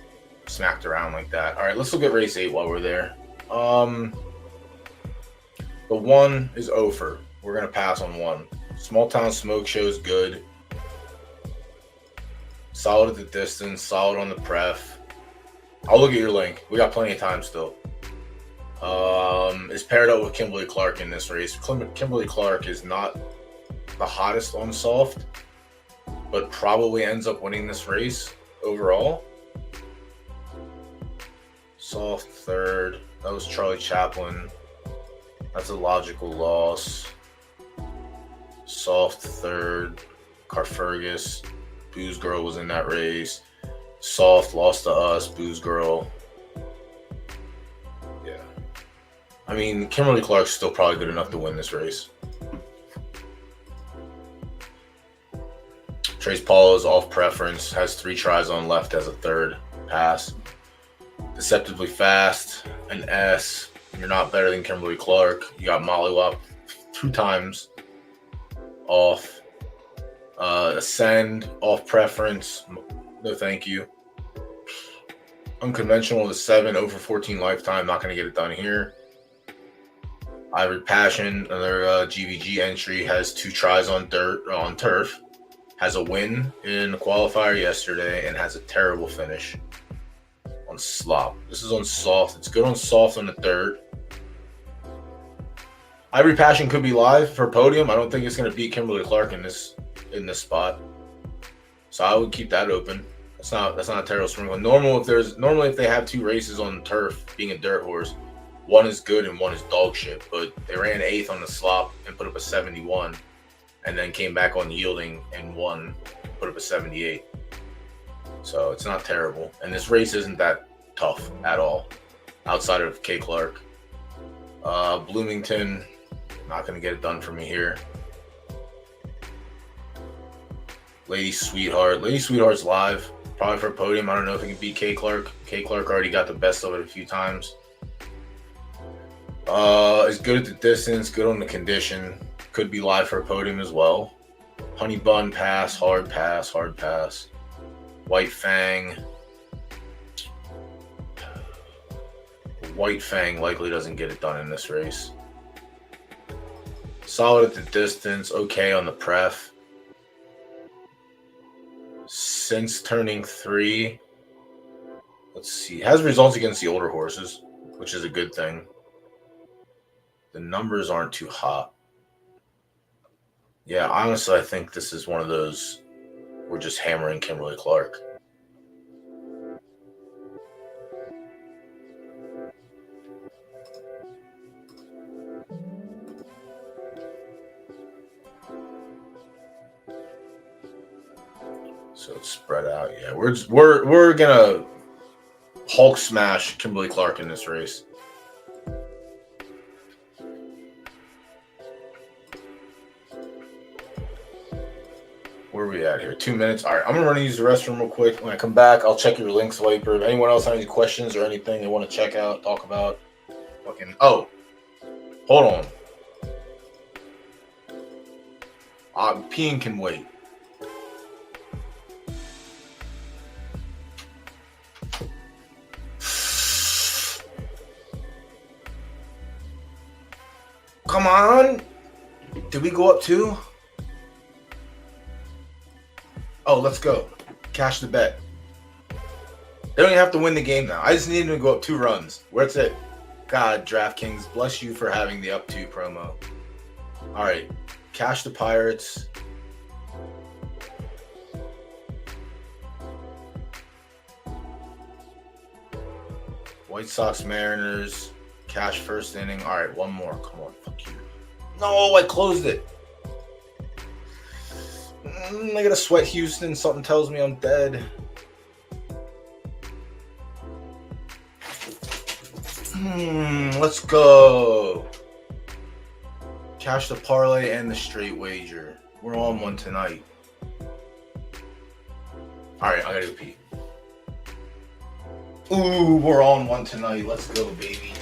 smacked around like that. All right, let's look at race 8 while we're there. The 1 is Ophir. We're gonna pass on 1. Small Town Smoke Show is good. Solid at the distance, solid on the pref. I'll look at your link. We got plenty of time still. Is paired up with Kimberly Clark in this race. Kimberly Clark is not the hottest on soft, but probably ends up winning this race overall. Soft third. That was Charlie Chaplin. That's a logical loss. Soft third. Carfergus. Booze Girl was in that race. Soft lost to us. Booze Girl. Yeah. I mean, Kimberly Clark's still probably good enough to win this race. Trace Paulo is off preference. Has 3 tries on left as a third pass. Deceptively fast. An S. You're not better than Kimberly Clark. You got Mollywop 2 times off. Ascend off preference. No, thank you. Unconventional to 7 over 14 lifetime. Not going to get it done here. Ivory Passion, another GVG entry, has 2 tries on turf. Has a win in the qualifier yesterday and has a terrible finish on slop. This is on soft. It's good on soft on the third. Ivory Passion could be live for podium. I don't think it's going to beat Kimberly Clark in this spot. So I would keep that open. That's not a terrible swing. Normally if they have 2 races on turf, being a dirt horse, one is good and one is dog shit. But they ran 8th on the slop and put up a 71. And then came back on yielding and won, put up a 78. So it's not terrible. And this race isn't that tough at all, outside of K. Clark. Bloomington, not going to get it done for me here. Lady Sweetheart. Lady Sweetheart's live, probably for a podium. I don't know if it can beat K. Clark. K. Clark already got the best of it a few times. Is good at the distance, good on the condition. Could be live for a podium as well. Honey Bun pass, hard pass, hard pass. White Fang. White Fang likely doesn't get it done in this race. Solid at the distance, okay on the pref. Since turning 3, let's see, has results against the older horses, which is a good thing. The numbers aren't too hot. Yeah, honestly, I think this is one of those we're just hammering Kimberly Clark. So it's spread out. Yeah, we're gonna Hulk smash Kimberly Clark in this race. Where are we at here? 2 minutes. All right, I'm gonna use the restroom real quick. When I come back, I'll check your links later. If anyone else has any questions or anything they want to check out, talk about, hold on. Peeing can wait. Come on. Did we go up 2? Oh, let's go. Cash the bet. They don't even have to win the game now. I just need them to go up 2 runs. Where's it? God, DraftKings, bless you for having the up 2 promo. All right. Cash the Pirates. White Sox, Mariners. Cash first inning. All right, one more. Come on. Fuck you. No, I closed it. I gotta sweat Houston. Something tells me I'm dead. Let's go. Cash the parlay and the straight wager. We're on one tonight. All right, I gotta go pee. Ooh, we're on one tonight. Let's go, baby.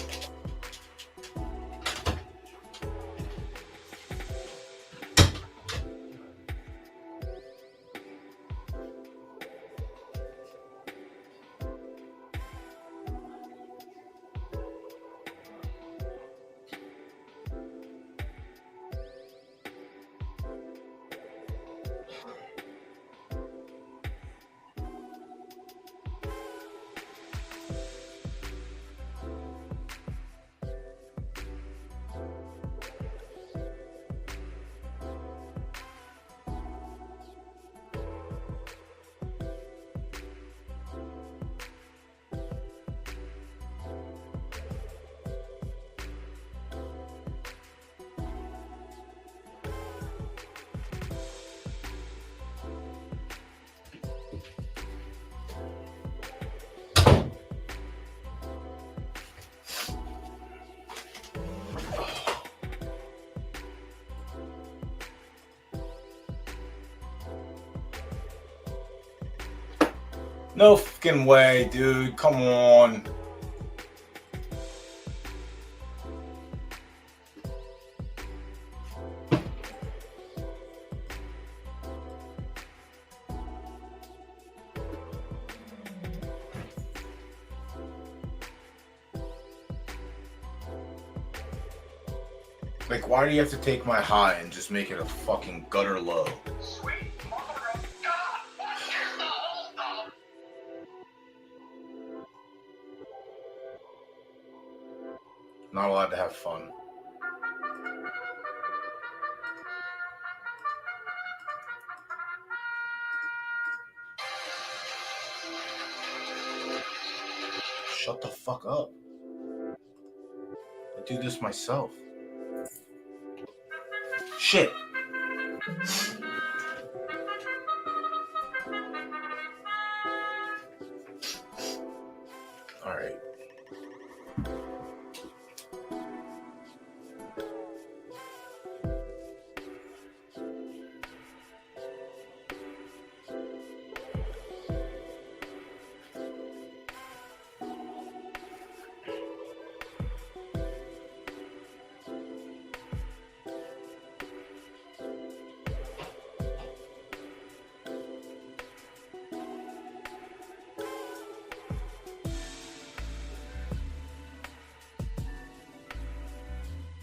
No fucking way, dude. Come on. Like, why do you have to take my high and just make it a fucking gutter low? Sweet mother of God, what is the holdup? Not allowed to have fun. Shut the fuck up. I do this myself. Shit. All right.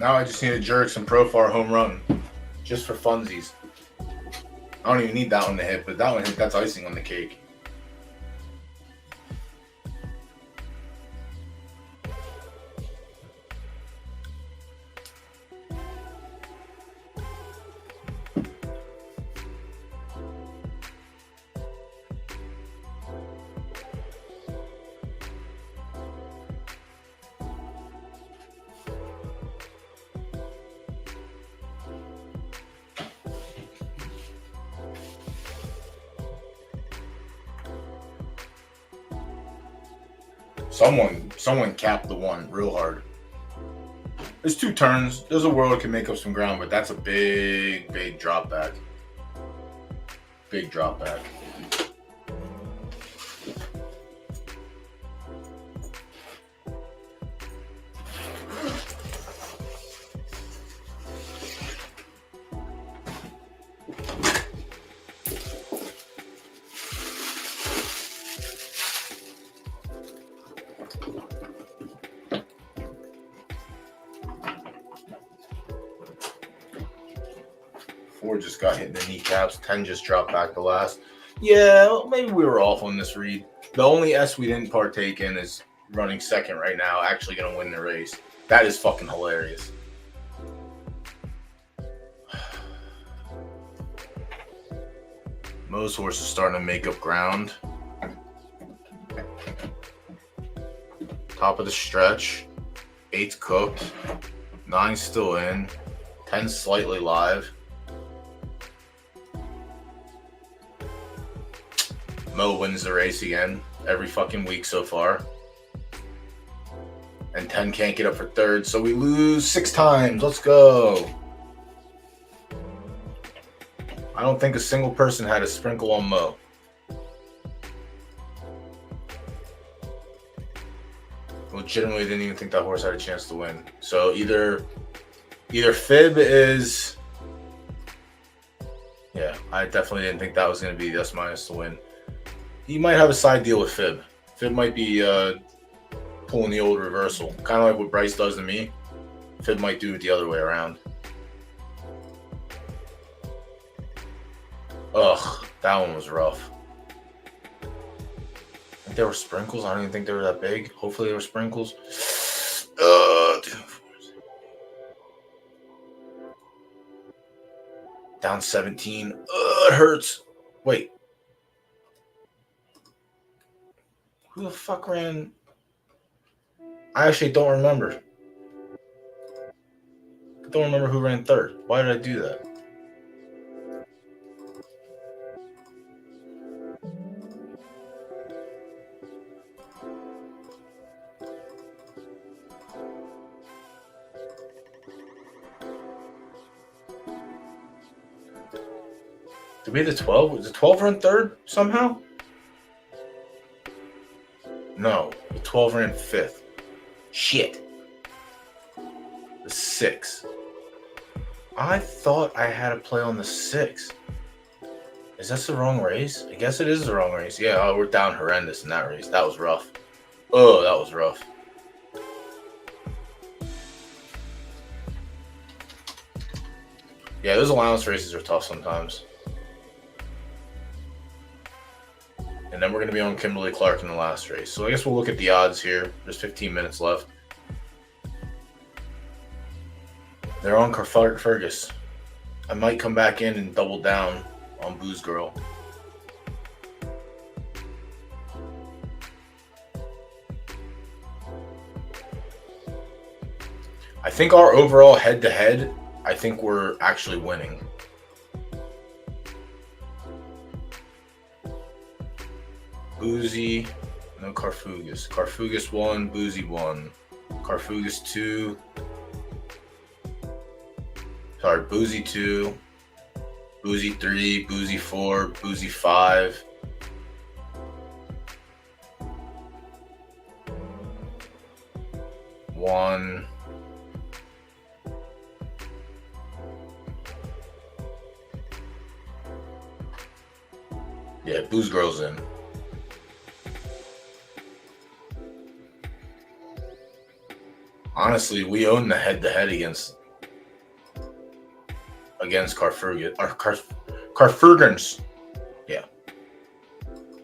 Now I just need to jerk some Profar home run, just for funsies. I don't even need that one to hit, but that one hit, that's icing on the cake. Someone capped the one real hard. There's 2 turns. There's a world can make up some ground, but that's a big drop back. Big drop back. Just got hit in the kneecaps. 10 just dropped back the last. Yeah, well, maybe we were off on this read. The only S we didn't partake in is running second right now, actually going to win the race. That is fucking hilarious. Mo's horse is starting to make up ground. Top of the stretch. 8's cooked. 9's still in. 10's slightly live. Mo wins the race again every fucking week so far. And 10 can't get up for third, so we lose 6 times. Let's go. I don't think a single person had a sprinkle on Mo. Legitimately didn't even think that horse had a chance to win. So either Fib is... Yeah, I definitely didn't think that was going to be the S- to win. He might have a side deal with Fib. Fib might be pulling the old reversal. Kind of like what Bryce does to me. Fib might do it the other way around. Ugh, that one was rough. I think there were sprinkles. I don't even think they were that big. Hopefully there were sprinkles. Down 17. It hurts. Wait. Who the fuck ran? I actually don't remember. I don't remember who ran third. Why did I do that? Did we have the 12? Was the 12 run third somehow? No, the 12 ran fifth. Shit. The 6. I thought I had a play on the 6. Is that the wrong race? I guess it is the wrong race. Yeah, we're down horrendous in that race. That was rough. Oh, that was rough. Yeah, those allowance races are tough sometimes. And then we're going to be on Kimberly Clark in the last race. So I guess we'll look at the odds here. There's 15 minutes left. They're on Fergus. I might come back in and double down on Booze Girl. I think our overall head-to-head, I think we're actually winning. Boozy, no Carfugus. Carfugus 1, Boozy 1. Carfugus 2. Sorry, Boozy 2. Boozy 3, Boozy 4, Boozy 5. One. Yeah, Booze Girl's in. Honestly, we own the head-to-head against Carfugus or Carfugans. Yeah.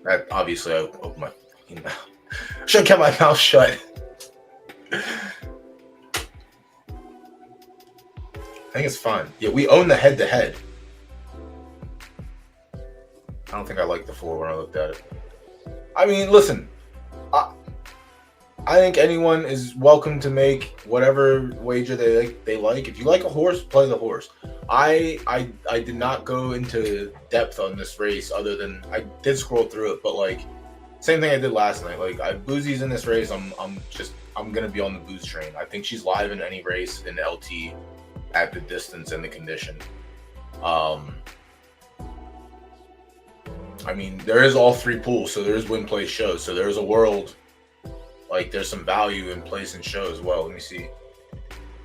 That obviously I opened my fucking mouth. Should have kept my mouth shut. I think it's fine. Yeah, we own the head-to-head. I don't think I liked the 4 when I looked at it. I mean, listen. I think anyone is welcome to make whatever wager they like. If you like a horse, play the horse. I did not go into depth on this race other than I did scroll through it, but like same thing I did last night. Like Boozy's in this race. I'm gonna be on the Booze train. I think she's live in any race in LT at the distance and the condition. I mean, there is all 3 pools, so there is win, place, show. So there's a world. Like, there's some value in place and show as well. Let me see.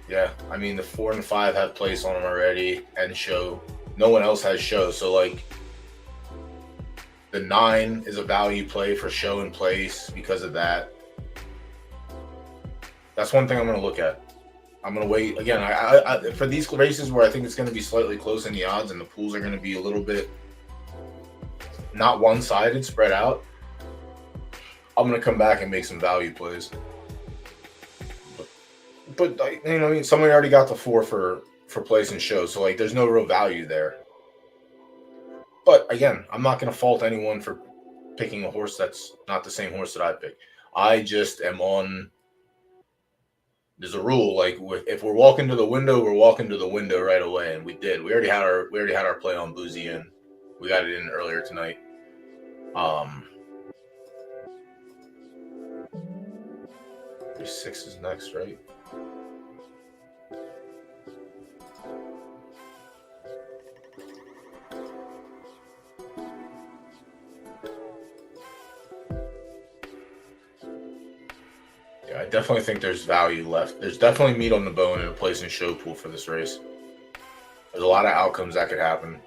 Yeah, I mean, the 4 and 5 have place on them already and show. No one else has show. So, like, the 9 is a value play for show and place because of that. That's one thing I'm going to look at. I'm going to wait. Again, I for these races where I think it's going to be slightly close in the odds and the pools are going to be a little bit not one-sided, spread out, I'm gonna come back and make some value plays. But you know, I mean, somebody already got the 4 for placing shows, so like, there's no real value there. But again, I'm not gonna fault anyone for picking a horse that's not the same horse that I picked. I just am on. There's a rule, like if we're walking to the window, we're walking to the window right away, and we did. We already had our play on Boozy in. We got it in earlier tonight. 6 is next, right? Yeah, I definitely think there's value left. There's definitely meat on the bone in a place and show pool for this race. There's a lot of outcomes that could happen.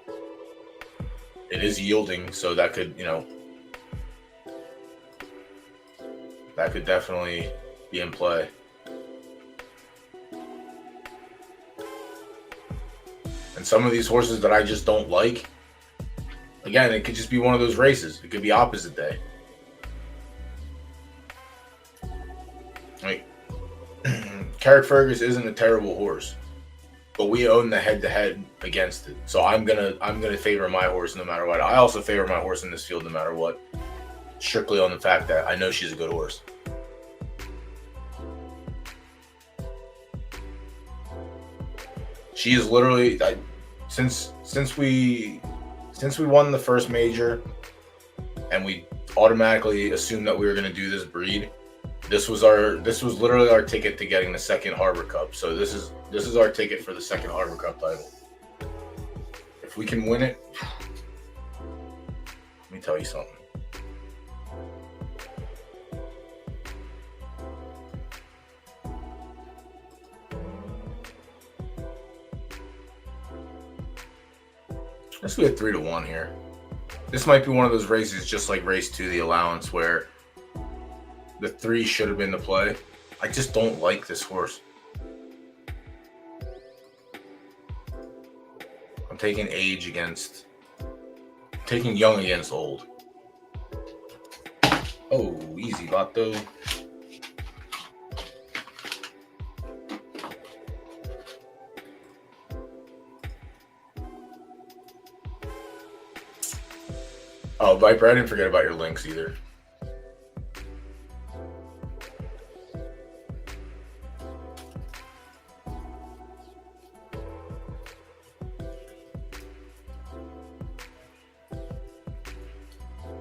It is yielding, so that could, you know, that could definitely be in play. And some of these horses that I just don't like, again, it could just be one of those races. It could be opposite day. Like, Carrickfergus isn't a terrible horse, but we own the head-to-head against it. So I'm gonna favor my horse no matter what. I also favor my horse in this field no matter what, strictly on the fact that I know she's a good horse. She is literally, since we won the first major, and we automatically assumed that we were going to do this breed. This was literally our ticket to getting the second Harbor Cup. So this is our ticket for the second Harbor Cup title. If we can win it, let me tell you something. Let's be a 3-1 here. This might be one of those races, just like race 2, the allowance, where the 3 should have been the play. I just don't like this horse. I'm taking young against old. Oh, easy, Vato. Oh, Viper, I didn't forget about your links either.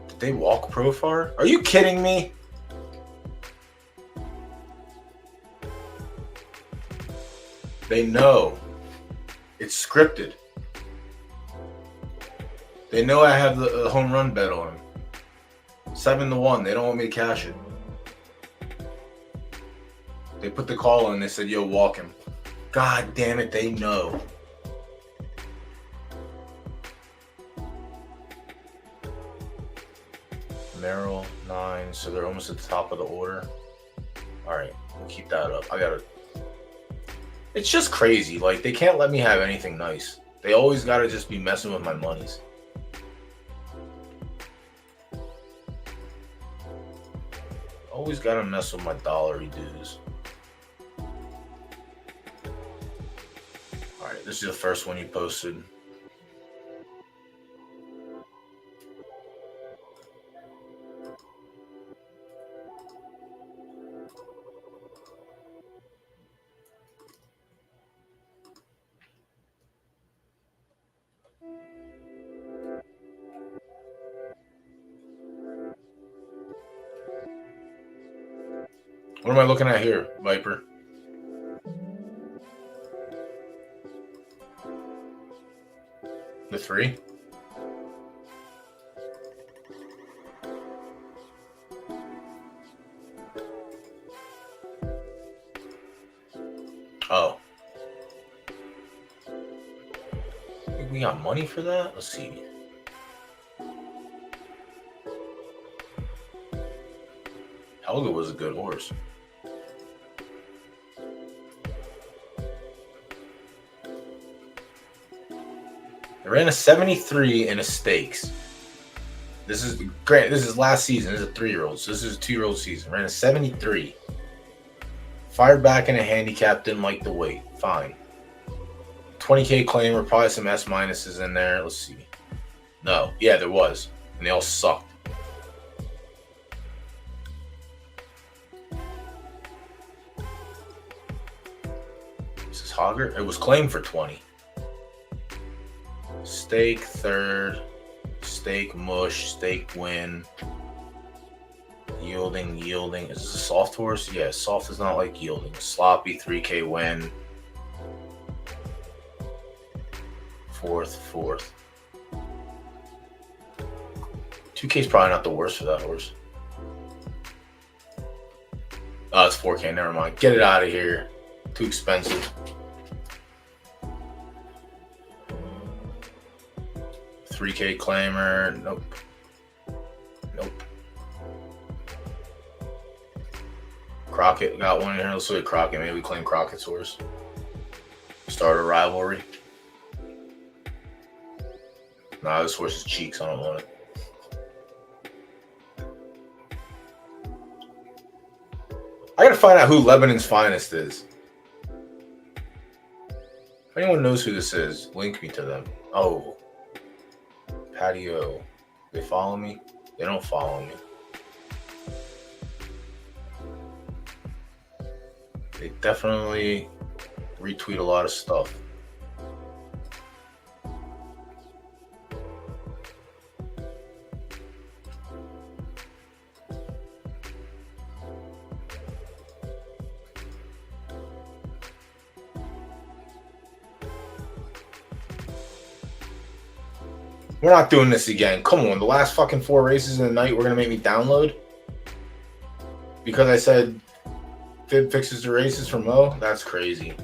Did they walk Profar? Are you kidding me? They know. It's scripted. They know I have the home run bet on him. 7-1. They don't want me to cash it. They put the call in. They said, yo, walk him. God damn it, they know. Merrill, 9. So they're almost at the top of the order. All right, we'll keep that up. It's just crazy. Like, they can't let me have anything nice. They always got to just be messing with my monies. Always got to mess with my dollary dues. All right, this is the first one you posted. What am I looking at here, Viper? The 3? Oh. We got money for that? Let's see. Helga was a good horse. They ran a 73 in a stakes. This is great. This is last season. This is a 3-year-old. So this is a 2-year-old season. Ran a 73. Fired back in a handicap. Didn't like the weight. Fine. 20K claimer. Probably some S minuses in there. Let's see. No. Yeah, there was. And they all sucked. This is Hogger. It was claimed for 20. Steak third. Steak mush. Steak win. Yielding. Is this a soft horse? Yeah, soft is not like yielding. Sloppy 3K win. Fourth. 2K is probably not the worst for that horse. Oh, it's 4K. Never mind. Get it out of here. Too expensive. 3K claimer. Nope. Crockett got one in here. Let's look at Crockett. Maybe we claim Crockett's horse. Start a rivalry. Nah, this horse is cheeks. I don't want it. I gotta find out who Lebanon's Finest is. If anyone knows who this is, link me to them. Oh. Patio. They follow me? They don't follow me. They definitely retweet a lot of stuff. We're not doing this again. Come on, the last fucking 4 races in the night, we're gonna make me download? Because I said Fib fixes the races for Mo? That's crazy.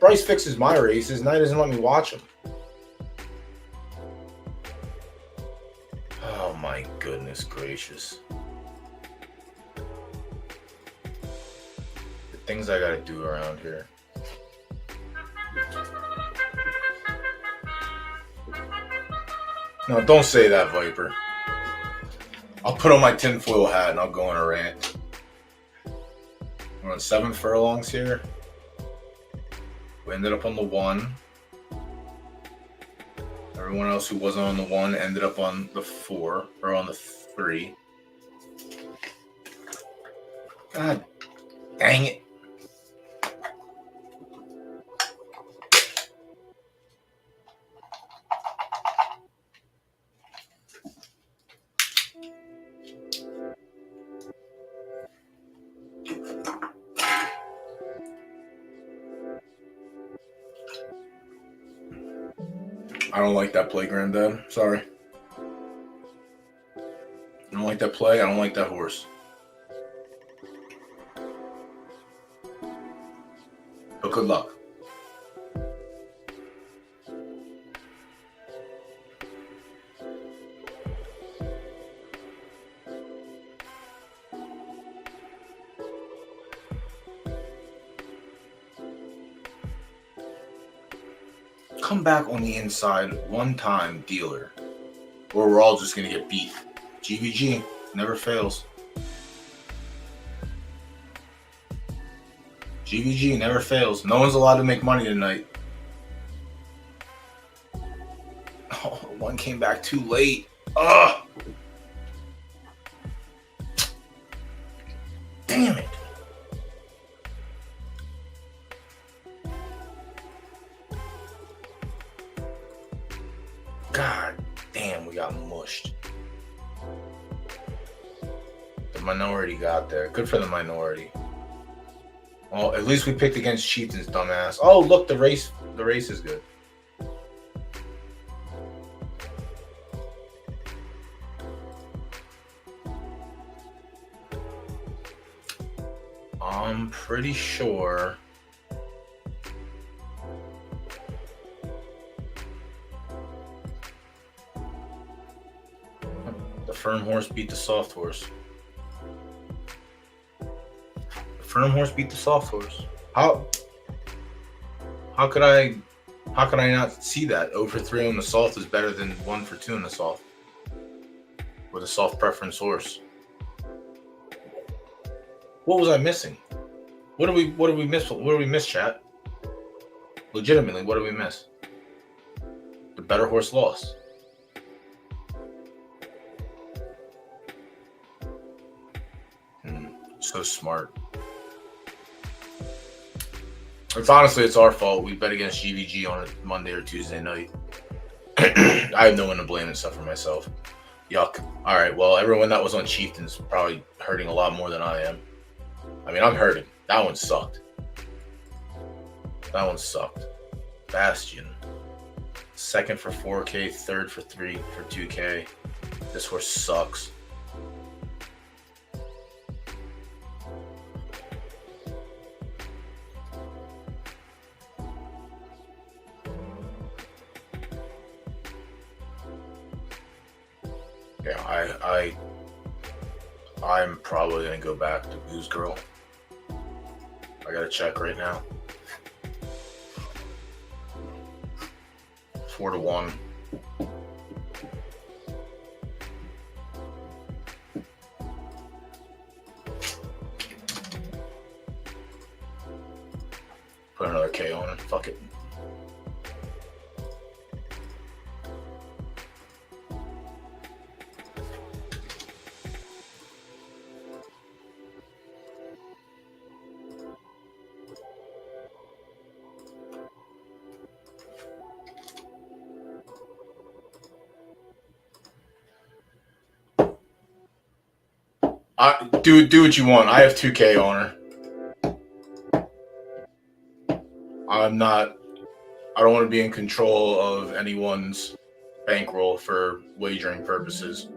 Bryce fixes my races, and he doesn't let me watch them. Oh my goodness gracious. The things I gotta do around here. No, don't say that, Viper. I'll put on my tinfoil hat and I'll go on a rant. We're on 7 furlongs here. We ended up on the 1. Everyone else who wasn't on the 1 ended up on the 4 or on the 3. God dang it. I don't like that play, Granddad. Sorry. I don't like that play. I don't like that horse. But good luck. Come back on the inside one time, dealer, or we're all just gonna get beat. GVG never fails. GVG never fails. No one's allowed to make money tonight. Oh, one came back too late. Ugh. Damn it. God damn, we got mushed. The minority got there. Good for the minority. Well, at least we picked against Chieftain's dumbass. Oh, look, the race is good. I'm pretty sure the firm horse beat the soft horse. The firm horse beat the soft horse. How could I not see that? 0 for 3 on the soft is better than 1 for 2 on the soft. with a soft preference horse. What was I missing? What did we miss? What did we miss, chat? Legitimately, what did we miss? The better horse lost. So smart. It's our fault. We bet against GVG on a Monday or Tuesday night. I have no one to blame except for myself. Yuck. All right. Well, everyone that was on Chieftain's probably hurting a lot more than I am. I mean, I'm hurting. That one sucked. Bastion. Second for 4K, third for 2K. This horse sucks. Yeah, I'm probably gonna go back to Booze Girl. I gotta check right now. 4-1. Put another K on it. Fuck it. Do what you want. I have 2K on her. I don't want to be in control of anyone's bankroll for wagering purposes.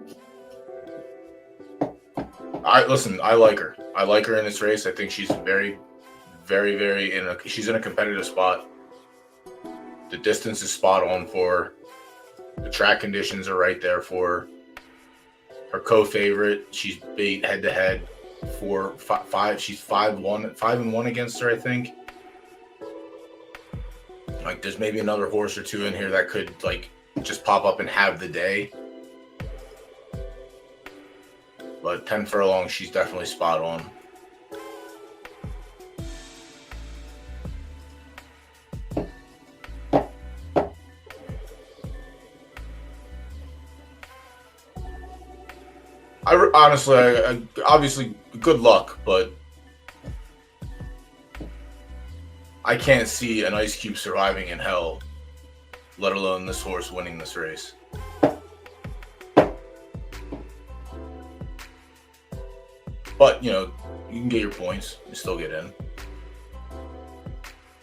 I like her. I like her in this race. I think she's very, very, very she's in a competitive spot. The distance is spot on for her. The track conditions are right there for her. Her co-favorite, she's beat head to head 4-5. She's 5-1 against her, I think. Like, there's maybe another horse or two in here that could like just pop up and have the day. But 10 furlongs, she's definitely spot on. Obviously, good luck, but I can't see an Ice Cube surviving in hell, let alone this horse winning this race. But, you know, you can get your points. You still get in.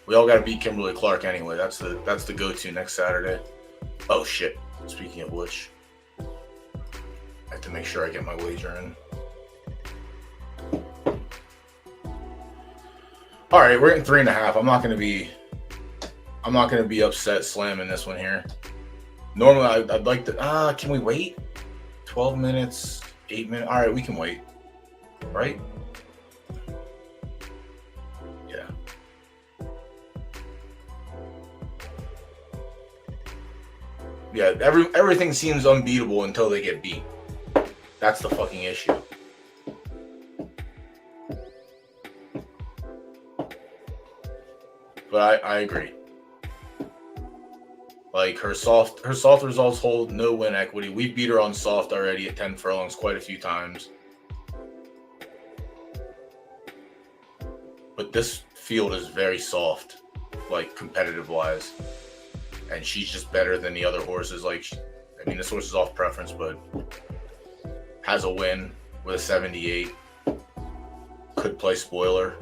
We all got to beat Kimberly Clark anyway. That's the go-to next Saturday. Oh, shit. Speaking of which, I have to make sure I get my wager in. All right, we're getting 3.5. I'm not gonna be upset slamming this one here. Normally, I'd like to. Can we wait? 12 minutes, 8 minutes. All right, we can wait. Right? Yeah. Yeah. Everything seems unbeatable until they get beat. That's the fucking issue. But I agree. Like, her soft results hold no win equity. We've beat her on soft already at 10 furlongs quite a few times. But this field is very soft, like, competitive wise. And she's just better than the other horses. Like, I mean, this horse is off preference, but has a win with a 78. Could play spoiler.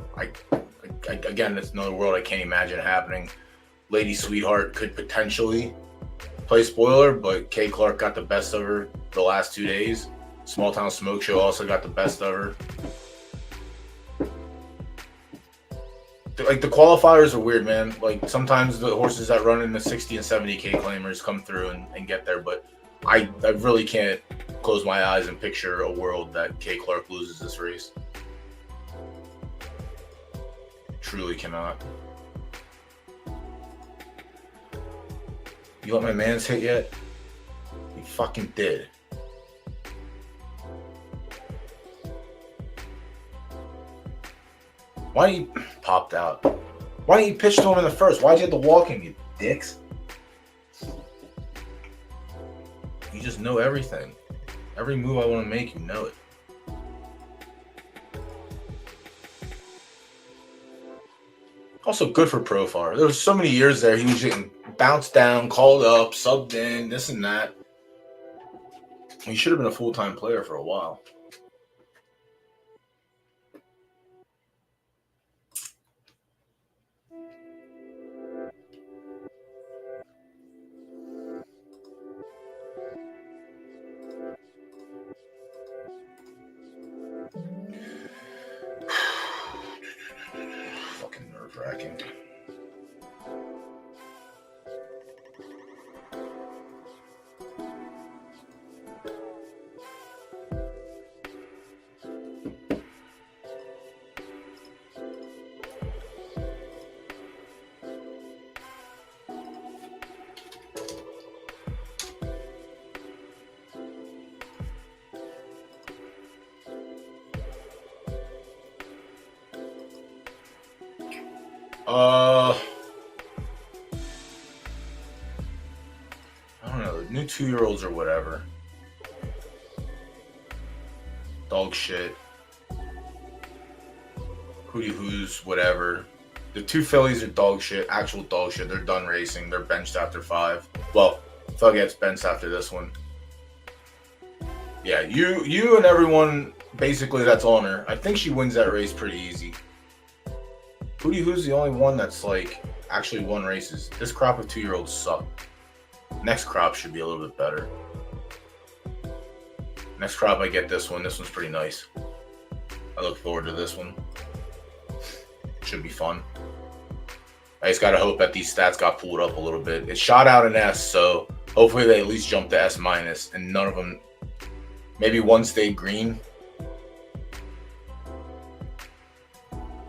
Again, it's another world I can't imagine happening. Lady Sweetheart could potentially play spoiler, but Kay Clark got the best of her the last 2 days. Small Town Smoke Show also got the best of her. Like, the qualifiers are weird, man. Like, sometimes the horses that run in the 60 and 70K claimers come through and get there, but I really can't close my eyes and picture a world that Kay Clark loses this race. Truly cannot. You let my mans hit yet? He fucking did. Why didn't you popped out? Why didn't you pitch to him in the first? Why'd you have to walk him, you dicks? You just know everything. Every move I want to make, you know it. Also good for Profar. There was so many years there he was getting bounced down, called up, subbed in, this and that. He should have been a full-time player for a while. Fucking nerve-wracking. I don't know, new 2-year-olds or whatever. Dog shit. Who's whatever. The 2 Phillies are dog shit, actual dog shit. They're done racing. They're benched after 5. Well, Thug gets benched after this one. Yeah, you and everyone basically that's on her. I think she wins that race pretty easy. Who's the only one that's like actually won races. This crop of 2-year-olds suck. Next crop should be a little bit better. Next crop I get this one. This one's pretty nice. I look forward to this one. Should be fun. I just gotta hope that these stats got pulled up a little bit. It shot out an S, so hopefully they at least jump to S-, and none of them. Maybe one stayed green.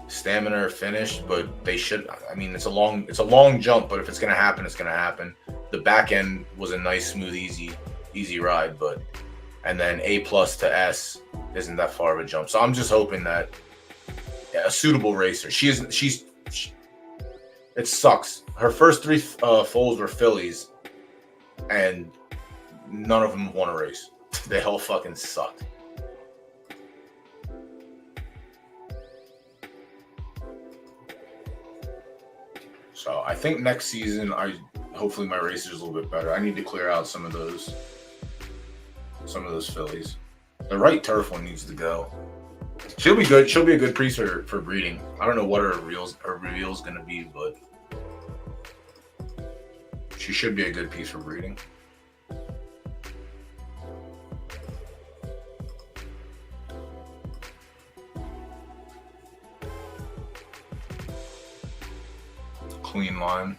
Stamina are finished, but they should. I mean, it's a long jump, but if it's gonna happen, it's gonna happen. The back end was a nice, smooth, easy ride, but and then A+ to S isn't that far of a jump. So I'm just hoping that a suitable racer. It sucks. Her first 3 foals were Phillies, and none of them won a race. They all fucking sucked. So I think next season, hopefully my race is a little bit better. I need to clear out some of those Phillies. The right turf one needs to go. She'll be good. She'll be a good piece for breeding. I don't know what her reveal is gonna be, but she should be a good piece for breeding. Clean line.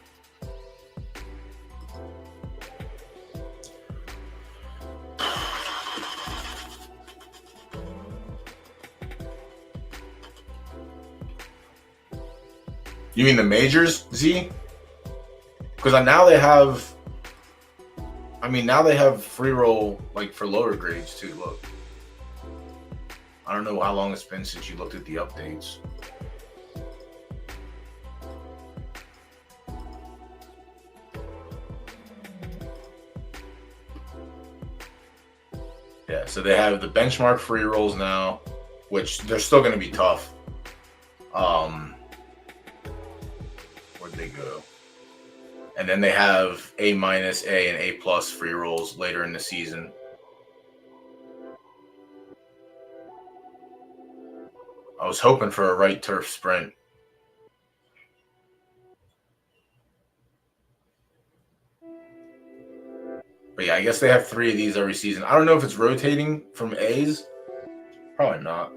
You mean the majors, Z? Because now they have. I mean, now they have free roll like for lower grades too. Look, I don't know how long it's been since you looked at the updates. Yeah, so they have the benchmark free rolls now, which they're still going to be tough. Where'd they go? And then they have A-, A, and A+ free rolls later in the season. I was hoping for a right turf sprint. But yeah, I guess they have 3 of these every season. I don't know if it's rotating from A's. Probably not.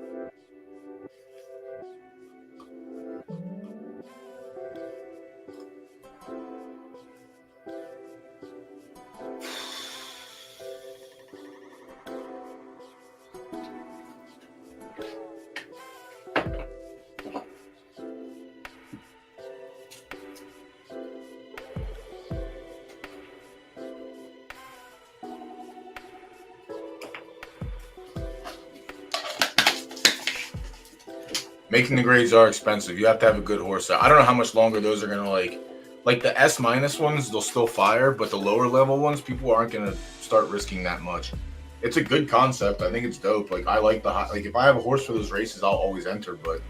Making the grades are expensive. You have to have a good horse. I don't know how much longer those are gonna like the S minus ones. They'll still fire, but the lower level ones, people aren't gonna start risking that much. It's a good concept. I think it's dope. Like I like the like if I have a horse for those races, I'll always enter. But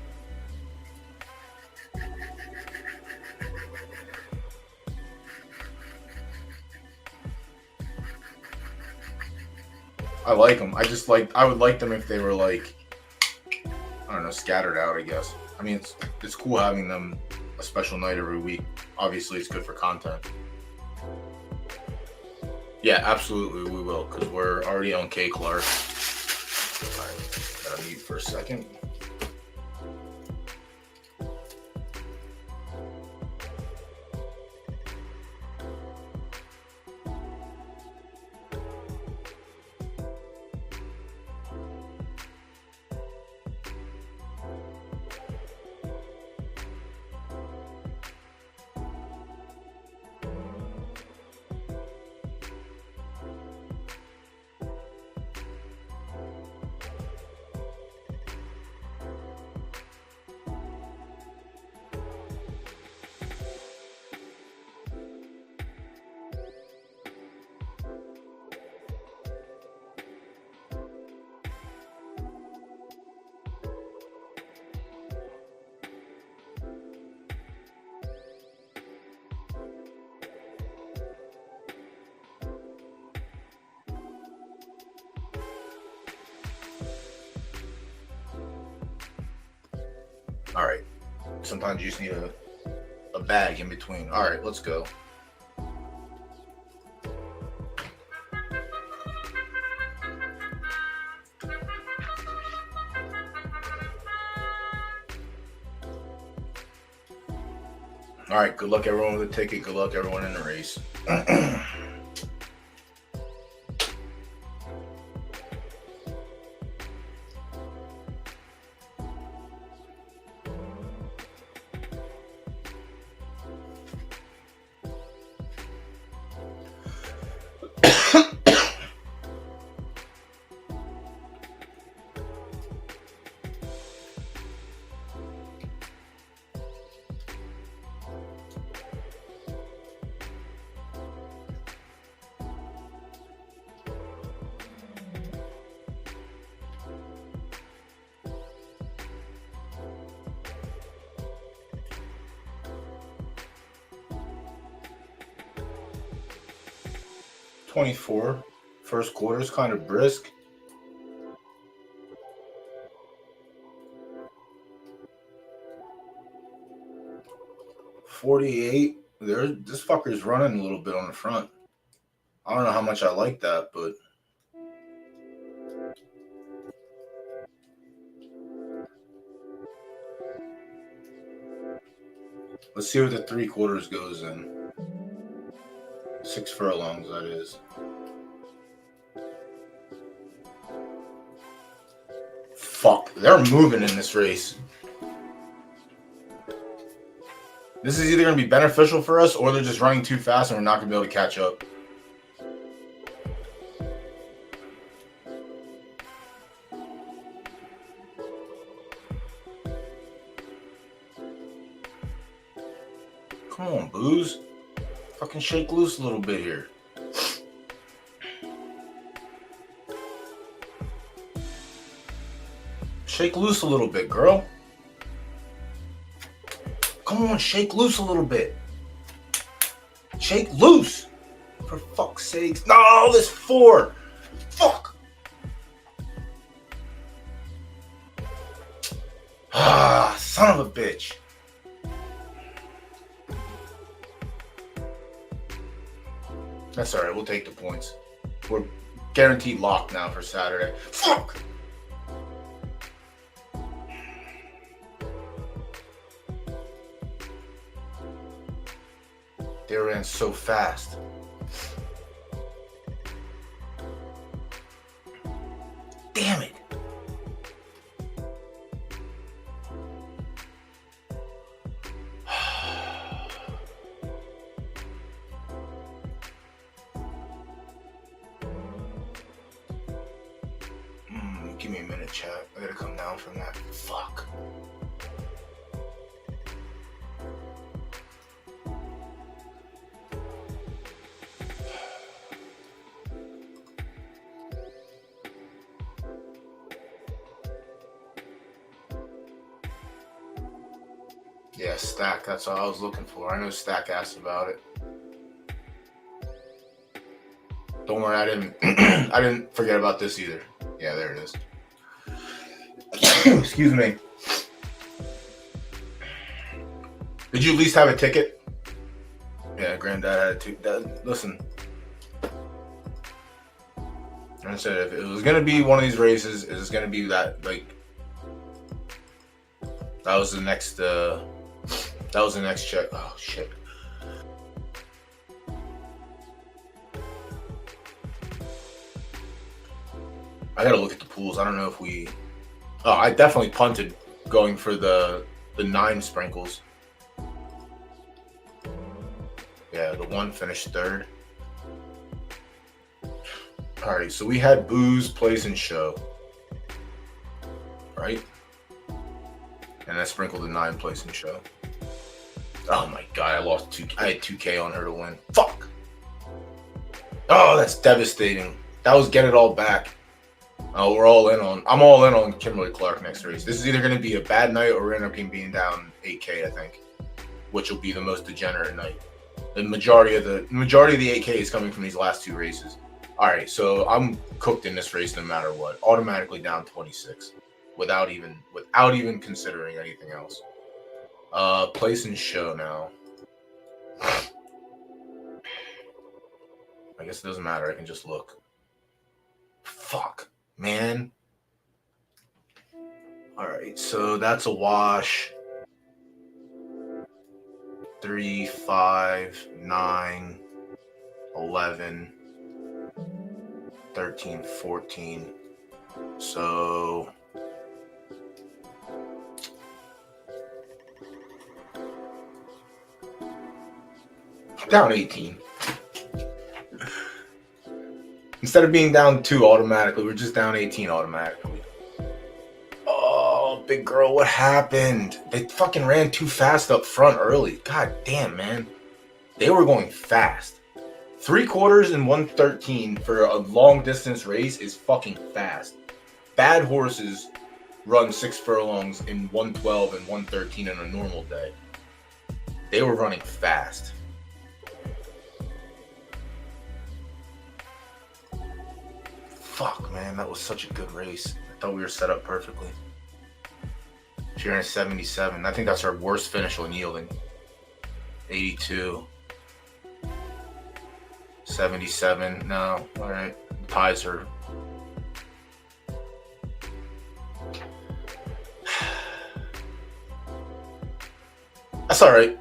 I like them. I would like them if they were like, I don't know, scattered out, I guess. I mean, it's cool having them a special night every week. Obviously, it's good for content. Yeah, absolutely, we will, because we're already on K Clark. All right, gotta mute for a second. All right. Sometimes you just need a bag in between. All right, let's go. All right, good luck everyone with the ticket. Good luck everyone in the race. 24. First quarter is kind of brisk. $48. This fucker's running a little bit on the front. I don't know how much I like that, but let's see what the 3/4 goes in. 6 furlongs, that is. Fuck, they're moving in this race. This is either going to be beneficial for us or they're just running too fast and we're not going to be able to catch up. Come on, Booze. Fucking shake loose a little bit here. Shake loose a little bit, girl. Come on, shake loose a little bit. Shake loose. For fuck's sakes. No, this 4. Fuck. Ah, son of a bitch. That's alright, we'll take the points. We're guaranteed locked now for Saturday. Fuck! They ran so fast. Damn it! Give me a minute, chat. I gotta come down from that. Fuck. Yeah, Stack. That's all I was looking for. I know Stack asked about it. Don't worry, I didn't. I didn't forget about this either. Yeah, there it is. Excuse me. Did you at least have a ticket? Yeah, Granddad had a ticket. Listen, I said if it was gonna be one of these races, it was gonna be that like that was the next. That was the next check. Oh shit. I gotta look at the pools. I don't know if we. Oh, I definitely punted going for the 9 sprinkles. Yeah, the 1 finished 3rd. Alright, so we had booze, place, and show. Right? And I sprinkled the 9 place and show. Oh my god, I lost 2. I had 2K on her to win. Fuck! Oh, that's devastating. That was get it all back. We're all in on. I'm all in on Kimberly Clark next race. This is either going to be a bad night or we're going to end up being down 8K, I think, which will be the most degenerate night. The majority of the 8K is coming from these last 2 races. All right, so I'm cooked in this race no matter what. Automatically down 26, without even considering anything else. Place and show now. I guess it doesn't matter. I can just look. Fuck. Man. All right, so that's a wash. 3, 5, 9, 11, 13, 14. So down 18. Instead of being down 2 automatically, we're just down 18 automatically. Oh, big girl, what happened? They fucking ran too fast up front early. God damn, man. They were going fast. 3 quarters and 113 for a long distance race is fucking fast. Bad horses run 6 furlongs in 112 and 113 on a normal day. They were running fast. Fuck, man, that was such a good race. I thought we were set up perfectly. She ran 77. I think that's our worst finish on yielding. 82. 77. No, all right. Ties her. That's all right.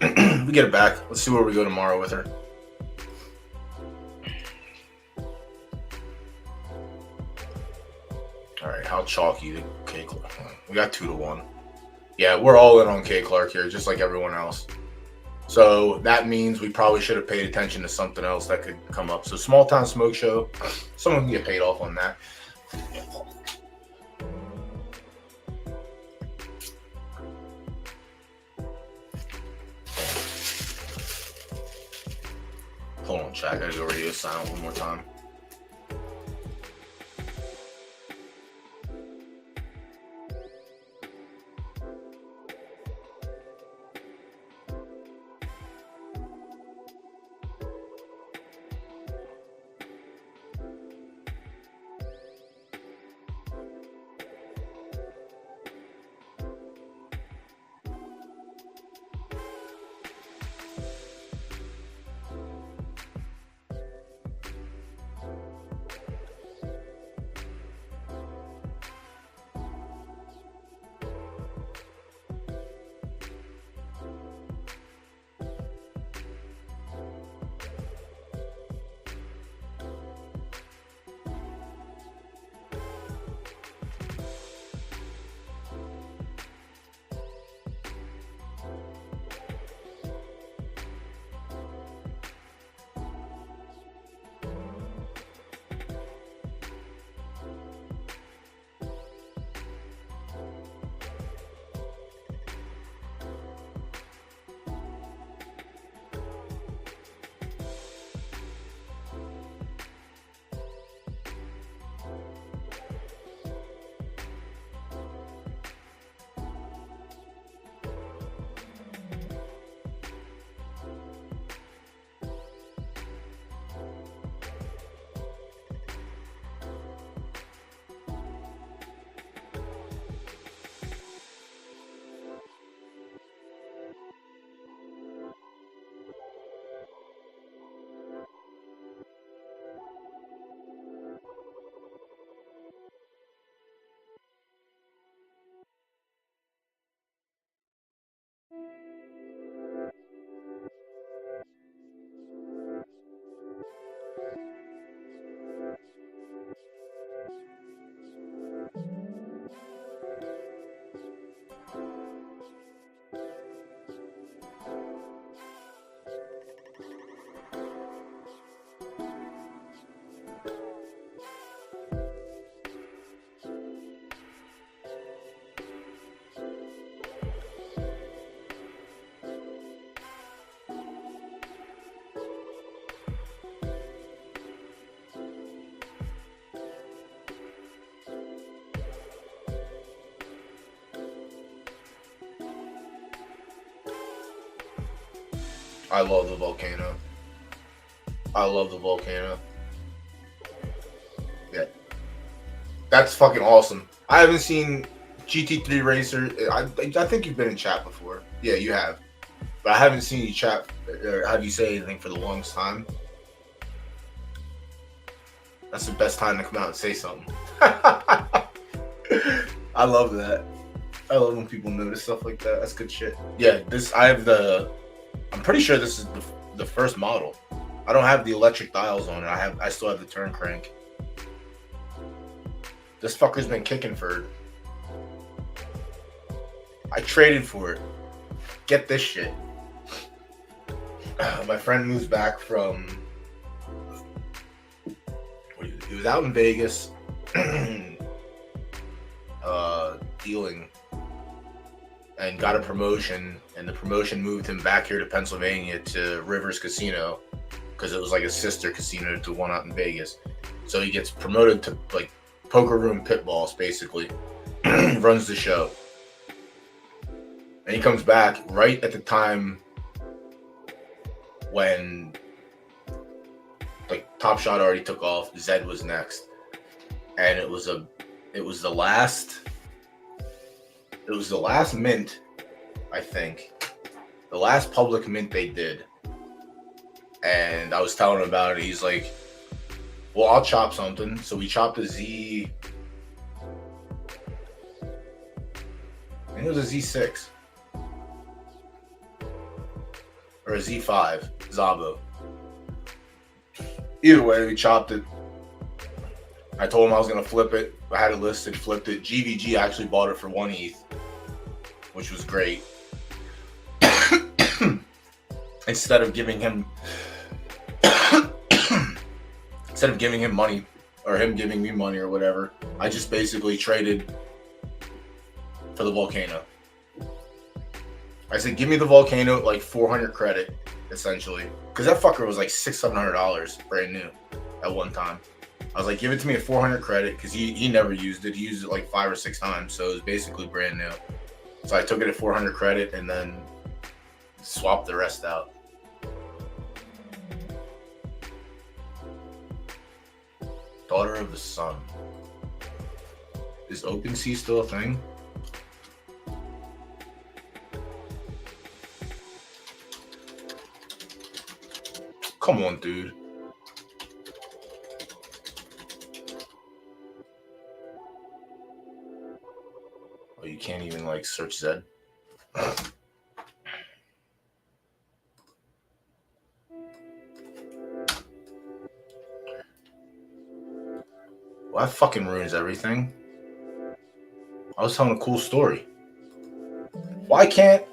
We get it back. Let's see where we go tomorrow with her. All right, how chalky the K Clark? We got 2-1. Yeah, we're all in on K Clark here, just like everyone else. So that means we probably should have paid attention to something else that could come up. So Small Town Smoke Show, someone can get paid off on that. Hold on, chat. I gotta go radio silent one more time. I love the volcano. I love the volcano. Yeah. That's fucking awesome. I haven't seen GT3 Racer. I think you've been in chat before. Yeah, you have. But I haven't seen you chat or have you say anything for the longest time. That's the best time to come out and say something. I love that. I love when people notice stuff like that. That's good shit. Yeah, I'm pretty sure this is the first model. I don't have the electric dials on it. I still have the turn crank. This fucker's been kicking for. I traded for it. Get this shit. My friend moves back from. He was out in Vegas, dealing, and got a promotion. And the promotion moved him back here to Pennsylvania to Rivers Casino because it was like a sister casino to one out in Vegas. So he gets promoted to like poker room pit boss, basically. Runs the show. And he comes back right at the time when like Top Shot already took off. Zed was next. And it was the last mint, I think. The last public mint they did. And I was telling him about it. He's like, well, I'll chop something. So we chopped a Z. I think it was a Z6. Or a Z5. Zabo. Either way, we chopped it. I told him I was going to flip it. I had it listed, flipped it. GVG actually bought it for 1 ETH, which was great. Instead of giving him money, or him giving me money or whatever, I just basically traded for the volcano. I said, give me the volcano at like 400 credit, essentially. Because that fucker was like $600-700 brand new at one time. I was like, give it to me at 400 credit, because he never used it. He used it like 5 or 6 times, so it was basically brand new. So I took it at 400 credit and then swapped the rest out. Daughter of the Sun. Is OpenSea still a thing? Come on, dude. Oh, you can't even like search Zed. Well, that fucking ruins everything. I was telling a cool story. Why can't...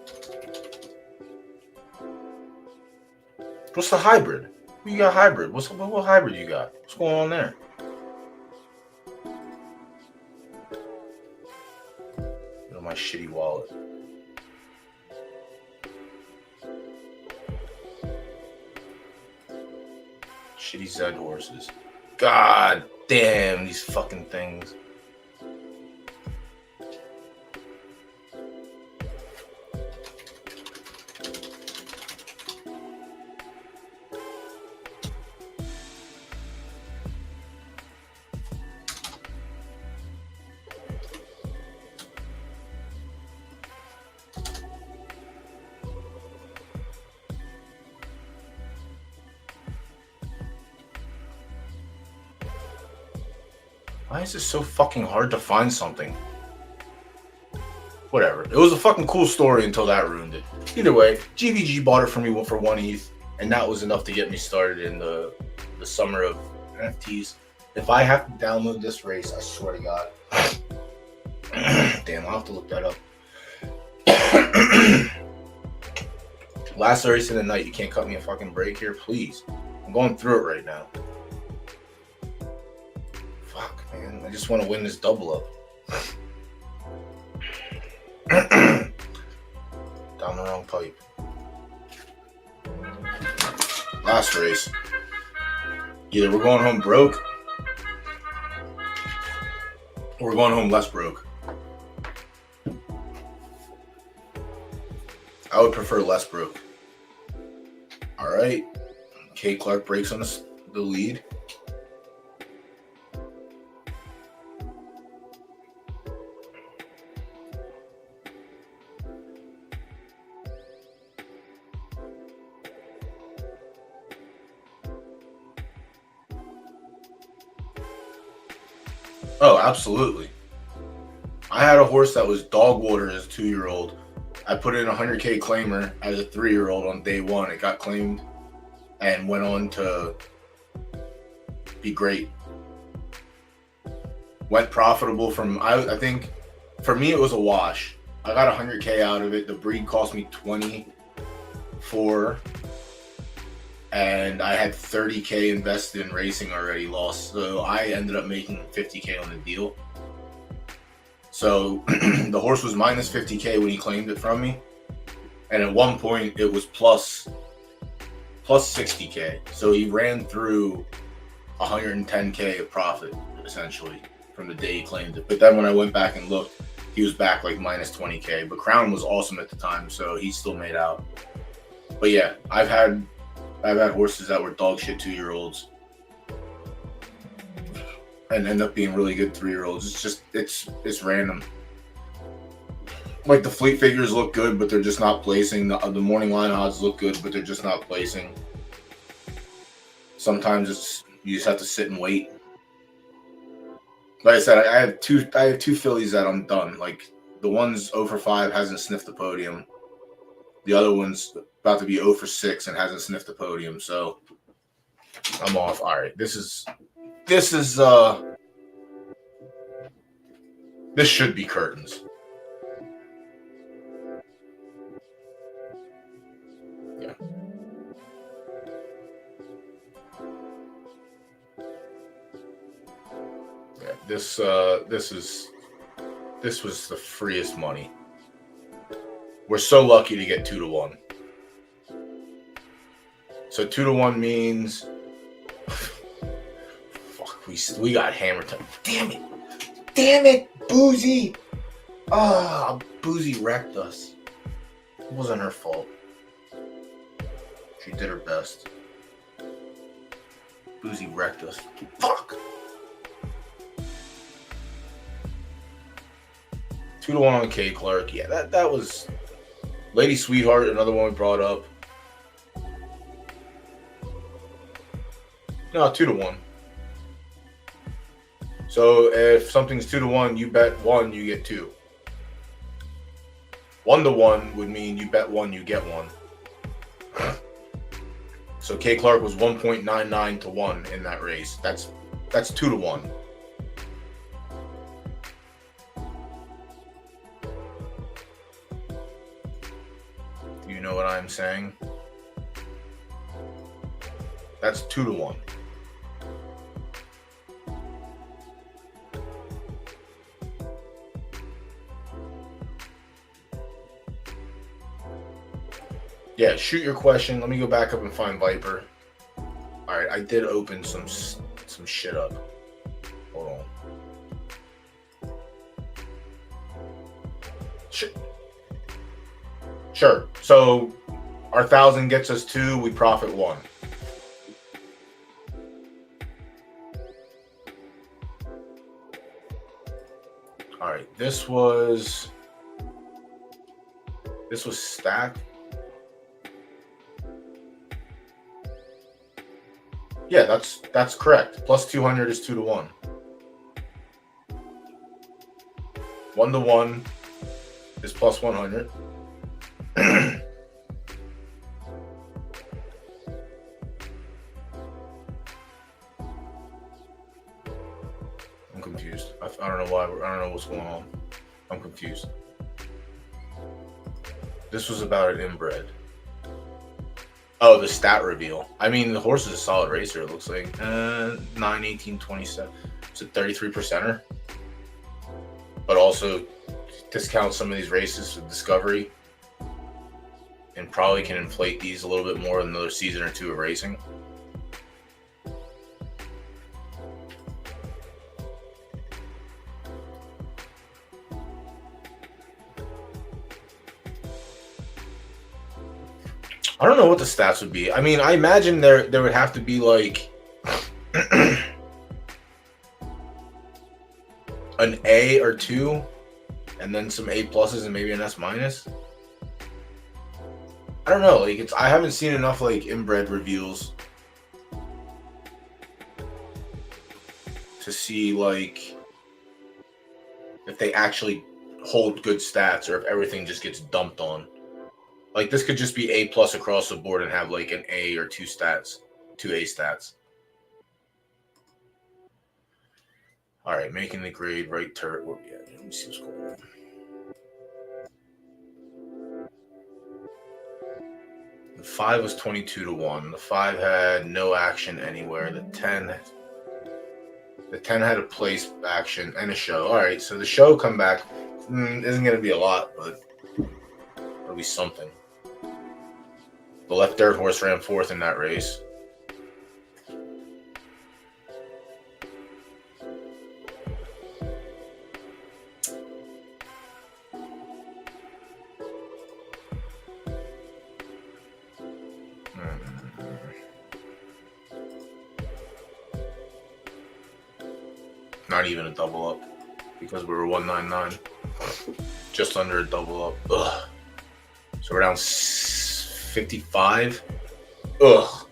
What's the hybrid? You got hybrid. What hybrid you got? What's going on there? Get on my shitty wallet. Shitty Zed horses. God damn, these fucking things. Why is it so fucking hard to find something? Whatever. It was a fucking cool story until that ruined it. Either way, GVG bought it for me for 1 ETH, and that was enough to get me started in the summer of NFTs. If I have to download this race, I swear to God. Damn, I'll have to look that up. Last race of the night. You can't cut me a fucking break here, please. I'm going through it right now. Fuck, man. I just want to win this double up. Down the wrong pipe. Last race. Either we're going home broke, or we're going home less broke. I would prefer less broke. right. K. Clark breaks on the lead. Oh, absolutely. I had a horse that was dog water as a 2-year-old. I put in a 100K claimer as a 3-year-old on day one. It got claimed and went on to be great. Went profitable from, I think, for me, it was a wash. I got 100K out of it. The breed cost me 24, and I had 30K invested in racing already lost. So I ended up making 50K on the deal. So the horse was minus 50K when he claimed it from me. And at one point it was plus 60K. So he ran through 110K of profit essentially from the day he claimed it. But then when I went back and looked, he was back like minus 20K. But Crown was awesome at the time, so he still made out. But yeah, I've had horses that were dog shit 2-year-olds and end up being really good 3-year-olds. It's just it's random. Like the fleet figures look good, but they're just not placing. The morning line odds look good, but they're just not placing. Sometimes you just have to sit and wait. Like I said, I have two fillies that I'm done. Like the one's 0 for 5 hasn't sniffed the podium. The other one's about to be 0 for 6 and hasn't sniffed the podium. So I'm off. All right, this should be curtains. Yeah. Yeah, this was the freest money. We're so lucky to get 2-1. So 2-1 means fuck, we got hammered. Damn it, Boozy. Boozy wrecked us. It wasn't her fault. She did her best. Boozy wrecked us. Fuck. 2-1 on K. Clark. Yeah, that was Lady Sweetheart, another one we brought up. No, 2-1. So if something's 2-1, you bet 1, you get 2. 1-1 would mean you bet 1, you get 1. So K. Clark was 1.99 to 1 in that race. That's 2-1. You know what I'm saying? That's 2-1. Yeah, shoot your question. Let me go back up and find Viper. All right, I did open some shit up. Hold on. Shit. Sure. So our 1,000 gets us 2. We profit 1. All right. This was stacked. Yeah, that's correct. Plus 200 is 2-1. 1-1 is plus 100. I'm confused. I don't know why. I don't know what's going on. I'm confused. This was about an inbred. Oh, the stat reveal. I mean, the horse is a solid racer, it looks like. 9, 18, 27. It's a 33%er. But also discount some of these races for Discovery. And probably can inflate these a little bit more than another season or 2 of racing. I don't know what the stats would be. I mean, I imagine there would have to be like an A or two, and then some A pluses and maybe an S minus. I don't know. Like I haven't seen enough like inbred reveals to see like if they actually hold good stats or if everything just gets dumped on. Like this could just be A plus across the board and have like an A or two stats, 2 A stats. All right, making the grade right turret. Yeah, let me see what's going on. The 5 was 22-1. The 5 had no action anywhere. The 10 had a place action and a show. All right, so the show comeback isn't going to be a lot, but it'll be something. The left dirt horse ran 4th in that race. Not even a double up because we were 199. Just under a double up. Ugh. So we're down 55. Ugh.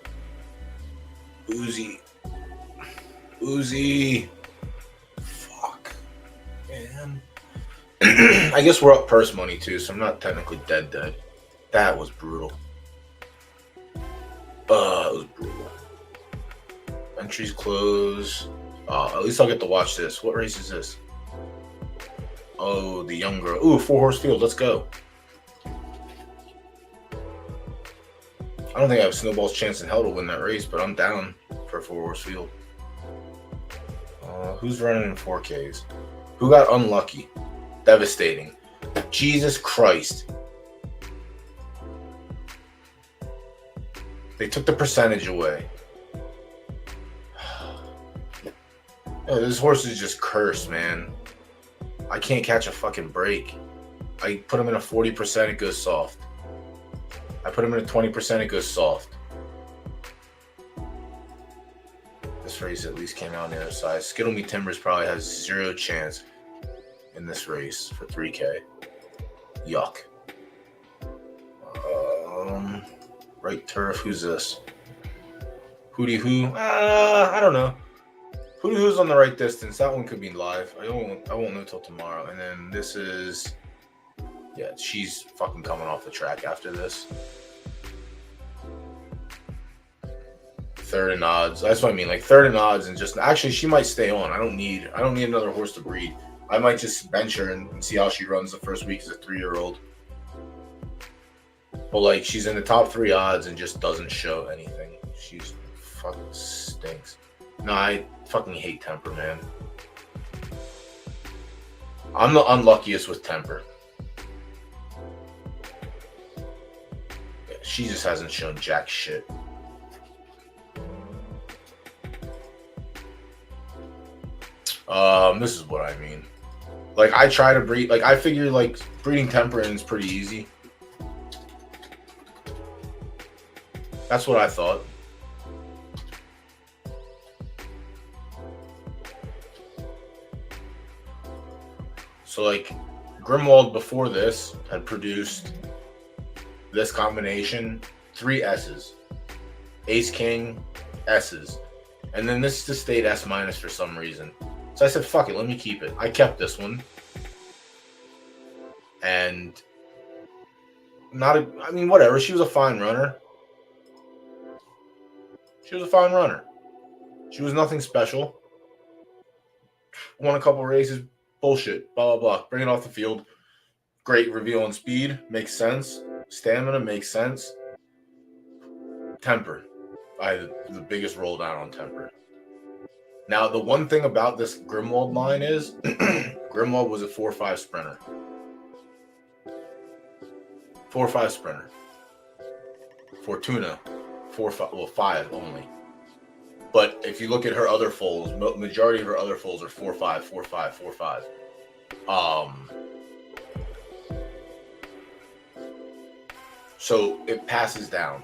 Uzi. Fuck. Man. I guess we're up purse money too, so I'm not technically dead. That was brutal. It was brutal. Entries close. At least I'll get to watch this. What race is this? Oh, the young girl. Ooh, 4-horse field. Let's go. I don't think I have snowball's chance in hell to win that race, but I'm down for a 4-horse field. Who's running in 4Ks? Who got unlucky? Devastating. Jesus Christ. They took the percentage away. Oh, this horse is just cursed, man. I can't catch a fucking break. I put him in a 40%, it goes soft. I put him in a 20%, it goes soft. This race at least came out on the other side. Skittle Me Timbers probably has 0 chance in this race for 3K. Yuck. Right turf, who's this? Hootie Who? I don't know. Who's on the right distance? That one could be live. I won't know till tomorrow. And then this is, yeah, she's fucking coming off the track after this. 3rd in odds. That's what I mean. Like 3rd in odds, and just actually she might stay on. I don't need another horse to breed. I might just bench her and see how she runs the first week as a 3-year-old. But like she's in the top 3 odds and just doesn't show anything. She's fucking stinks. No, I fucking hate temper, man. I'm the unluckiest with temper. Yeah, she just hasn't shown jack shit. This is what I mean. Like I try to breed. Like I figure like breeding temper in is pretty easy. That's what I thought. So like Grimwald before this had produced this combination, 3 S's. Ace King, S's. And then this just stayed S minus for some reason. So I said, fuck it, let me keep it. I kept this one. And I mean, whatever. She was a fine runner. She was nothing special. Won a couple races. Bullshit. Blah, blah, blah. Bring it off the field. Great reveal and speed. Makes sense. Stamina makes sense. Temper. I had the biggest roll down on temper. Now, the one thing about this Grimwald line is Grimwald was a 4-5 sprinter. 4-5 sprinter. Fortuna. 4-5. Well, 5 only. But if you look at her other foals, majority of her other foals are 4-5, 4-5, 4-5. So it passes down.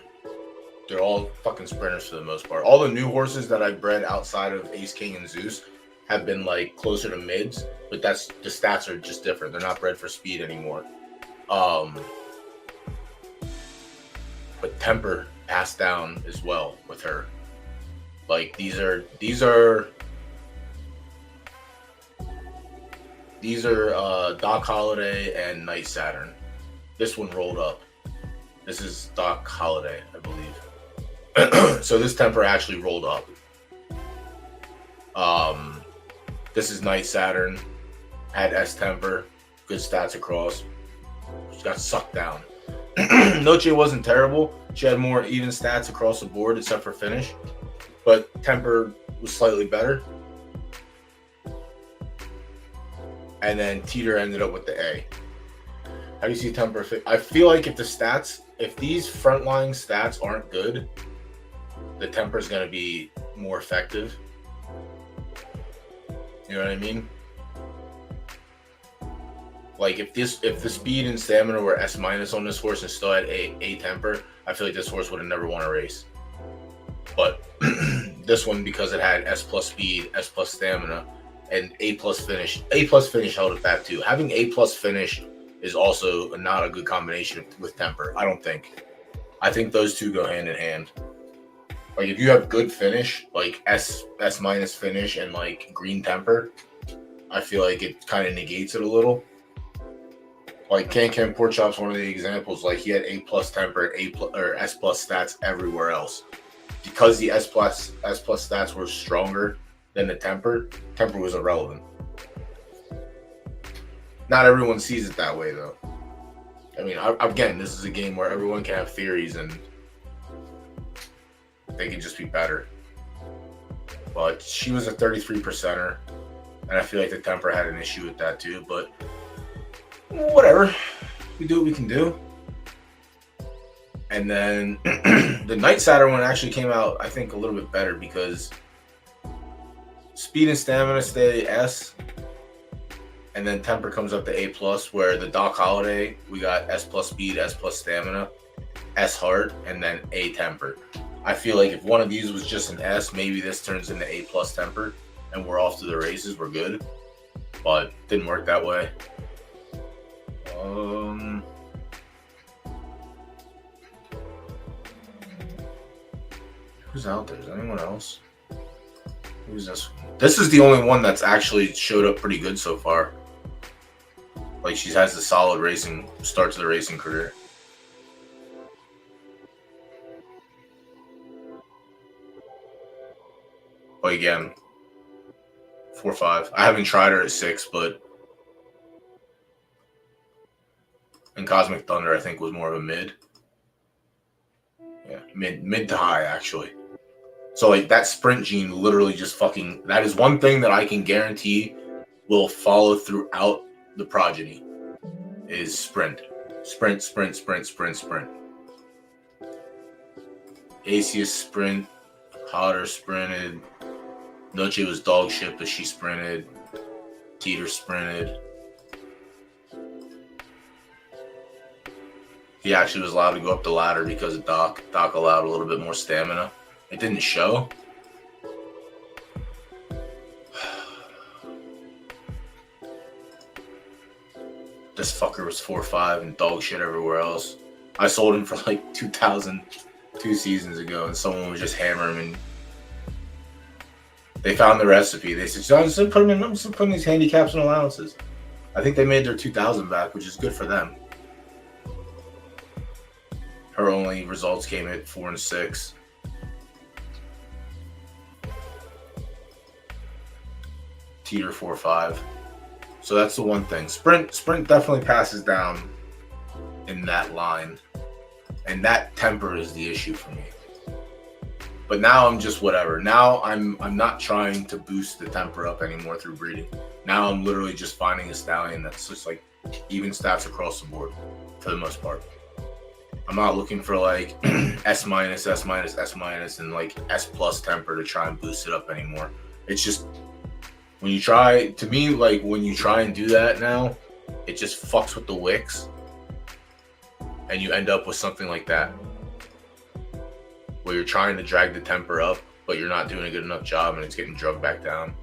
They're all fucking sprinters for the most part. All the new horses that I've bred outside of Ace King and Zeus have been like closer to mids, but that's the stats are just different. They're not bred for speed anymore. But temper passed down as well with her. Like these are Doc Holiday and Night Saturn. This one rolled up. This is Doc Holiday, I believe. So this temper actually rolled up. This is Night Saturn. Had S temper, good stats across. She got sucked down. Noche wasn't terrible. She had more even stats across the board except for finish, but temper was slightly better. And then Teeter ended up with the A. How do you see temper fit? I feel like if these frontline stats aren't good, the temper is going to be more effective. You know what I mean? Like if the speed and stamina were S- on this horse and still had a temper, I feel like this horse would have never won a race. But this one, because it had S+ speed, S+ stamina, and A+ finish. A+ finish held it back too. Having A+ finish is also not a good combination with temper, I don't think. I think those two go hand in hand. Like if you have good finish, like S- finish and like green temper, I feel like it kind of negates it a little. Like Can Pork Chop's one of the examples. Like he had A+ temper and or S+ stats everywhere else. Because the S+ stats were stronger than the temper was irrelevant. Not everyone sees it that way though. I mean, again, this is a game where everyone can have theories and they can just be better. But she was a 33%er, and I feel like the temper had an issue with that too. But whatever, we do what we can do. And then the Night Saturn one actually came out, I think, a little bit better because speed and stamina stay S, and then temper comes up to A+, where the Doc Holiday, we got S+ speed, S+ stamina, S heart, and then A temper. I feel like if one of these was just an S, maybe this turns into A+ temper, and we're off to the races, we're good. But didn't work that way. Who's out there? Is anyone else? Who's this one? This is the only one that's actually showed up pretty good so far. Like she has a solid racing start to the racing career. But again, 4-5. I haven't tried her at 6, but and Cosmic Thunder I think was more of a mid. Yeah, mid to high actually. So like that sprint gene literally just fucking, that is one thing that I can guarantee will follow throughout the progeny is sprint. Sprint. Asius sprint, Hotter sprinted, Noche was dog shit, but she sprinted, Teeter sprinted. He actually was allowed to go up the ladder because of Doc. Doc allowed a little bit more stamina. It didn't show. This fucker was 4-5 and dog shit everywhere else. I sold him for like 2,000 2 seasons ago, and someone was just hammering him. They found the recipe. They said, "I'm still putting these handicaps and allowances." I think they made their 2,000 back, which is good for them. Her only results came at 4 and 6. Teeter 4-5. So that's the one thing. Sprint definitely passes down in that line. And that temper is the issue for me. But now I'm just whatever. Now I'm not trying to boost the temper up anymore through breeding. Now I'm literally just finding a stallion that's just like even stats across the board for the most part. I'm not looking for like S-, and like S+ temper to try and boost it up anymore. It's just when you try, to me, like when you try and do that now, it just fucks with the wicks. and you end up with something like that, where you're trying to drag the temper up, but you're not doing a good enough job, and it's getting drugged back down.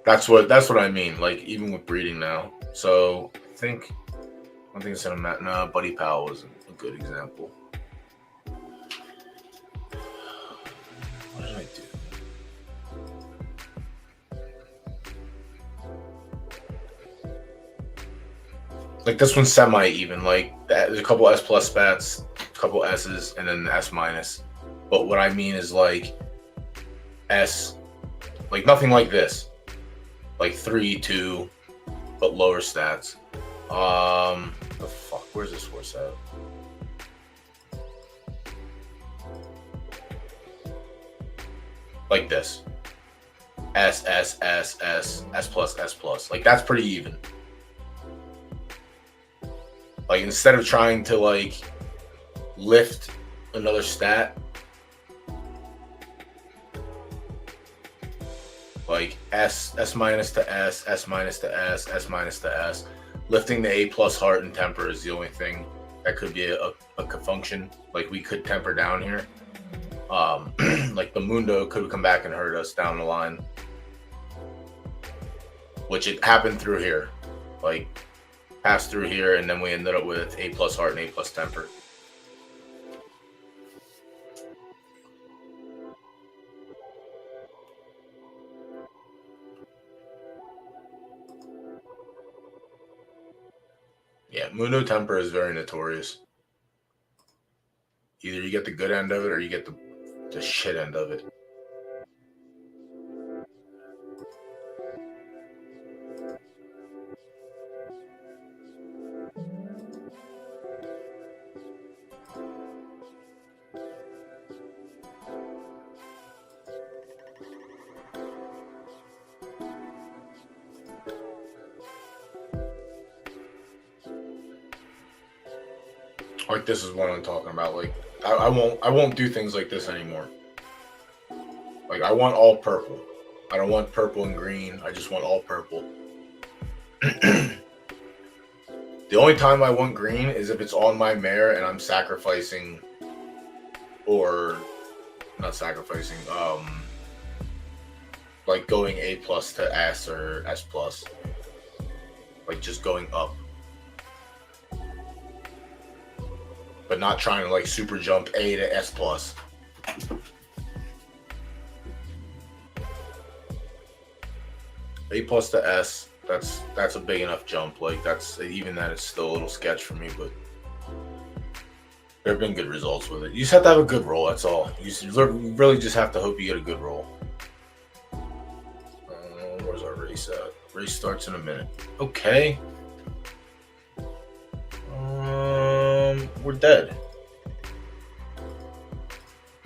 That's what I mean. Like even with breeding now. So I think one thing I said, no, Buddy Powell was a good example. What did I do? Like this one's semi-even. Like there's a couple S plus spats, a couple S's, and then S minus. But what I mean is like S, like nothing like this. Like 3, 2, but lower stats. The fuck? Where's this horse at? Like this. S, S, S, S, S plus, S plus. Like that's pretty even. Like instead of trying to like lift another stat, like S minus to S, S minus to S, S minus to S. Lifting the A plus heart and temper is the only thing that could be a function. Like we could temper down here. Like the Mundo could come back and hurt us down the line, which it happened through here. Like passed through here, and then we ended up with A plus heart and A plus temper. Yeah, Mundo temper is very notorious. Either you get the good end of it or you get the shit end of it. Like this is what I'm talking about. Like I won't do things like this anymore. Like I want all purple. I don't want purple and green. I just want all purple. The only time I want green is if it's on my mare and I'm sacrificing, or not sacrificing, like going A plus to S or S plus. Like just going up. But not trying to like super jump A to S plus. A plus to S, that's a big enough jump. Like that's even that it's still a little sketch for me, but there have been good results with it. You just have to have a good roll. That's all. You really just have to hope you get a good roll. Where's our race at? Race starts in a minute. Okay. We're dead.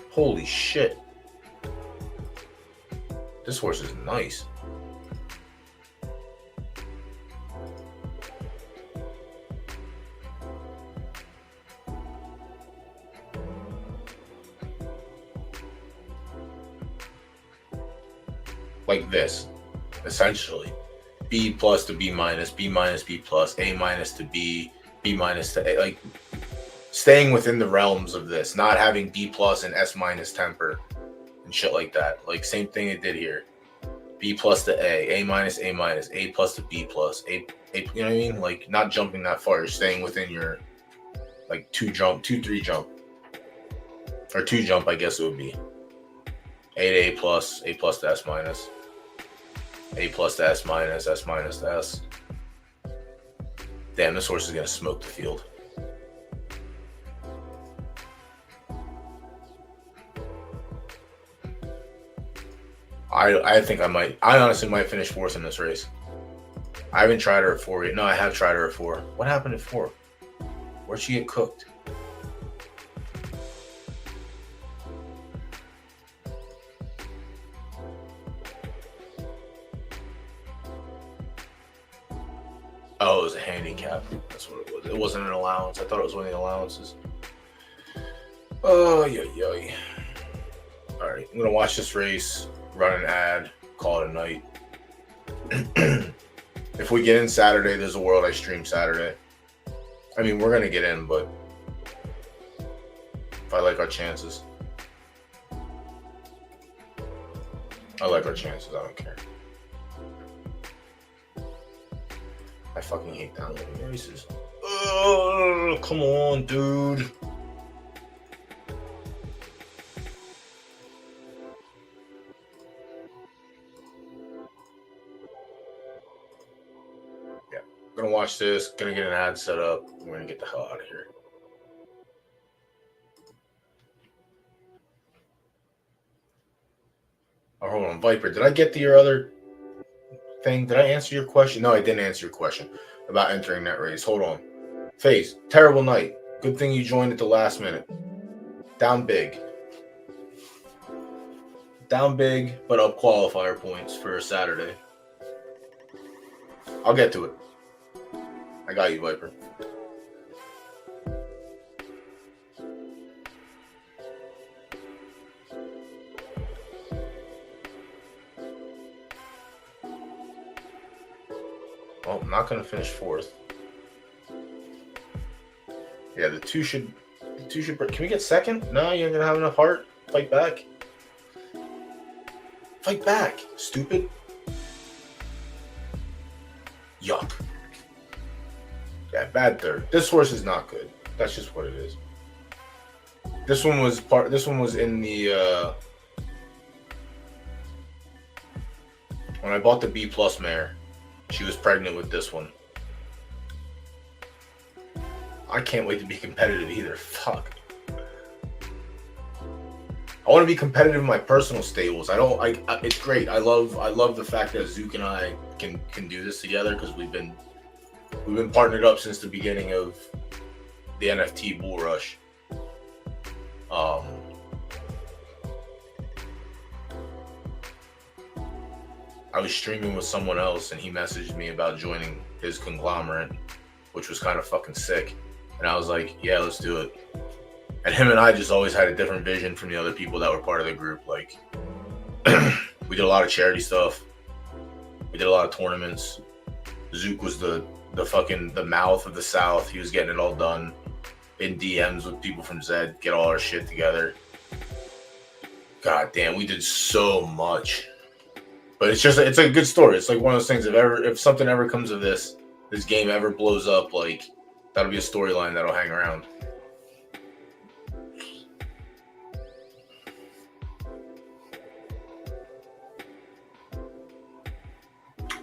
Holy shit. This horse is nice. Like this, essentially. B plus to B minus, B minus, B plus, A minus to B, B minus to A. Like, staying within the realms of this, not having B plus and S minus temper and shit like that. Like same thing it did here. B plus to A minus, A plus to B plus, A, you know what I mean? Like not jumping that far. You're staying within your like 3 jump, or 2 jump, I guess it would be. A to A plus to S minus, A plus to S minus, S minus to S. Damn, this horse is gonna smoke the field. I think I honestly might finish 4th in this race. I haven't tried her at 4 yet. No, I have tried her at 4. What happened at 4? Where'd she get cooked? Oh, it was a handicap. That's what it was. It wasn't an allowance. I thought it was one of the allowances. Oh, yeah. All right, I'm gonna watch this race, run an ad, call it a night. If we get in Saturday, there's a world I stream Saturday. I mean, we're gonna get in, but if I like our chances, I don't care. I fucking hate downloading races. Oh, come on, dude. Yeah, I'm gonna watch this, gonna get an ad set up. We're gonna get the hell out of here. Oh, hold on, Viper. Did I get to your other thing? Did I answer your question? No, I didn't answer your question about entering that race. Hold on. FaZe, terrible night. Good thing you joined at the last minute. Down big. Down big, but up qualifier points for Saturday. I'll get to it. I got you, Viper. Well, I'm not going to finish fourth. Yeah, the two should. Can we get second? No, you're going to have enough heart. Fight back. Fight back, stupid. Yuck. Yeah, bad third. This horse is not good. That's just what it is. This one was in the when I bought the B+ mare, she was pregnant with this one. I can't wait to be competitive either. Fuck. I want to be competitive in my personal stables. It's great. I love the fact that Zook and I can do this together because we've been partnered up since the beginning of the NFT bull rush. I was streaming with someone else and he messaged me about joining his conglomerate, which was kind of fucking sick. And I was like, yeah, let's do it. And him and I just always had a different vision from the other people that were part of the group. Like, we did a lot of charity stuff. We did a lot of tournaments. Zook was the mouth of the South. He was getting it all done in DMs with people from Zed, get all our shit together. God damn, we did so much. But it's a good story. It's like one of those things. If something ever comes of this game ever blows up, like, that'll be a storyline that'll hang around.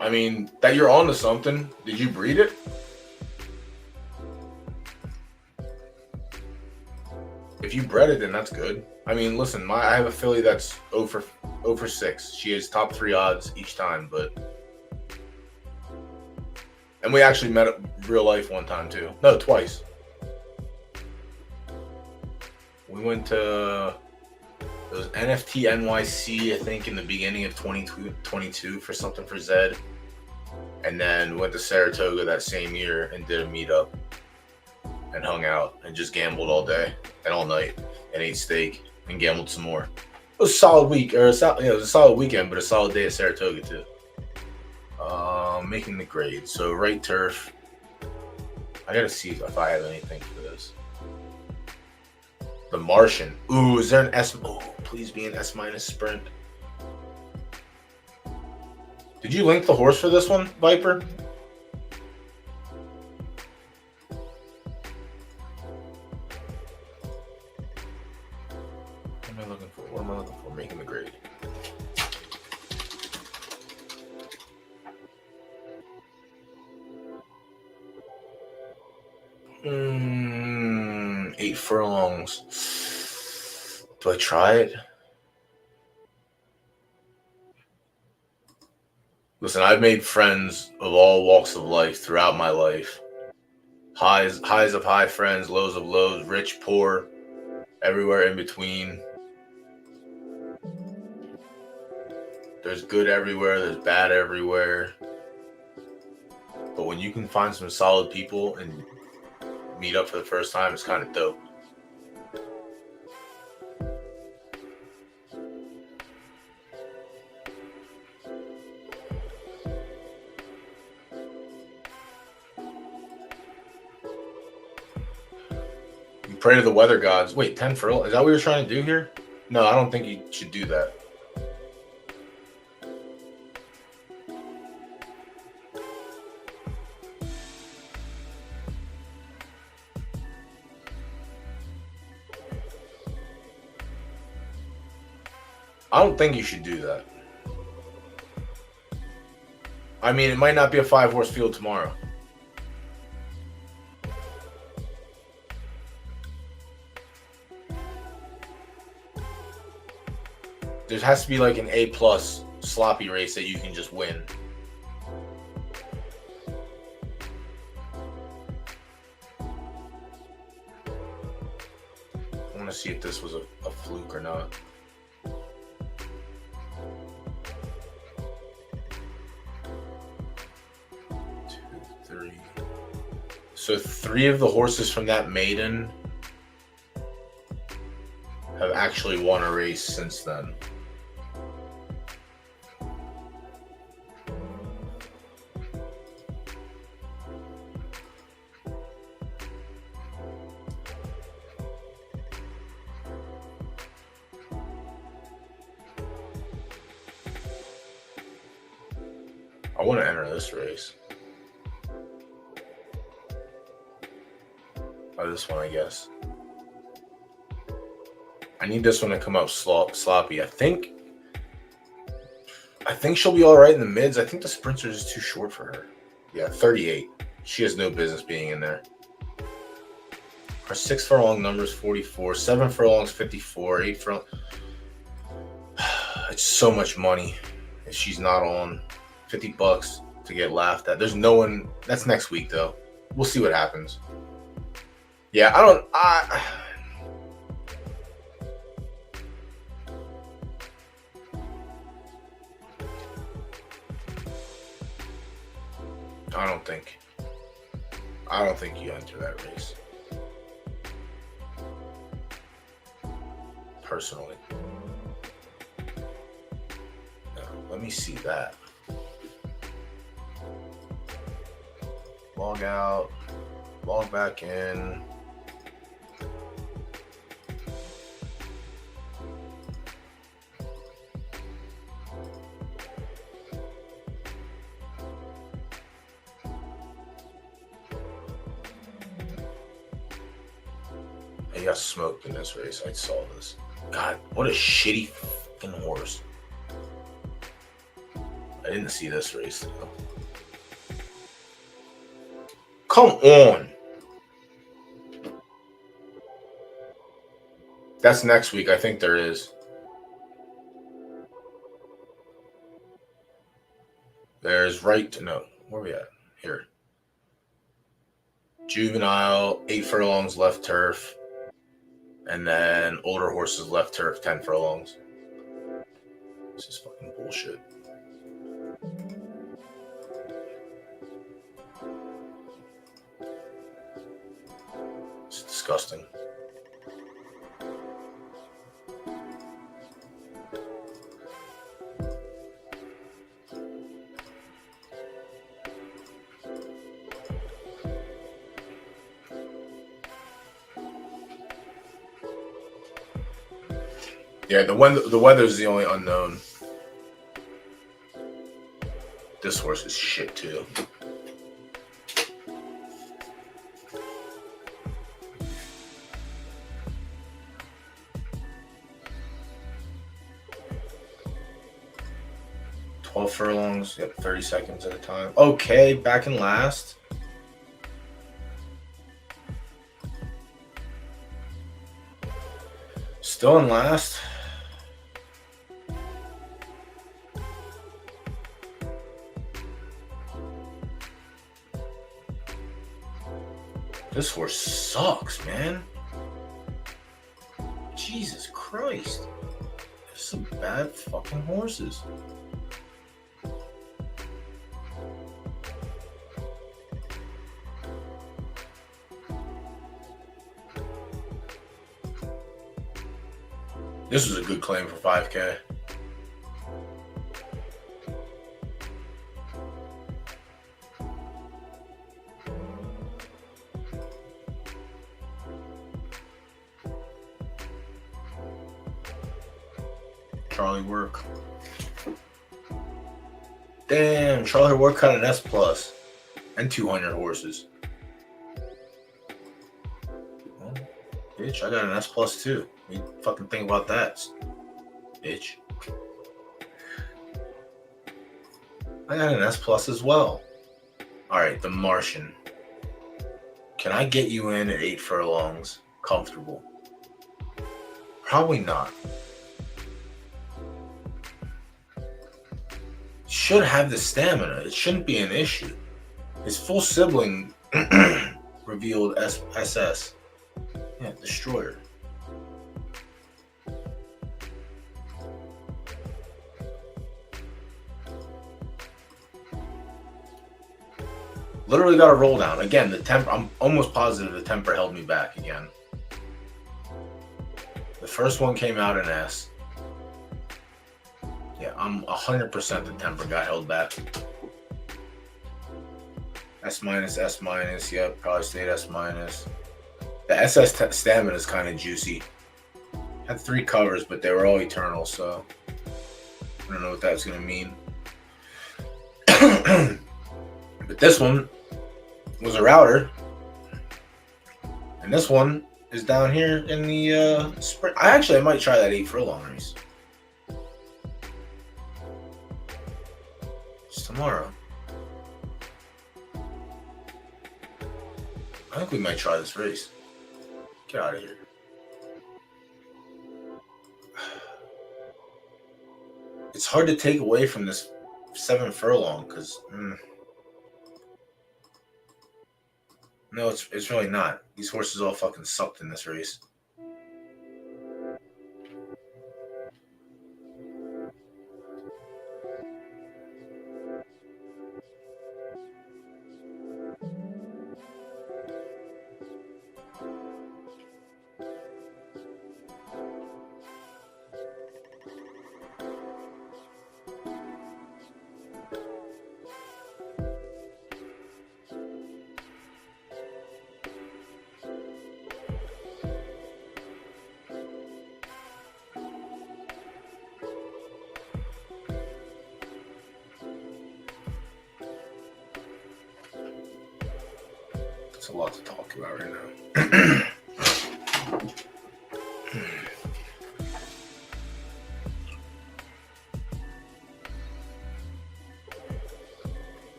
I mean, that you're onto something. Did you breed it? If you bred it, then that's good. I mean, listen, I have a filly that's 0 for 6. She is top 3 odds each time, and we actually met up real life one time too. No, twice. We went to it was NFT NYC, I think, in the beginning of 2022 for something for Zed. And then went to Saratoga that same year and did a meetup and hung out and just gambled all day and all night and ate steak and gambled some more. It was a solid week, it was a solid weekend, but a solid day at Saratoga too. Making the grade. So right turf. I gotta see if I have anything for this. The Martian. Ooh, is there an S? Oh, please be an S- sprint. Did you link the horse for this one, Viper? What am I looking for? What am I looking for? Making the grade. Eight furlongs. Do I try it? Listen, I've made friends of all walks of life throughout my life. Highs of high friends, lows of lows, rich, poor, everywhere in between. There's good everywhere, there's bad everywhere. But when you can find some solid people and meet up for the first time, it's kind of dope. You pray to the weather gods. Wait, 10 furlongs? Is that what you're trying to do here? No, I don't think you should do that. I don't think you should do that. I mean, it might not be a 5-horse field tomorrow. There has to be like an A+ sloppy race that you can just win. I want to see if this was a fluke or not. 2, 3. So 3 of the horses from that maiden have actually won a race since then. I want to enter this race. Oh, this one, I guess. I need this one to come out sloppy. I think she'll be all right in the mids. I think the sprinter is too short for her. Yeah, 38. She has no business being in there. Her 6 furlong numbers 44, 7 furlongs 54, 8 furlong. It's so much money if she's not on. $50 to get laughed at. There's no one. That's next week though. We'll see what happens. Yeah, I don't think you enter that race. Personally. No, let me see that. Log out, log back in. He got smoked in this race. I saw this. God, what a shitty fucking horse. I didn't see this race though. Come on. That's next week. I think there is. There's right to no. Where are we at? Here. Juvenile, 8 furlongs left turf. And then older horses left turf, 10 furlongs. This is fucking bullshit. It's disgusting. Yeah, the weather is the only unknown. This horse is shit too. Furlongs, yep, 30 seconds at a time. Okay, back in last. Still in last. This horse sucks, man. Jesus Christ. There's some bad fucking horses. This was a good claim for 5K. Charlie Work. Damn, Charlie Work got an S plus and 200 horses. Well, bitch, I got an S plus too. You fucking think about that, bitch. I got an S plus as well. All right, the Martian. Can I get you in at 8 furlongs? Comfortable? Probably not. Should have the stamina. It shouldn't be an issue. His full sibling revealed SS. Yeah, Destroyer. Literally got a roll down. Again, the temper, I'm almost positive the temper held me back again. The first one came out in S. Yeah, I'm 100% the temper got held back. S minus, S minus. Yep, probably stayed S minus. The SS stamina is kind of juicy. Had 3 covers, but they were all eternal, so I don't know what that's going to mean. But this one was a router. And this one is down here in the sprint. I might try that 8 furlong race. It's tomorrow. I think we might try this race. Get out of here. It's hard to take away from this 7 furlong because no, it's really not. These horses all fucking sucked in this race. It's a lot to talk about right now.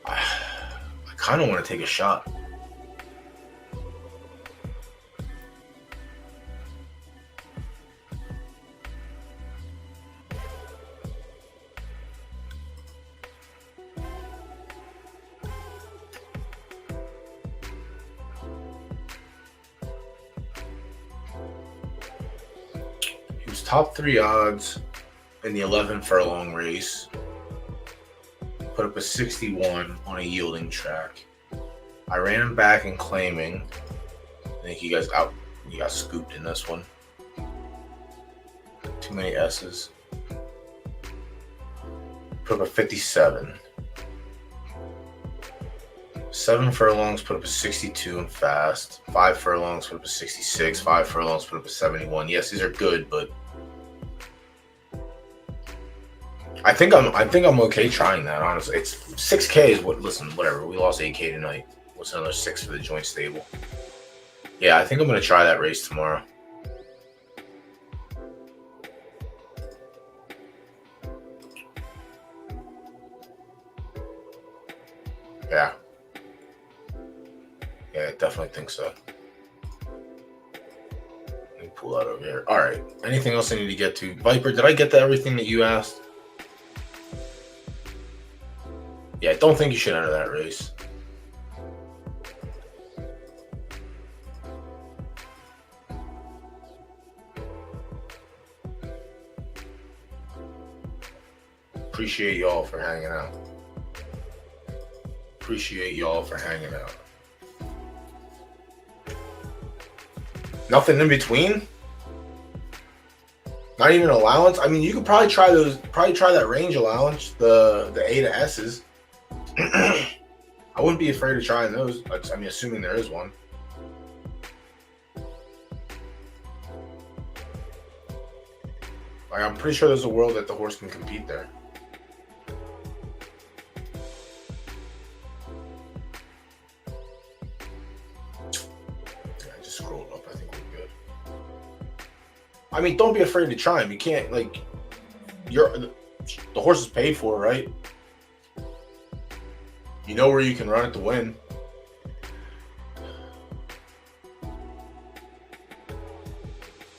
I kind of want to take a shot. Top 3 odds in the 11 furlong race. Put up a 61 on a yielding track. I ran him back in claiming. I think you got scooped in this one. Too many S's. Put up a 57. 7 furlongs put up a 62 and fast. 5 furlongs put up a 66. 5 furlongs put up a 71. Yes, these are good, but I think I'm okay trying that, honestly. It's 6K is what, listen, whatever. We lost 8K tonight. What's another 6 for the joint stable? Yeah, I think I'm going to try that race tomorrow. Yeah. Yeah, I definitely think so. Let me pull that over here. All right. Anything else I need to get to? Viper, did I get to everything that you asked? Yeah, I don't think you should enter that race. Appreciate y'all for hanging out. Appreciate y'all for hanging out. Nothing in between? Not even allowance. I mean, you could probably try those. Probably try that range allowance, the A to S's. I wouldn't be afraid of trying those. I mean, assuming there is one. Like, I'm pretty sure there's a world that the horse can compete there. Yeah, I just scrolled up. I think we're good. I mean, don't be afraid to try them. You can't, like, the horse is paid for, right? You know where you can run it to win.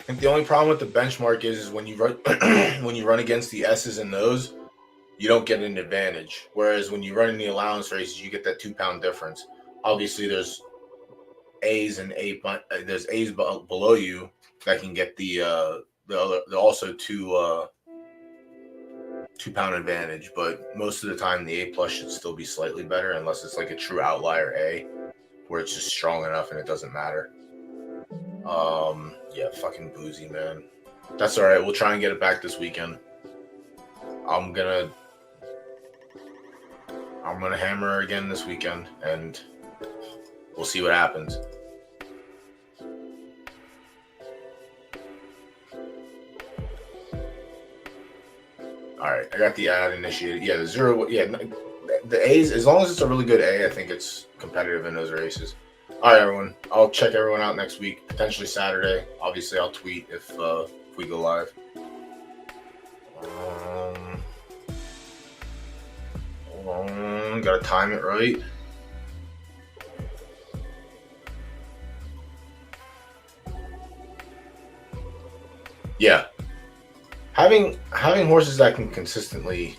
I think the only problem with the benchmark is when you run when you run against the S's and those, you don't get an advantage. Whereas when you run in the allowance races, you get that 2 pound difference. Obviously, there's A's and there's A's below you that can get the also 2 pound advantage, but most of the time the A plus should still be slightly better unless it's like a true outlier A where it's just strong enough and it doesn't matter. Yeah, fucking Boozy, man. That's all right. We'll try and get it back this weekend. I'm gonna hammer her again this weekend, and we'll see what happens. All right, I got the ad initiated. Yeah, the 0. Yeah, the A's. As long as it's a really good A, I think it's competitive in those races. All right, everyone. I'll check everyone out next week, potentially Saturday. Obviously, I'll tweet if we go live. Hold on. Gotta time it right. Yeah. Having horses that can consistently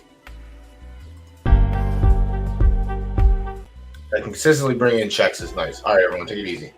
bring in checks is nice. All right, everyone, take it easy.